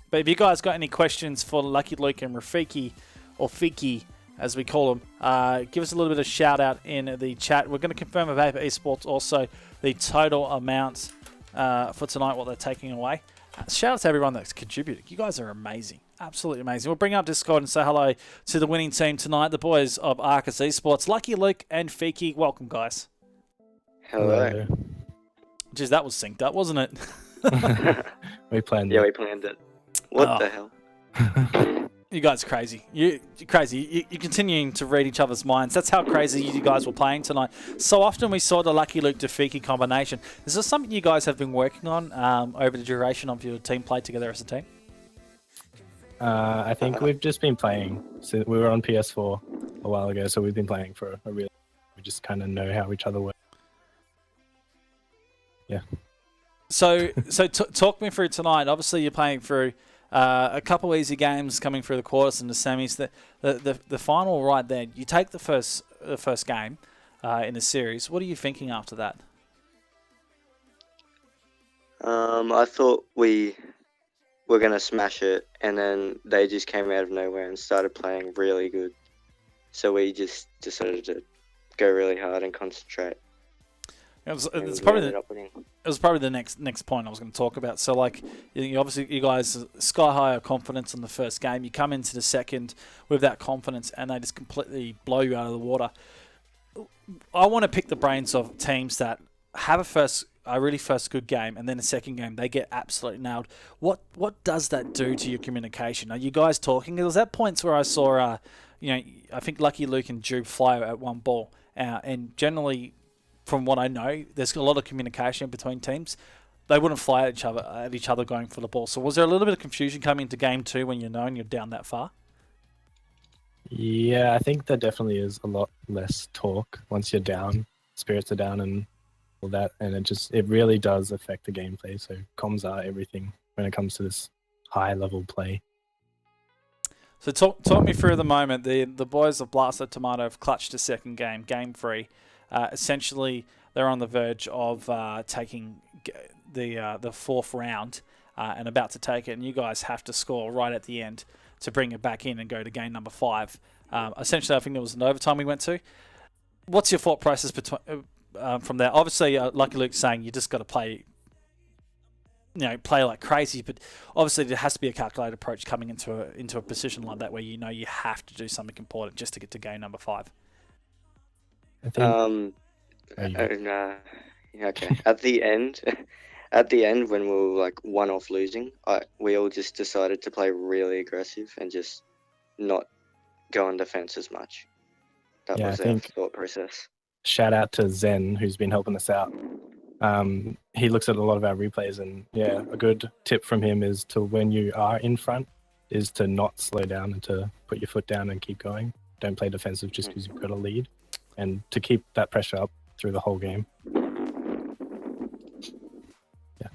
But if you guys got any questions for Lucky Luke and Rafiki, or Fiki, as we call them, give us a little bit of shout out in the chat. We're going to confirm with Vapor Esports also the total amount for tonight, what they're taking away. Shout out to everyone that's contributed. You guys are amazing. Absolutely amazing. We'll bring up Discord and say hello to the winning team tonight, the boys of Arcus Esports, Lucky Luke and Fiki. Welcome, guys. Hello. Jeez, that was synced up, wasn't it? We planned it. Yeah, we planned it. What the hell? You guys are crazy. You're crazy. You're continuing to read each other's minds. That's how crazy you guys were playing tonight. So often we saw the Lucky Luke Dafiki combination. Is this something you guys have been working on over the duration of your team play together as a team? I think we've just been playing. So we were on PS4 a while ago, so we've been playing for a really. We just kind of know how each other work. Yeah. So talk me through tonight. Obviously, you're playing through a couple easy games coming through the quarters and the semis. The final right there. You take the first game in the series. What are you thinking after that? I thought we were going to smash it, and then they just came out of nowhere and started playing really good. So we just decided to go really hard and concentrate. It was probably the next point I was going to talk about. So, like, obviously, you guys sky high confidence in the first game. You come into the second with that confidence, and they just completely blow you out of the water. I want to pick the brains of teams that have a really first good game, and then the second game they get absolutely nailed. What does that do to your communication? Are you guys talking? There was that points where I saw, I think Lucky Luke and Jube fly at one ball, and generally, from what I know, there's a lot of communication between teams. They wouldn't fly at each other going for the ball. So was there a little bit of confusion coming into game 2 when you're down that far? Yeah, I think there definitely is a lot less talk once you're down. Spirits are down and all that, and it really does affect the gameplay. So comms are everything when it comes to this high level play. So talk me through the moment. The boys of Blaster Tomato have clutched a second game, game 3. Essentially, they're on the verge of taking the fourth round and about to take it, and you guys have to score right at the end to bring it back in and go to game number 5. Essentially, I think it was an overtime we went to. What's your thought process from there? Obviously, Lucky Luke's saying you just got to play like crazy, but obviously there has to be a calculated approach coming into a position like that where you have to do something important just to get to game number 5. I think. Okay. At the end, when we were like 1-off losing, we all just decided to play really aggressive and just not go on defense as much. That was our thought process. Shout out to Zen, who's been helping us out. He looks at a lot of our replays, and a good tip from him is to, when you are in front, is to not slow down and to put your foot down and keep going. Don't play defensive just because you've got a lead, and to keep that pressure up through the whole game. Yeah.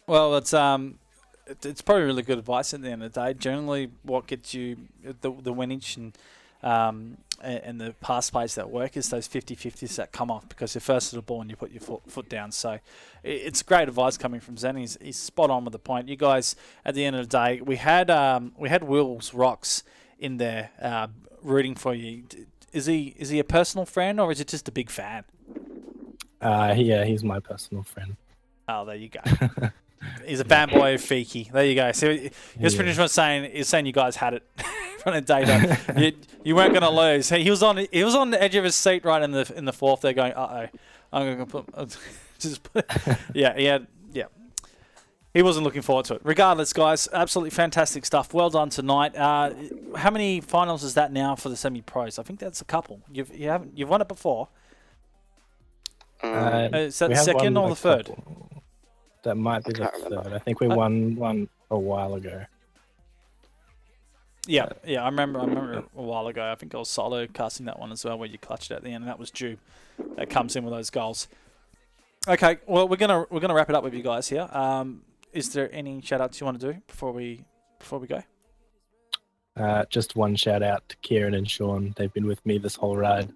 Well, it's probably really good advice at the end of the day. Generally, what gets you the winnage and the pass plays that work is those 50-50s that come off because you're first to the ball and you put your foot down. So it's great advice coming from Zen. He's spot on with the point. You guys, at the end of the day, we had Will's Rocks in there rooting for you. Is he a personal friend or is it just a big fan? He's my personal friend. Oh, there you go. He's a fanboy of Fiki. There you go. So he was pretty much saying you guys had it from the data. You weren't going to lose. He was on the edge of his seat right in the fourth. They're going, I'm going to put. Yeah. He wasn't looking forward to it. Regardless, guys, absolutely fantastic stuff. Well done tonight. How many finals is that now for the semi-pros? I think that's a couple. You've won it before. Is that the second or the third? Couple. That might be the third. I think we won one a while ago. Yeah, I remember a while ago. I think I was solo casting that one as well, where you clutched it at the end, and that was Jube that comes in with those goals. Okay, well we're gonna wrap it up with you guys here. Is there any shout outs you want to do before we go? Just one shout out to Kieran and Sean. They've been with me this whole ride.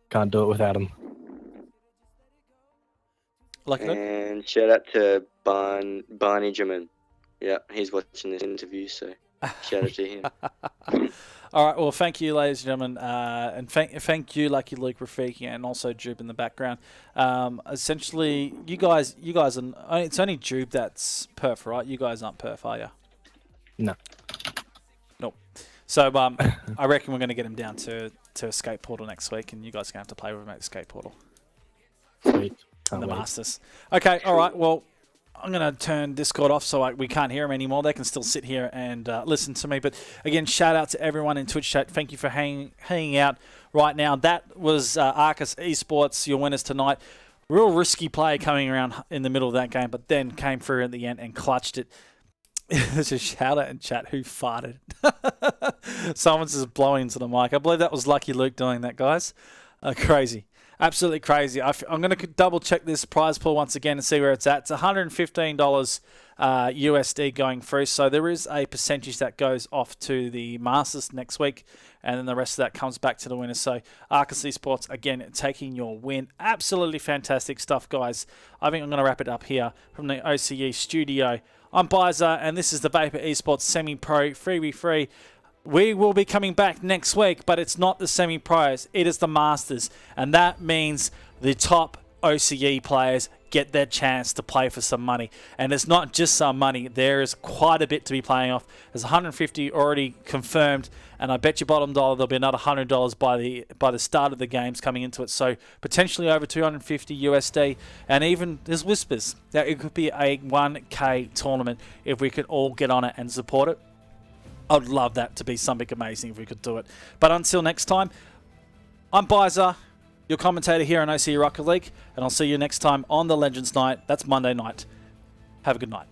Can't do it without them. And shout out to Barney German. Yeah, he's watching this interview, so shout out to him. All right, well, thank you, ladies and gentlemen, and thank you, Lucky Luke Rafiki, and also Jube in the background. Essentially, you guys are. It's only Jube that's Perth, right? You guys aren't Perth, are you? No. Nope. So I reckon we're going to get him down to Escape Portal next week, and you guys are going to have to play with him at Escape Portal. Sweet. And the Masters. Okay, all right. Well, I'm going to turn Discord off so we can't hear them anymore. They can still sit here and listen to me. But again, shout out to everyone in Twitch chat. Thank you for hanging out right now. That was Arcus Esports, your winners tonight. Real risky play coming around in the middle of that game, but then came through at the end and clutched it. There's a shout out in chat. Who farted? Someone's just blowing into the mic. I believe that was Lucky Luke doing that, guys. Crazy. Absolutely crazy. I'm going to double check this prize pool once again and see where it's at. It's $115 USD going through. So there is a percentage that goes off to the Masters next week, and then the rest of that comes back to the winners. So Arcus Esports, again, taking your win. Absolutely fantastic stuff, guys. I think I'm going to wrap it up here from the OCE studio. I'm Bizer, and this is the Vapor Esports Semi-Pro 3v3. We will be coming back next week, but it's not the semi-pros. It is the Masters. And that means the top OCE players get their chance to play for some money. And it's not just some money. There is quite a bit to be playing off. There's 150 already confirmed, and I bet you bottom dollar there'll be another $100 by the start of the games coming into it. So potentially over 250 USD. And even there's whispers that it could be a 1K tournament if we could all get on it and support it. I'd love that to be something amazing if we could do it. But until next time, I'm Bizer, your commentator here on OCE Rocket League, and I'll see you next time on the Legends Night. That's Monday night. Have a good night.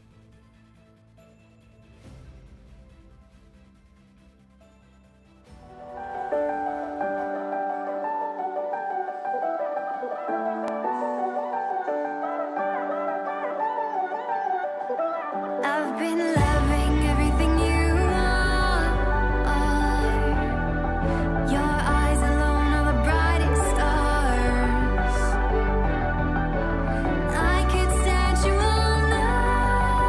I've been loving everything you are. Your eyes alone are the brightest stars. I could stand you all night.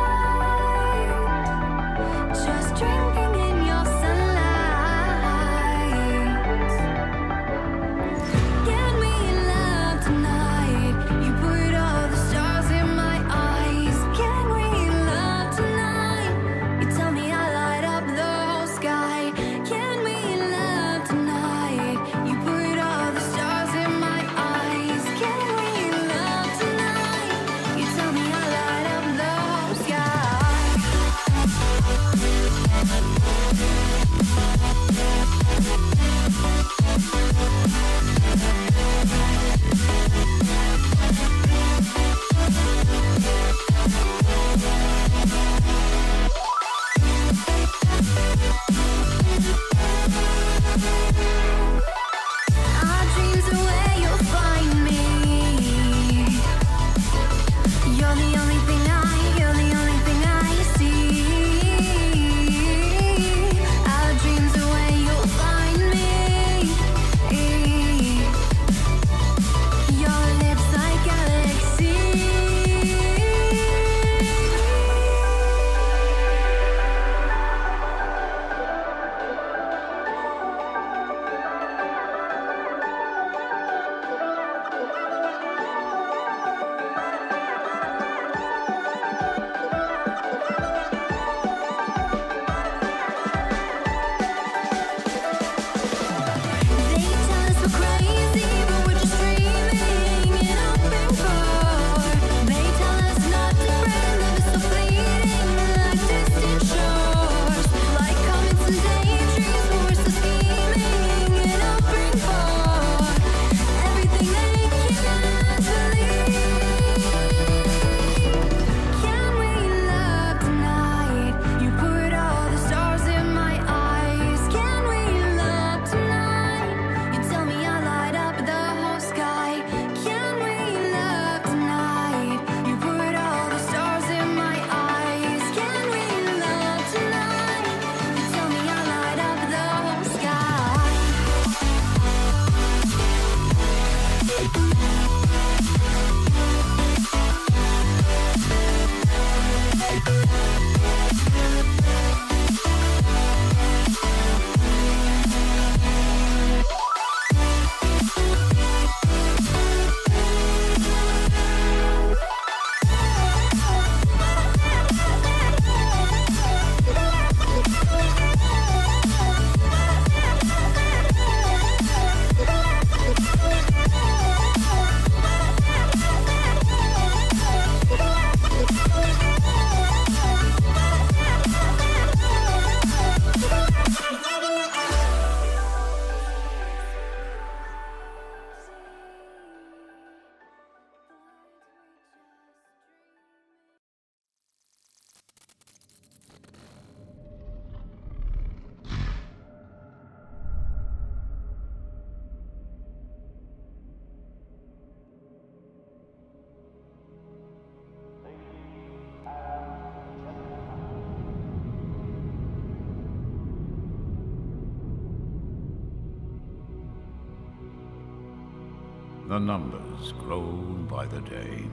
The numbers grow by the day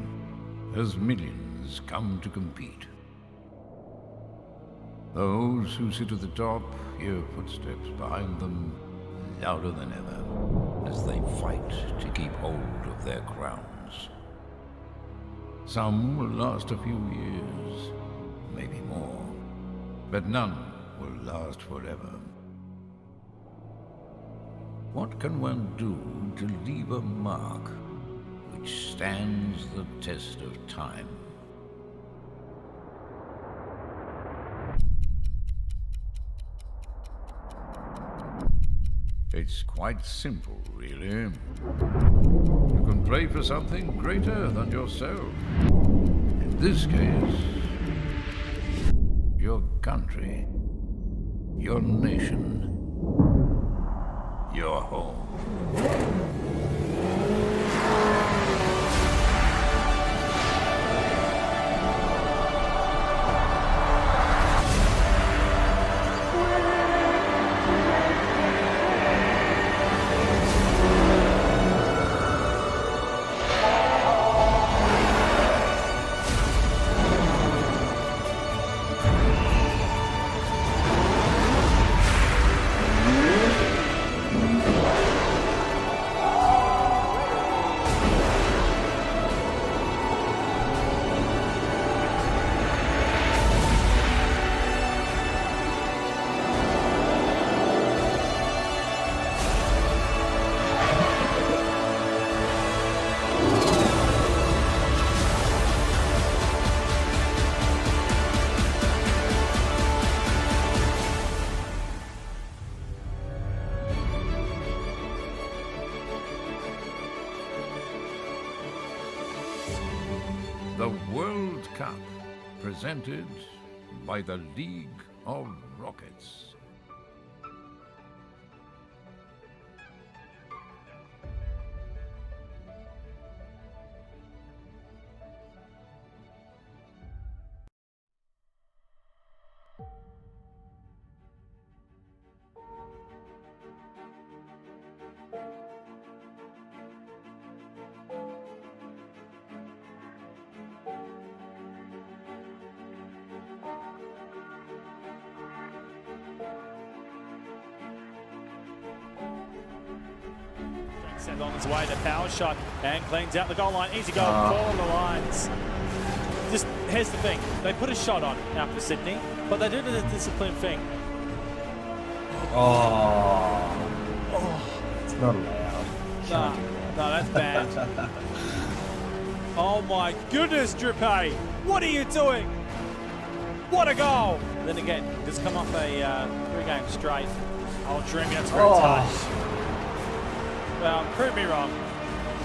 as millions come to compete. Those who sit at the top hear footsteps behind them louder than ever as they fight to keep hold of their crowns. Some will last a few years, maybe more, but none will last forever. What can one do to leave a mark which stands the test of time? It's quite simple, really. You can play for something greater than yourself. In this case, your country, your nation, your home. The World Cup, presented by the League of Rockets. Sent on his way, the power shot, and cleans out the goal line. Easy goal for the Lions. Just here's the thing: they put a shot on out for Sydney, but they did a disciplined thing. It's not allowed. No, that's bad. Oh my goodness, Drippe! What are you doing? What a goal! Then again, just come off a 3 game straight. Oh, Dreamy, that's a great touch. Well, prove me wrong.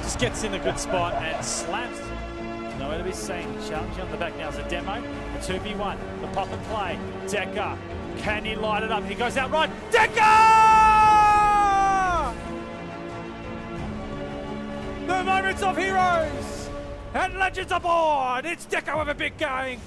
Just gets in a good spot and slams. Nowhere to be seen. Challenging on the back now as a demo. The 2v1. The pop and play. Decker. Can he light it up? He goes out right. Decker! The moments of heroes and legends aboard. It's Decker with a big game.